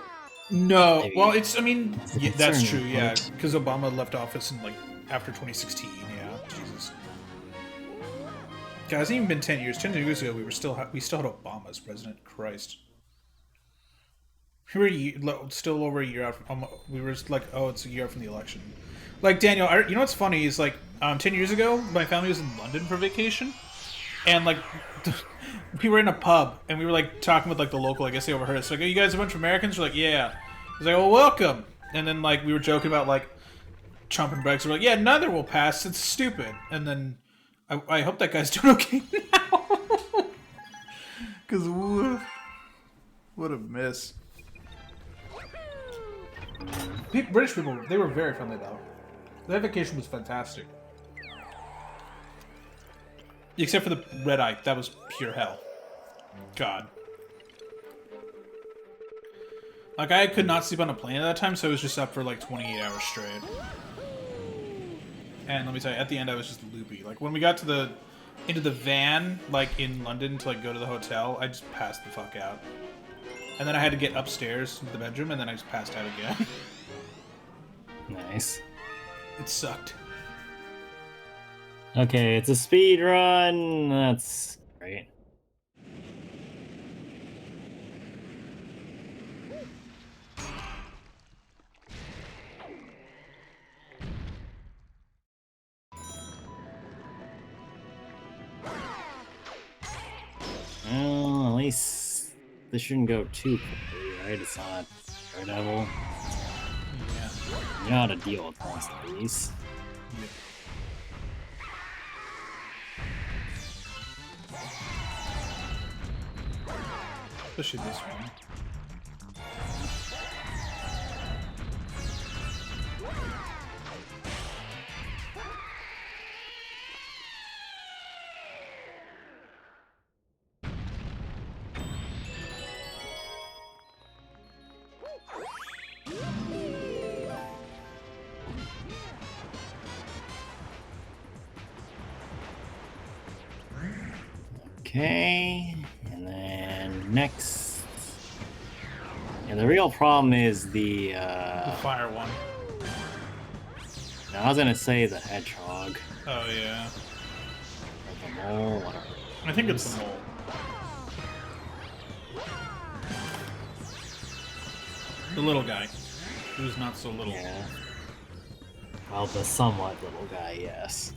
No. Maybe. Well, it's, I mean, yeah, that's concern, true, yeah. right? Because Obama left office in, like, after 2016, yeah. Jesus. Guys, it's even been 10 years. 10 years ago, we still had Obama as president. Christ. We were still over a year out from, we were like, oh, it's a year out from the election. Like, Daniel, you know what's funny is, like, 10 years ago, my family was in London for vacation, and, like, we were in a pub, and we were, like, talking with, like, the local, I guess they overheard us, like, oh, you guys a bunch of Americans? We're like, yeah. I was like, well, welcome. And then, like, we were joking about, like, Trump and Brexit. We're like, yeah, neither will pass. It's stupid. And then, I hope that guy's doing okay now. Because, what a miss. British people, they were very friendly though. That vacation was fantastic. Except for the red eye, that was pure hell. God. Like, I could not sleep on a plane at that time, so I was just up for like 28 hours straight. And let me tell you, at the end I was just loopy. Like, when we got to into the van, like in London, to like go to the hotel, I just passed the fuck out. And then I had to get upstairs to the bedroom, and then I just passed out again. Nice. It sucked. Okay, it's a speed run. That's great. Well, at least this shouldn't go too quickly, right? It's not Daredevil. Yeah. You know how to deal with most of these. Especially this one. Okay, and then next. Yeah, the real problem is the fire one. I was gonna say the hedgehog. Oh, yeah. Or the mole, whatever. I think it's the mole. The little guy. Who's not so little. Yeah. Well, the somewhat little guy, yes.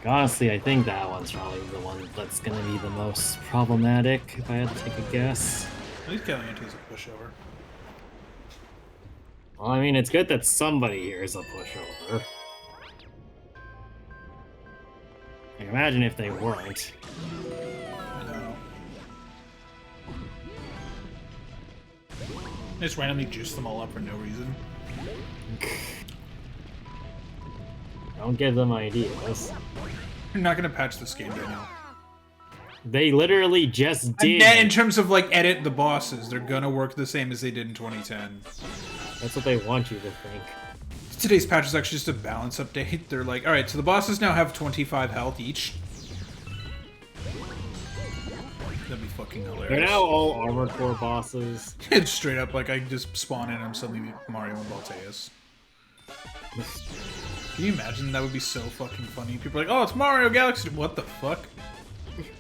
Honestly, I think that one's probably the one that's gonna be the most problematic, if I had to take a guess. At least Caliente's a pushover. Well, I mean, it's good that somebody here is a pushover. Like, imagine if they weren't. No. Just randomly juice them all up for no reason. Don't give them ideas. You're not gonna patch this game right now. They literally just did. And in terms of like edit the bosses, they're gonna work the same as they did in 2010. That's what they want you to think. Today's patch is actually just a balance update. They're like, alright, so the bosses now have 25 health each. That'd be fucking They're hilarious. now all Armored Core bosses. It's straight up like I just spawn in and I'm suddenly Mario and Balteus. Can you imagine? That would be so fucking funny. People are like, oh, it's Mario Galaxy. What the fuck?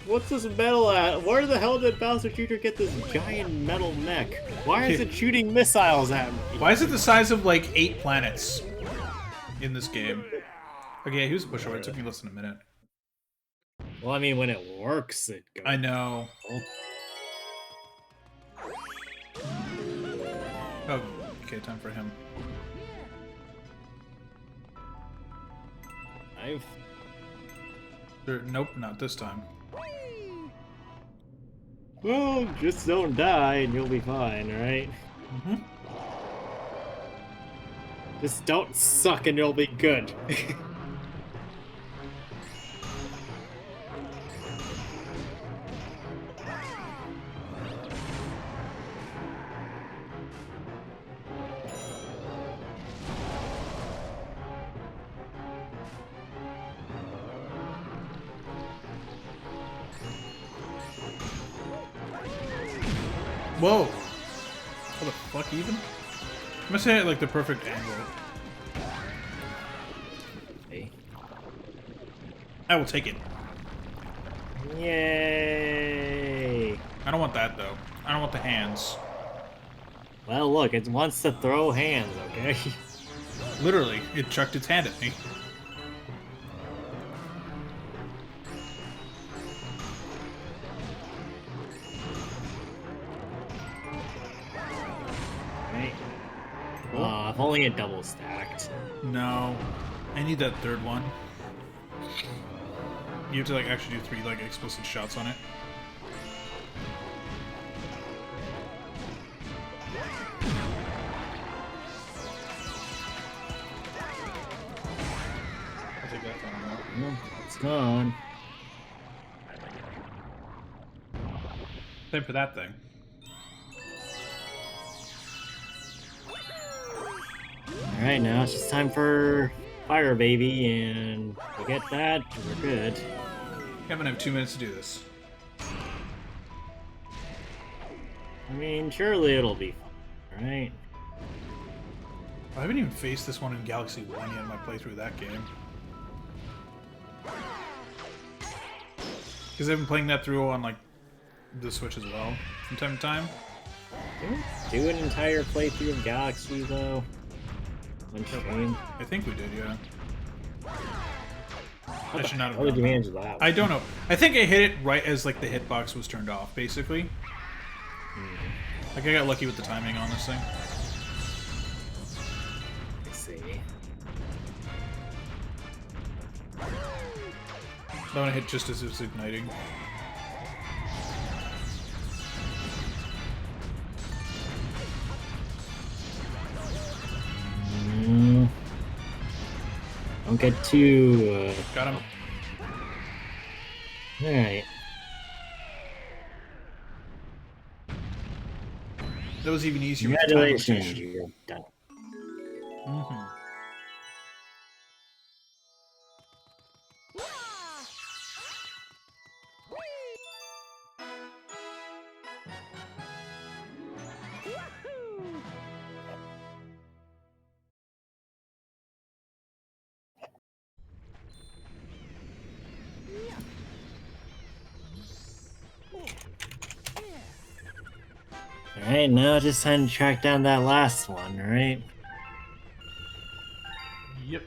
What's this metal at? Where the hell did Bowser Jr. get this giant metal neck? Why is it shooting missiles at me? Why is it the size of like 8 planets in this game? Okay, who's pushover? It took me less than a minute. Well, I mean, when it works, it goes. I know. Oh, okay, time for him. Nope, not this time. Well, just don't die and you'll be fine, right? Mm-hmm. Just don't suck and you'll be good. Whoa! How the fuck even? I'm gonna say it like the perfect angle. Hey. I will take it. Yay! I don't want that though. I don't want the hands. Well, look, it wants to throw hands, okay? Literally, it chucked its hand at me. Right. If only it double stacked. No. I need that third one. You have to like actually do 3 like explicit shots on it. I'll take that one. Well, it's gone. Same for that thing. Alright, now it's just time for Fire Baby, and we get that, we're good. I'm gonna have 2 minutes to do this. I mean, surely it'll be fun, right? I haven't even faced this one in Galaxy 1 yet in my playthrough of that game. Because I've been playing that through on like the Switch as well, from time to time. Do an entire playthrough of Galaxy, though. On stream. I think we did, yeah. I should not have How did done you that. manage that? I don't know. I think I hit it right as like the hitbox was turned off, basically. Like I got lucky with the timing on this thing. Let's see. That one I hit just as it was igniting. Don't get too. Got him. Alright. That was even easier with the time Congratulations, rotation. you're done. Mm-hmm. Alright, now just time to track down that last one, right? Yep.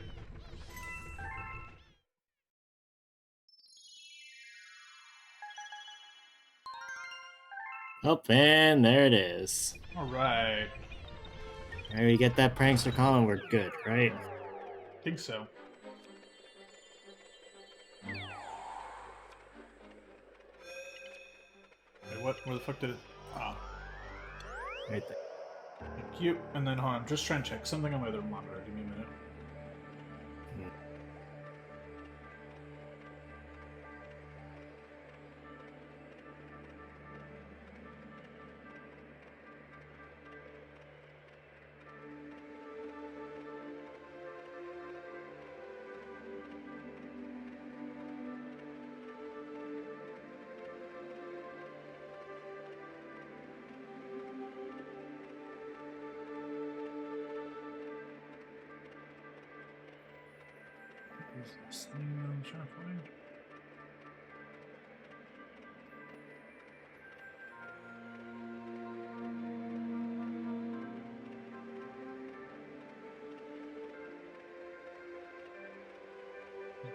Oh, and there it is. Alright. Alright, we get that prankster common, we're good, right? Think so. Wait, what? Where the fuck did it? Ah. Right there. Thank you. And then hold on, I'm just trying to check something on my other monitor. Give me a minute. This thing I'm trying to find.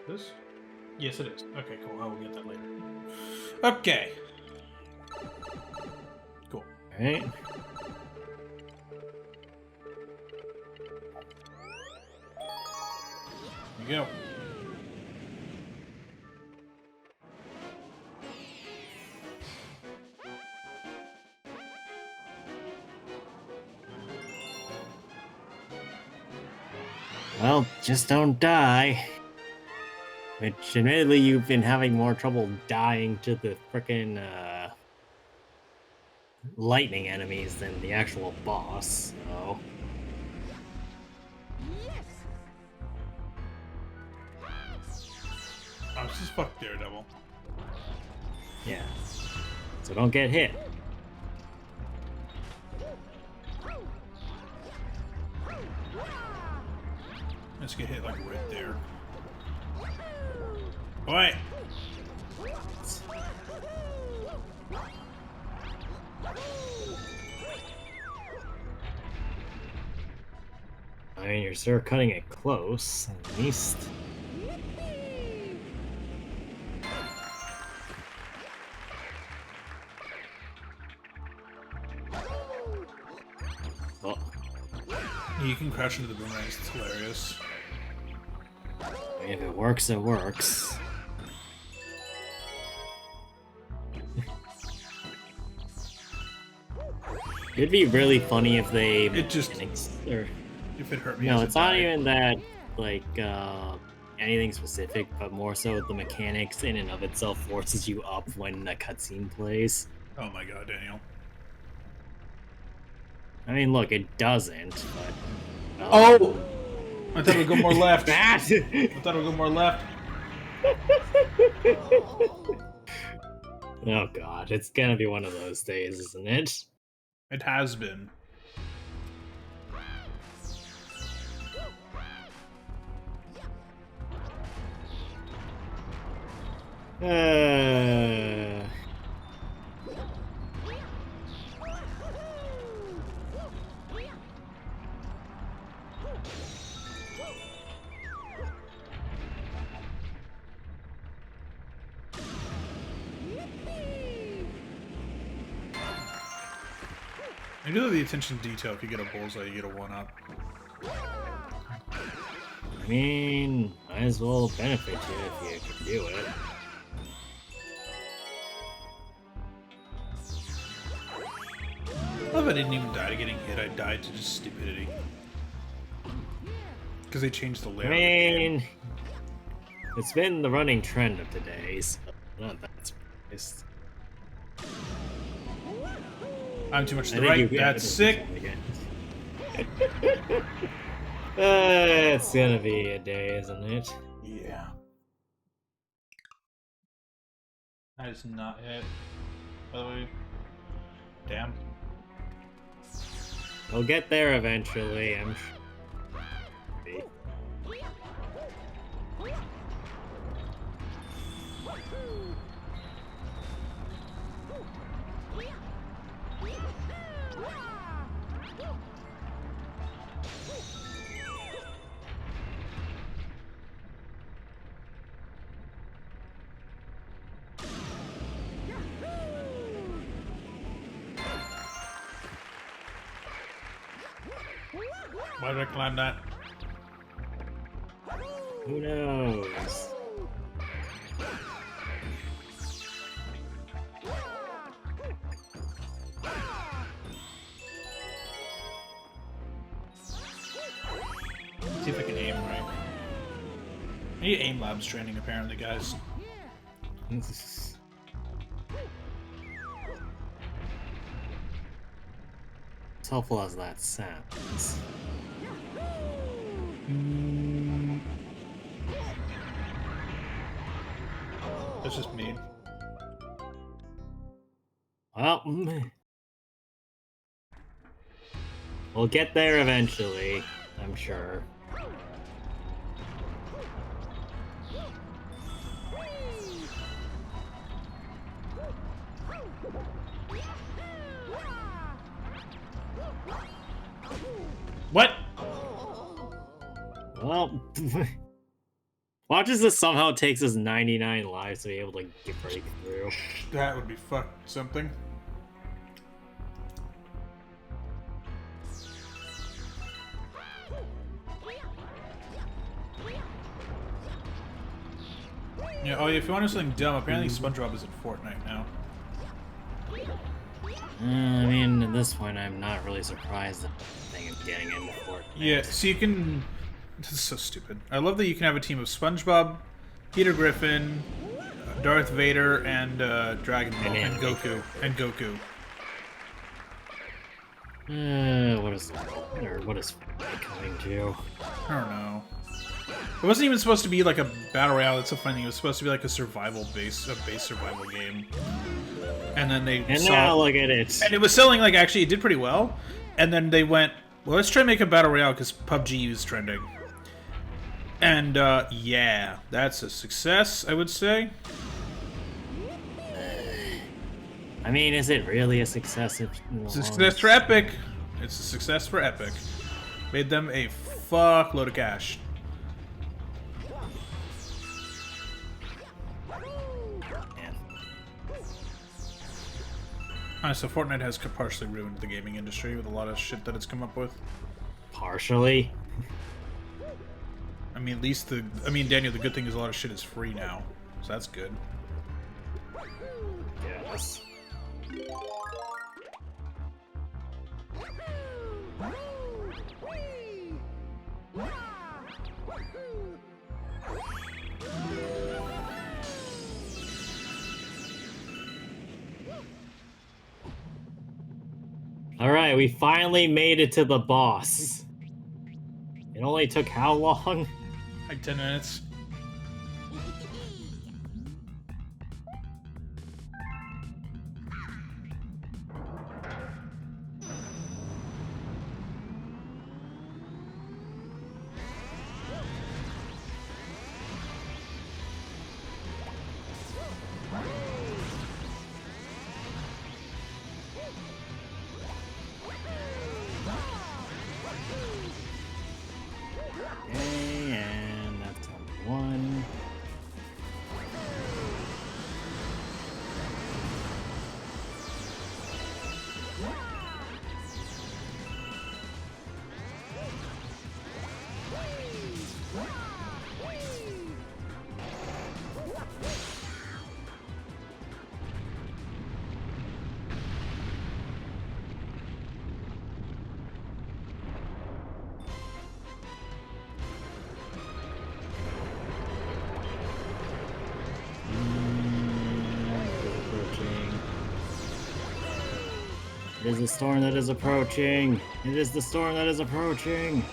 This? Yes, it is. Okay, cool. I will get that later. Okay. Cool. Alright. Here you go. Well, just don't die. Which, admittedly, you've been having more trouble dying to the frickin' lightning enemies than the actual boss, so... Oh, this is fuck Daredevil. Yeah. So don't get hit. Let's get hit like right there. Boy! I mean, you're sort of cutting it close, at least. Well, You can crash into the boomerangs, it's hilarious. I mean, if it works, it works. It'd be really funny if they... It just- or, If it hurt me, no, as a it's not die. even that, like, anything specific, but more so the mechanics in and of itself forces you up when a cutscene plays. Oh my god, Daniel. I mean, look, it doesn't, but... Oh! I thought it would go more left. That! I thought it would go more left. Oh god, it's gonna be one of those days, isn't it? It has been. I do love the attention to detail. If you get a bullseye, you get a 1-up. I mean, might as well benefit you if you can do it. I love I didn't even die to getting hit. I died to just stupidity. Because they changed the I layout. of the game. mean, it's been the running trend of today, so not that surprised. I'm too much to I the think right. you- That's sick. It's gonna be a day, isn't it? Yeah. That is not it. By the way. Damn. We'll get there eventually, I'm sure. Why did I climb that? Who knows? See if I can aim right. I need aim labs training apparently, guys. As helpful as that sounds. That's just me. Well, we'll get there eventually, I'm sure. What? Well, watches this somehow takes us 99 lives to be able to break through. That would be fuck something. Yeah, oh, if you want something dumb, apparently SpongeBob is in Fortnite now. I mean, at this point, I'm not really surprised that the thing is getting into Fortnite. Yeah, so you can... This is so stupid. I love that you can have a team of SpongeBob, Peter Griffin, Darth Vader, and Dragon Ball, and Goku. And Goku. What is Fortnite coming to? I don't know. It wasn't even supposed to be like a battle royale. It's so funny. It was supposed to be like a base survival game. And then they now look at it. And it was selling like actually it did pretty well. And then they went, well, let's try and make a battle royale because PUBG is trending. And yeah, that's a success, I would say. I mean, is it really a success? It's a success for Epic. It's a success for Epic. Made them a fuckload of cash. So Fortnite has partially ruined the gaming industry with a lot of shit that it's come up with. Partially? I mean, Daniel, the good thing is a lot of shit is free now. So that's good. Yes. Alright, we finally made it to the boss. It only took how long? Like 10 minutes. And that's on one. It is the storm that is approaching. It is the storm that is approaching.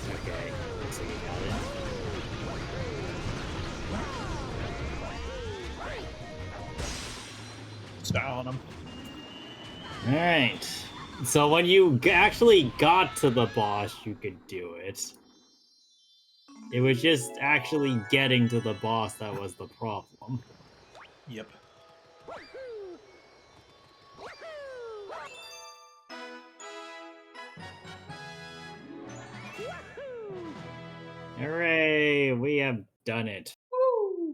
Okay, looks like you got it. Style on them. Alright. So when you actually got to the boss, you could do it. It was just actually getting to the boss that was the problem. Yep. Hooray! We have done it. Woo!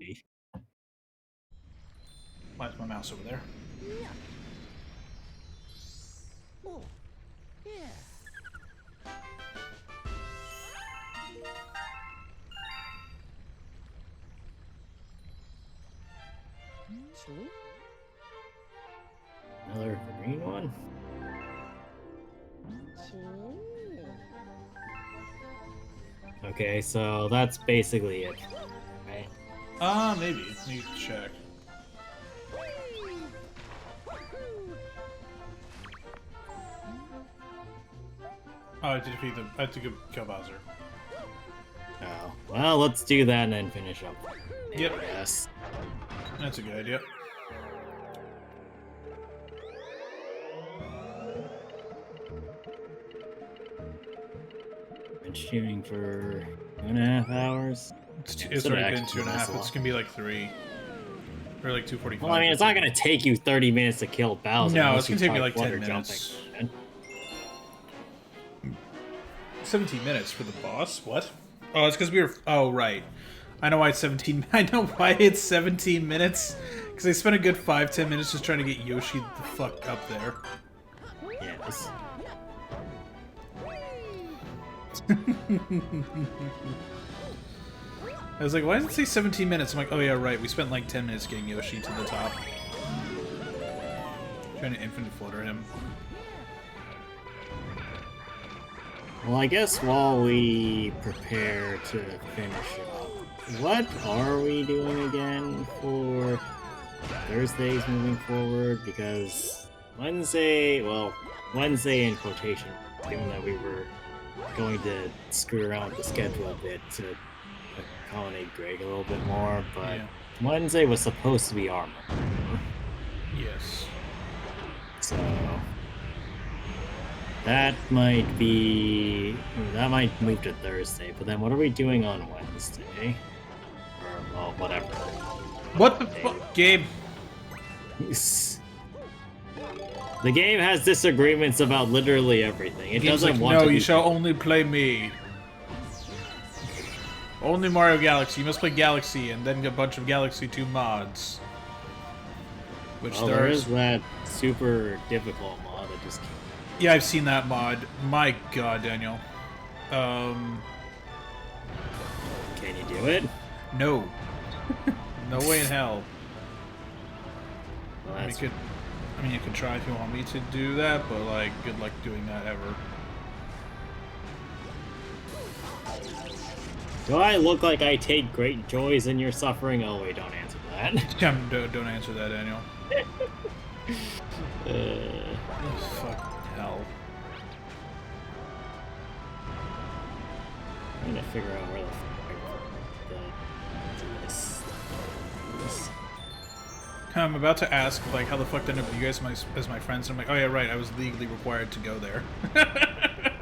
Why is my mouse over there? Oh, yeah. Another green one? Okay, so that's basically it, right? Maybe. Need to check. Oh, I had to defeat them. I had to go kill Bowser. Oh, well, let's do that and then finish up. Yep. Yes. That's a good idea. Been shooting for 2.5 hours. It's Should've already been actually 2.5. lasted It's gonna be like 3. Or like 2:45. Well, I mean, it's not gonna take you 30 minutes to kill Bowser. No, unless it's you gonna take me try like 10 flutter minutes. jumping. 17 minutes for the boss? What? Oh, it's because we were... Oh, right. I know why it's 17... I know why it's 17 minutes. Because I spent a good 5-10 minutes just trying to get Yoshi the fuck up there. Yes. I was like, why does it say 17 minutes? I'm like, oh yeah, right. We spent like 10 minutes getting Yoshi to the top. Trying to infinite flutter him. Well, I guess while we prepare to finish up, what are we doing again for Thursdays moving forward? Because Wednesday, well, Wednesday in quotation, given that we were going to screw around with the schedule a bit to accommodate Greg a little bit more, but Yeah. Wednesday was supposed to be armor. Yes. So that might move to Thursday, but then what are we doing on Wednesday? Or, well, whatever. What the fuck, Gabe? The game has disagreements about literally everything. It Gabe's doesn't like, want no, to you be- shall only play me. Only Mario Galaxy. You must play Galaxy and then a bunch of Galaxy 2 mods. Which Well, there is that super difficult mod that just came. Yeah, I've seen that mod. My god, Daniel. Can you do it? No. No way in hell. Well, I mean, that's you could try if you want me to do that, but like, good luck doing that ever. Do I look like I take great joys in your suffering? Oh wait, don't answer that. Don't answer that, Daniel. Oh, fuck hell. I'm trying to figure out where the this. I'm about to ask, like, how the fuck did I know you guys as my friends? And I'm like, oh yeah, right, I was legally required to go there.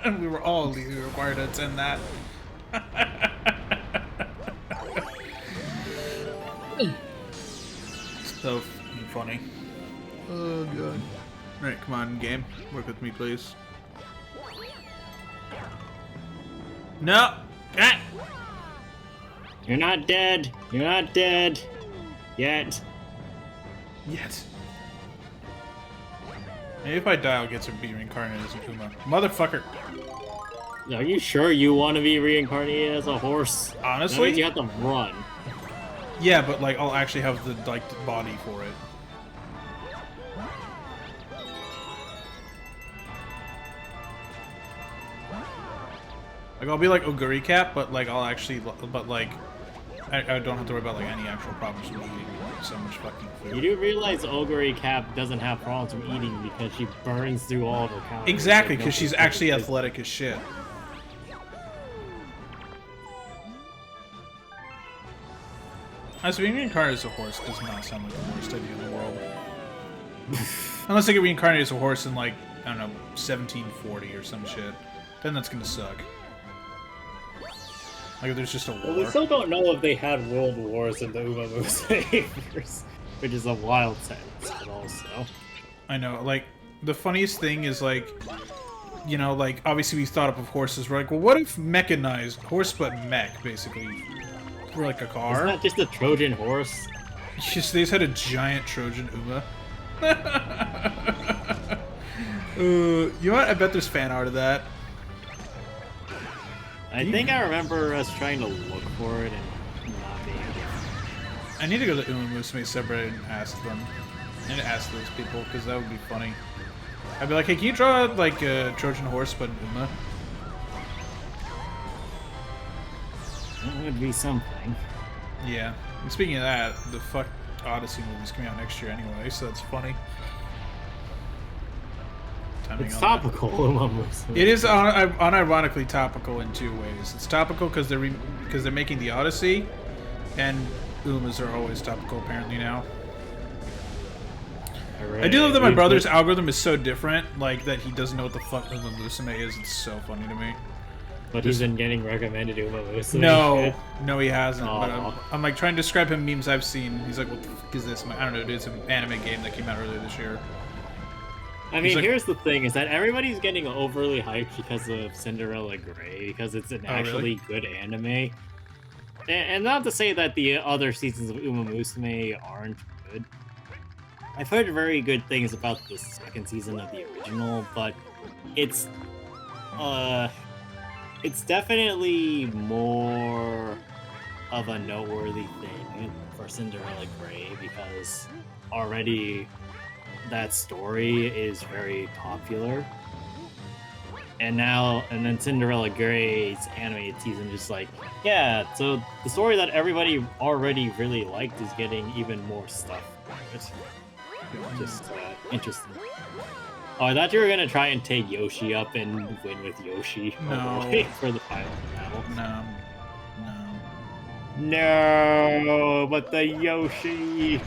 And we were all legally required to attend that. So funny. Oh god. Alright, come on, game. Work with me, please. No! Ah! You're not dead. You're not dead. Yet. Yet. Maybe if I die, I'll get to be reincarnated as a Kuma. Motherfucker. Are you sure you want to be reincarnated as a horse? Honestly? That means you have to run. Yeah, but like I'll actually have the like body for it. Like I'll be like Oguri Cap, but like I'll actually, but like I don't have to worry about like any actual problems with eating like so much fucking food. You do realize Ogre Cap doesn't have problems with eating because she burns through all of her calories. Exactly, Like, because she's nobody- actually athletic as shit. As being reincarnated as a horse does not sound like the worst idea in the world. Unless I get reincarnated as a horse in like, I don't know, 1740 or some shit. Then that's gonna suck. Like if there's just a war. Well, we still don't know if they had world wars in the Umamu Saviors, which is a wild sentence, but also. I know, like, the funniest thing is like, you know, like, obviously we thought up of horses. We're like, well, what if mechanized, horse but mech, basically, for like a car? Isn't that just a Trojan horse? Just, they just had a giant Trojan Uma. You know what? I bet there's fan art of that. I think I remember us trying to look for it and not being able to. I need to go to Uma Musume subreddit and ask them. I need to ask those people, because that would be funny. I'd be like, hey, can you draw, like, a Trojan horse but an Uma? That would be something. Yeah. And speaking of that, the fuck Odyssey movie's coming out next year anyway, so that's funny. Timing It's on that. topical, Umamu. It is unironically topical in two ways. It's topical because they're making the Odyssey, and Umas are always topical apparently now. I do love that my brother's algorithm is so different, like that he doesn't know what the fuck Uma Musume is. It's so funny to me. But he's been getting recommended Uma Musume. No, he hasn't. But Aw. I'm like trying to describe him memes I've seen. He's like, what the fuck is this? I'm like, I don't know, dude. It's an anime game that came out earlier this year. I He's mean, like- here's the thing: is that everybody's getting overly hyped because of Cinderella Grey, because it's an Oh, really? actually good anime. And not to say that the other seasons of Uma Musume aren't good. I've heard very good things about the second season of the original, but it's definitely more of a noteworthy thing for Cinderella Grey because already that story is very popular. And then Cinderella Grey's animated season just like, yeah, so the story that everybody already really liked is getting even more stuff. It's just interesting. Oh, I thought you were gonna try and take Yoshi up and win with Yoshi all No. the way for the final battle. No. No, but the Yoshi.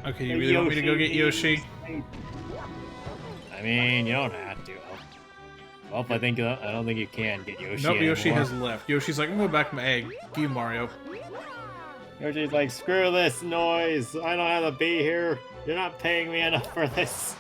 Okay, you really want me to go get Yoshi? I mean, you don't have to. Well, I don't think you can get Yoshi. Nope, Yoshi anymore. has left. Yoshi's like, I'm going back to my egg. Give you Mario. Yoshi's like, screw this noise. I don't have to be here. You're not paying me enough for this.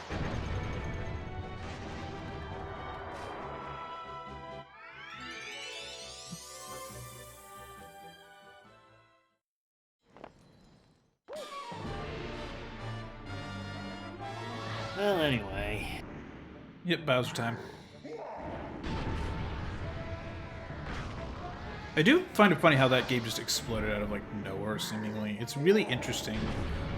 Well, anyway. Yep, Bowser time. I do find it funny how that game just exploded out of like nowhere, seemingly. It's really interesting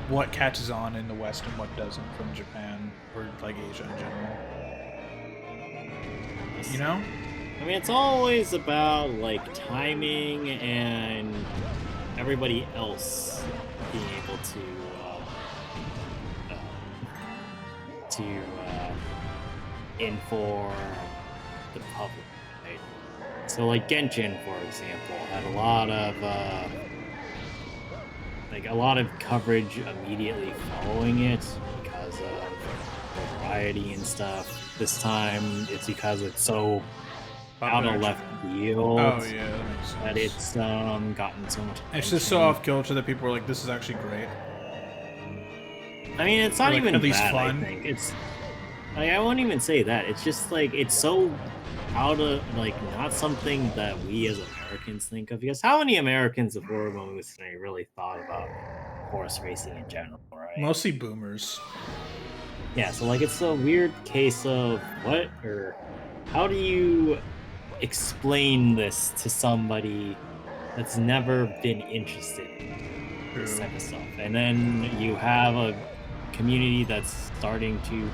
what catches on in the West and what doesn't from Japan or like Asia in general. You know? I mean, it's always about like timing and everybody else being able to inform the public. Right? So, like Genshin, for example, had a lot of coverage immediately following it because of the variety and stuff. This time, it's because it's so out of left field Oh yeah, that makes sense. that it's gotten so much attention. It's just so off kilter that people are like, "This is actually great." I mean, it's not Like, even at least that, fun. I think it's like, I won't even say that. It's just like it's so out of like not something that we as Americans think of. Because how many Americans before Musume really thought about horse racing in general, right? Mostly boomers. Yeah, so like it's a weird case of what or how do you explain this to somebody that's never been interested in this type of stuff? And then you have a community that's starting to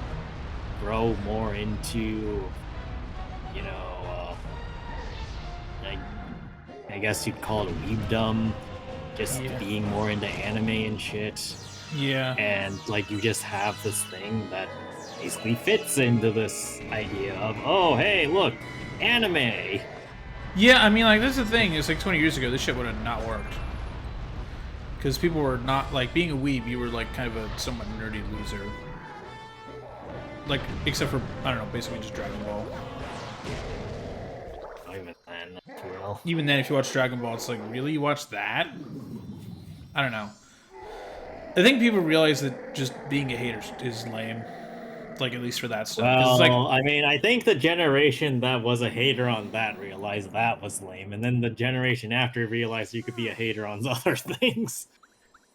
grow more into, you know, I guess you'd call it a weebdom, just Yeah. being more into anime and shit. Yeah. And like you just have this thing that basically fits into this idea of, oh hey, look, anime. Yeah, I mean, like, that's the thing. It's like 20 years ago, this shit would have not worked. Because people were not, like, being a weeb, you were, like, kind of a somewhat nerdy loser. Like, except for, I don't know, basically just Dragon Ball. Not even then, not too well. Even then, if you watch Dragon Ball, it's like, really? You watch that? I don't know. I think people realize that just being a hater is lame. Like, at least for that stuff. 'Cause Well, it's like, I mean, I think the generation that was a hater on that realized that was lame, and then the generation after realized you could be a hater on other things.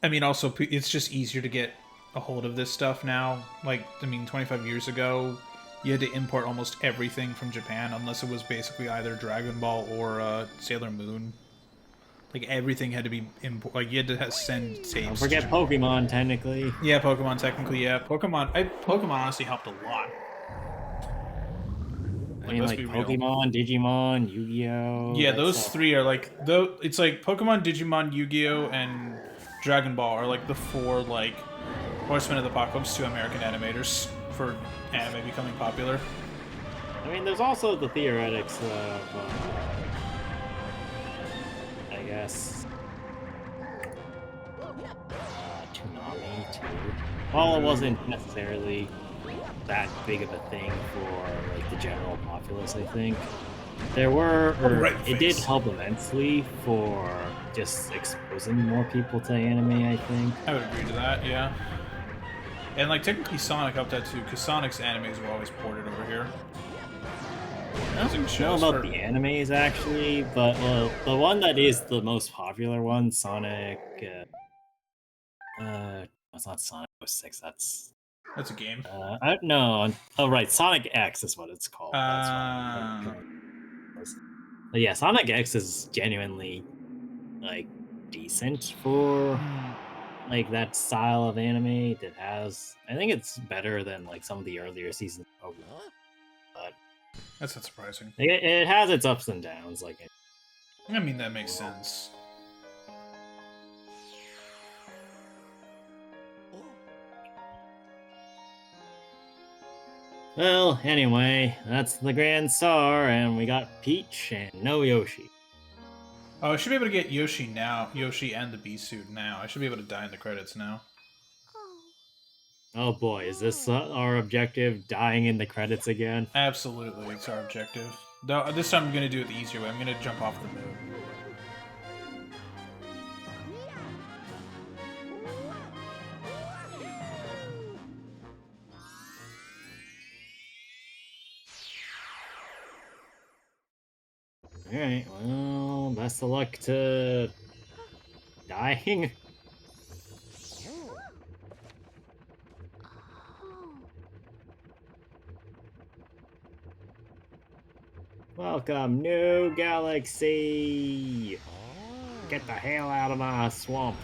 I mean, also, it's just easier to get a hold of this stuff now. Like, I mean, 25 years ago, you had to import almost everything from Japan, unless it was basically either Dragon Ball or Sailor Moon. Like, everything had to be like, you had to send tapes. Don't forget Pokemon, technically. Yeah, Pokemon, technically, yeah. Pokemon honestly helped a lot. I mean, let's like be real. Pokemon, Digimon, Yu-Gi-Oh. Yeah, that those stuff. three are like, though it's like Pokemon, Digimon, Yu-Gi-Oh, and Dragon Ball are like the four like Horsemen of the Apocalypse to American animators for anime becoming popular. I mean, there's also the theoretics of, I guess, Toonami too. Well, it wasn't necessarily that big of a thing for like the general populace, I think. There were, or right it did face. help immensely for just exposing more people to anime, I think. I would agree to that, yeah. And like technically Sonic helped that too, because Sonic's animes were always ported over here. I don't know about the animes actually, but well, the one that is the most popular one, Sonic. It's not Sonic 06. That's a game. No. Oh, right, Sonic X is what it's called. That's Uh, right. But yeah, Sonic X is genuinely like decent for like that style of anime. That has, I think it's better than like some of the earlier seasons of Pokemon, but that's not surprising. it has its ups and downs. Like, I mean, that makes sense. well, anyway, that's the Grand Star, and we got Peach and no Yoshi. Oh, I should be able to get Yoshi now. Yoshi and the Bee suit now. I should be able to die in the credits now. Oh. Oh boy, is this our objective? Dying in the credits again? Absolutely, it's our objective. Though this time I'm gonna do it the easier way. I'm gonna jump off the moon. Alright, well, best of luck to dying. Welcome, New Galaxy! Get the hell out of my swamp.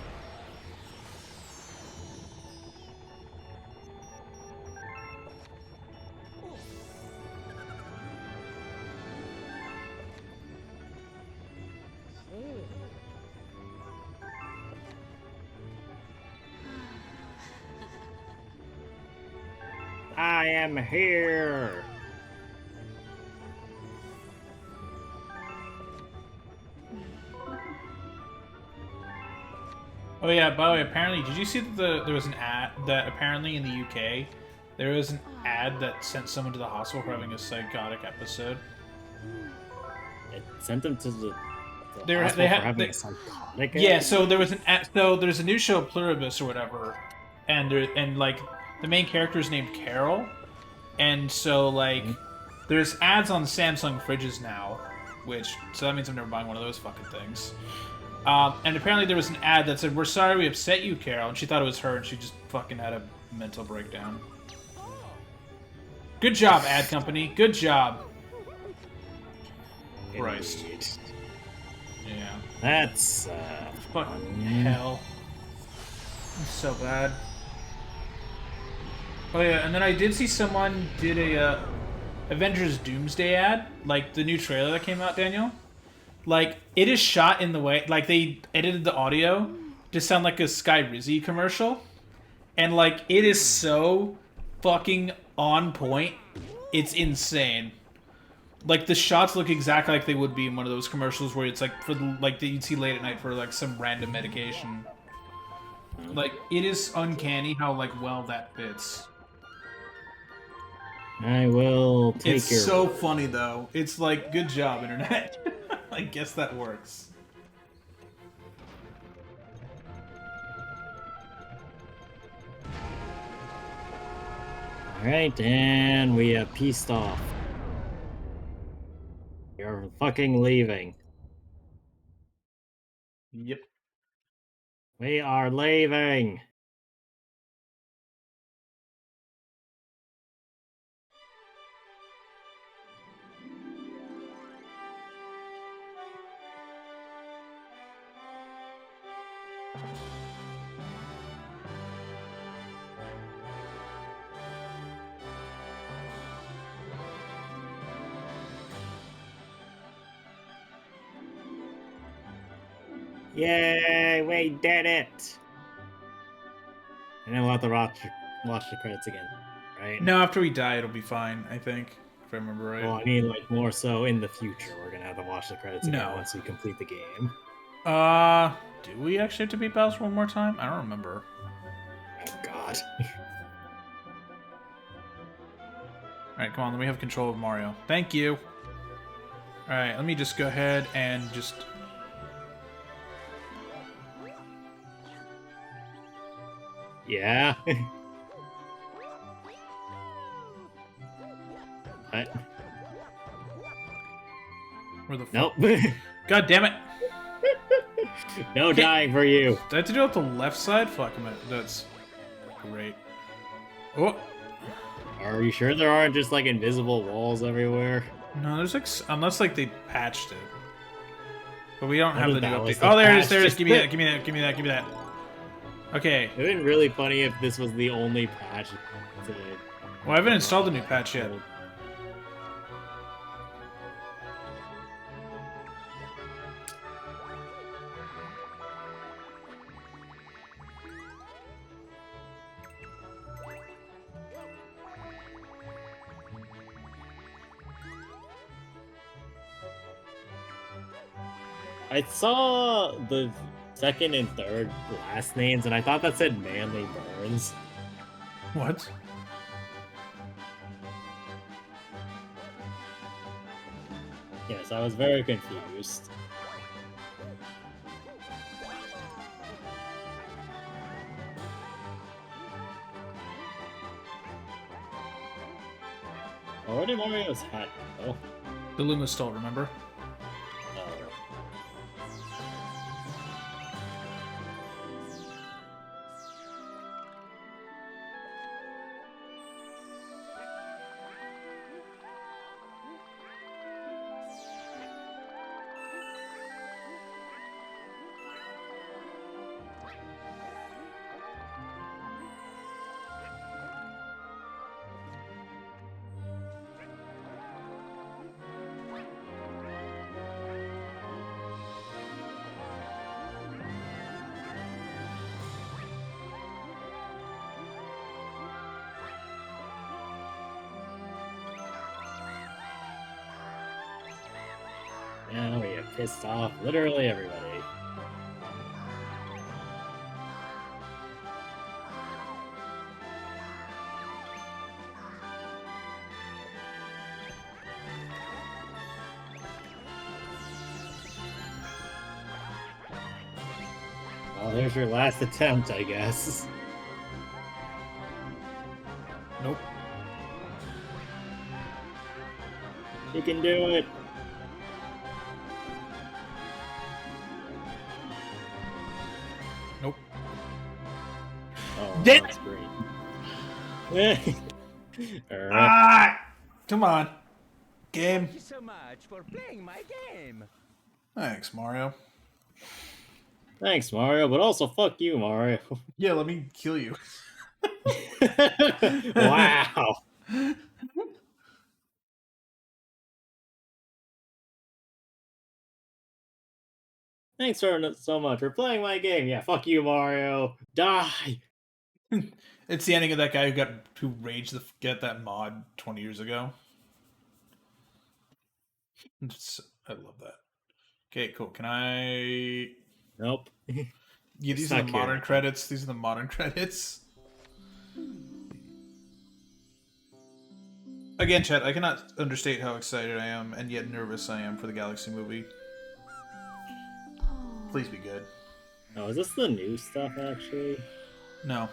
I am here! Oh yeah, by the way, apparently, did you see that there was an ad that apparently in the UK, there was an ad that sent someone to the hospital for having a psychotic episode? It sent them to the They hospital had for having a psychotic. Yeah, so there was there's a new show, Pluribus or whatever, and like the main character is named Carol, and so like there's ads on Samsung fridges now, so that means I'm never buying one of those fucking things. And apparently there was an ad that said, "We're sorry we upset you, Carol," and she thought it was her, and she just fucking had a mental breakdown. Good job, ad company. Good job. Christ. Indeed. Yeah. That's Fucking hell. It's so bad. Oh yeah, and then I did see someone did a Avengers Doomsday ad, like the new trailer that came out, Daniel. Like, it is shot in the way, like they edited the audio to sound like a Sky Rizzy commercial. And like, it is so fucking on point. It's insane. Like, the shots look exactly like they would be in one of those commercials where it's like, that you'd see late at night for like some random medication. Like, it is uncanny how like well that fits. I will take It's your so word. funny though. It's like, good job, internet. I guess that works. Alright, and we have pieced off. You're fucking leaving. Yep. We are leaving. Yay, we did it! And then we'll have to watch the credits again, right? No, after we die, it'll be fine, I think. If I remember right. Well, I mean, like, more so in the future, we're gonna have to watch the credits again No. once we complete the game. Do we actually have to beat Bowser one more time? I don't remember. Oh, God. Alright, come on, let me have control of Mario. Thank you. Alright, let me just go ahead and just... Yeah. What? Where the fuck? Nope. God damn it! No dying for you. Did I have to do it the left side? Fuck, that's great. Oh! Are you sure there aren't just like invisible walls everywhere? No, there's like... Unless like they patched it. But we don't What have if the new that was update. the Oh, there it is, patch? there it is. Just Give me that, give me that, give me that, give me that. Okay. It would have been really funny if this was the only patch. Well, I haven't installed the new patch yet. I saw the second and third last names, and I thought that said Manly Burns. What? Yes, I was very confused. Oh, where did Mario's hat go? The Luma stole, remember? Oh. Now we have pissed off literally everybody. Well, there's your last attempt, I guess. Nope. You can do it. Nope. Oh, Damn that's great. Alright. Ah! Come on. Game. Thank you so much for playing my game. Thanks, Mario. Thanks, Mario, but also fuck you, Mario. Yeah, let me kill you. Wow. Thanks so much for playing my game. Yeah, fuck you, Mario. Die. It's the ending of that guy who raged to get that mod 20 years ago. I love that. Okay, cool. Can I? Nope. Yeah, these Not are the modern caring. credits. These are the modern credits. Again, chat, I cannot understate how excited I am and yet nervous I am for the Galaxy movie. Please be good. Oh, is this the new stuff, actually? No.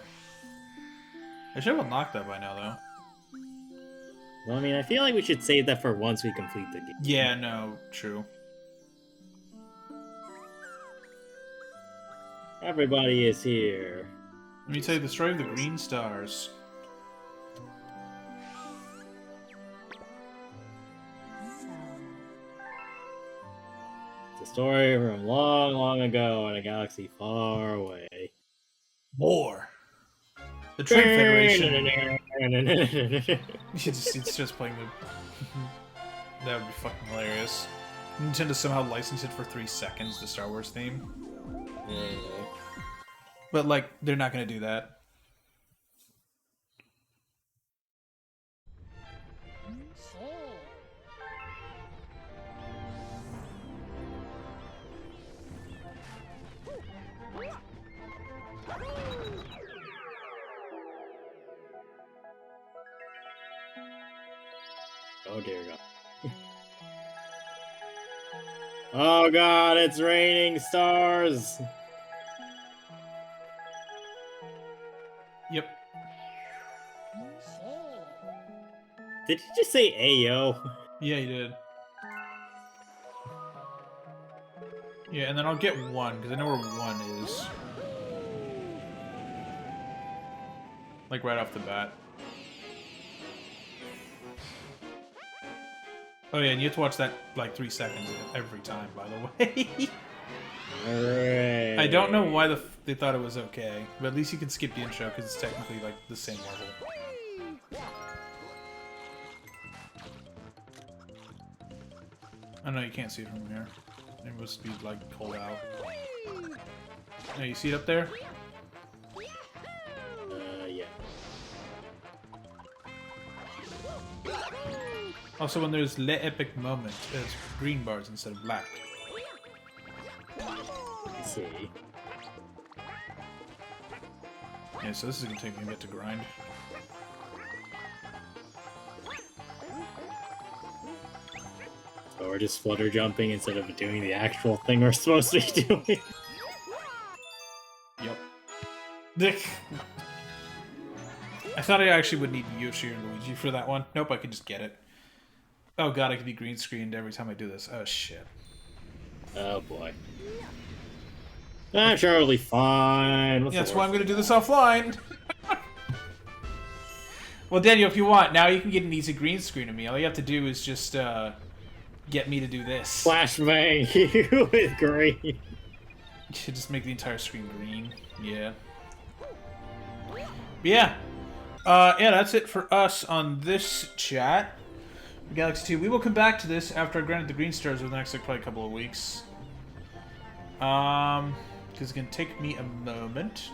I should have unlocked that by now, though. Well, I mean, I feel like we should save that for once we complete the game. Yeah, no, true. Everybody is here. Let me tell you the story of the Green Stars. It's a story from long, long ago in a galaxy far away. War. The Trade Federation. It's just playing the... That would be fucking hilarious. Nintendo somehow licensed it for 3 seconds, the Star Wars theme. But, like, they're not gonna do that. Oh dear God. Oh god, it's raining stars! Yep. Did you just say Ayo? Yeah, you did. Yeah, and then I'll get one, because I know where one is. Like, right off the bat. Oh yeah, and you have to watch that, like, 3 seconds every time, by the way. Hooray. I don't know why they thought it was okay, but at least you can skip the intro, because it's technically, like, the same level. Oh no, you can't see it from here. It must be, like, pulled out. Oh, you see it up there? Yeah. Also, when there's Le Epic Moment, it's green bars instead of black. Let's see. Yeah, so this is gonna take me a bit to grind. So we're just flutter jumping instead of doing the actual thing we're supposed to be doing. Yep. Dick. I thought I actually would need Yoshi and Luigi for that one. Nope, I could just get it. Oh god, I could be green screened every time I do this. Oh shit. Oh boy. I'm sure it'll be fine. Yeah, that's why I'm gonna do this offline. Well, Daniel, if you want, now you can get an easy green screen of me. All you have to do is just get me to do this. Flashbang you with green. You should just make the entire screen green. Yeah. But yeah. Yeah, that's it for us on this chat. Galaxy 2. We will come back to this after I granted the green stars over the next, like, probably a couple of weeks. Because it's going to take me a moment.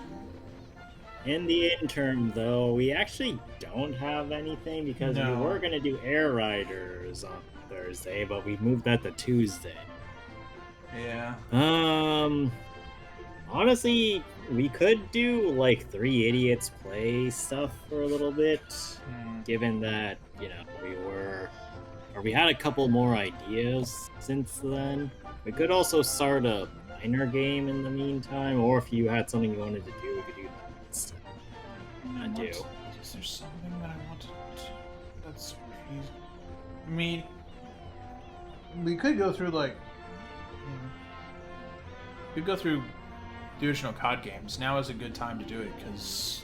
In the interim, though, we actually don't have anything because No. we were going to do Air Riders on Thursday, but we moved that to Tuesday. Yeah. Honestly, we could do, like, 3 Idiots Play stuff for a little bit, given that, you know, we had a couple more ideas since then. We could also start a minor game in the meantime, or if you had something you wanted to do, we could do that instead. I do. Is there something that I want to... That's... I mean... We could go through, like... We could go through the original COD games. Now is a good time to do it, because...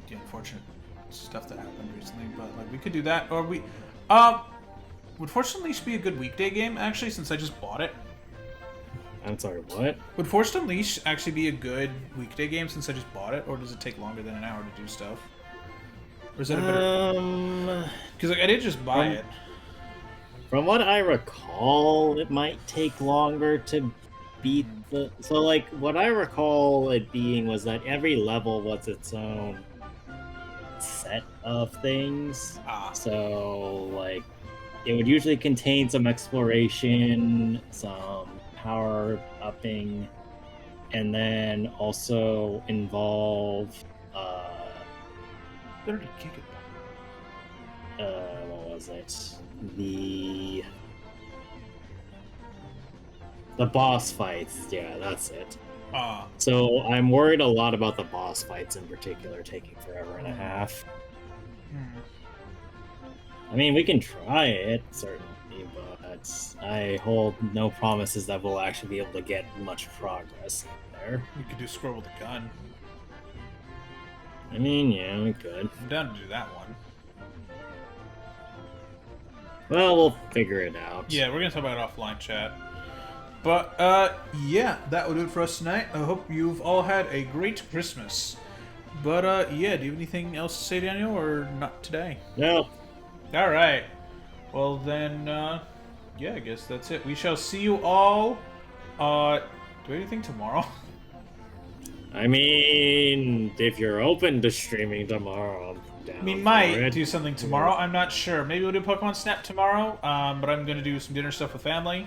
The unfortunate stuff that happened recently, but, like, we could do that, or we... Would Force Unleashed be a good weekday game, actually, since I just bought it? I'm sorry, what? Would Force Unleashed actually be a good weekday game since I just bought it, or does it take longer than an hour to do stuff? Or is that a better... Because, like, I did just buy it. From what I recall, it might take longer to beat the... So, like, what I recall it being was that every level was its own set of things. So, like, it would usually contain some exploration, some power-upping, and then also involve, 30 gigabytes. what was it? The boss fights, yeah, that's it. So I'm worried a lot about the boss fights in particular taking forever and a half. I mean, we can try it, certainly, but I hold no promises that we'll actually be able to get much progress there. We could do scroll with a gun. I mean, yeah, we could. I'm down to do that one. Well, we'll figure it out. Yeah, we're gonna talk about it offline, chat. But, yeah, that will do it for us tonight. I hope you've all had a great Christmas. But, yeah, do you have anything else to say, Daniel, or not today? No. Alright. Well, then, yeah, I guess that's it. We shall see you all, do anything tomorrow? I mean, if you're open to streaming tomorrow, I'm down. I mean, for might it. do something tomorrow. I'm not sure. Maybe we'll do Pokemon Snap tomorrow, but I'm going to do some dinner stuff with family.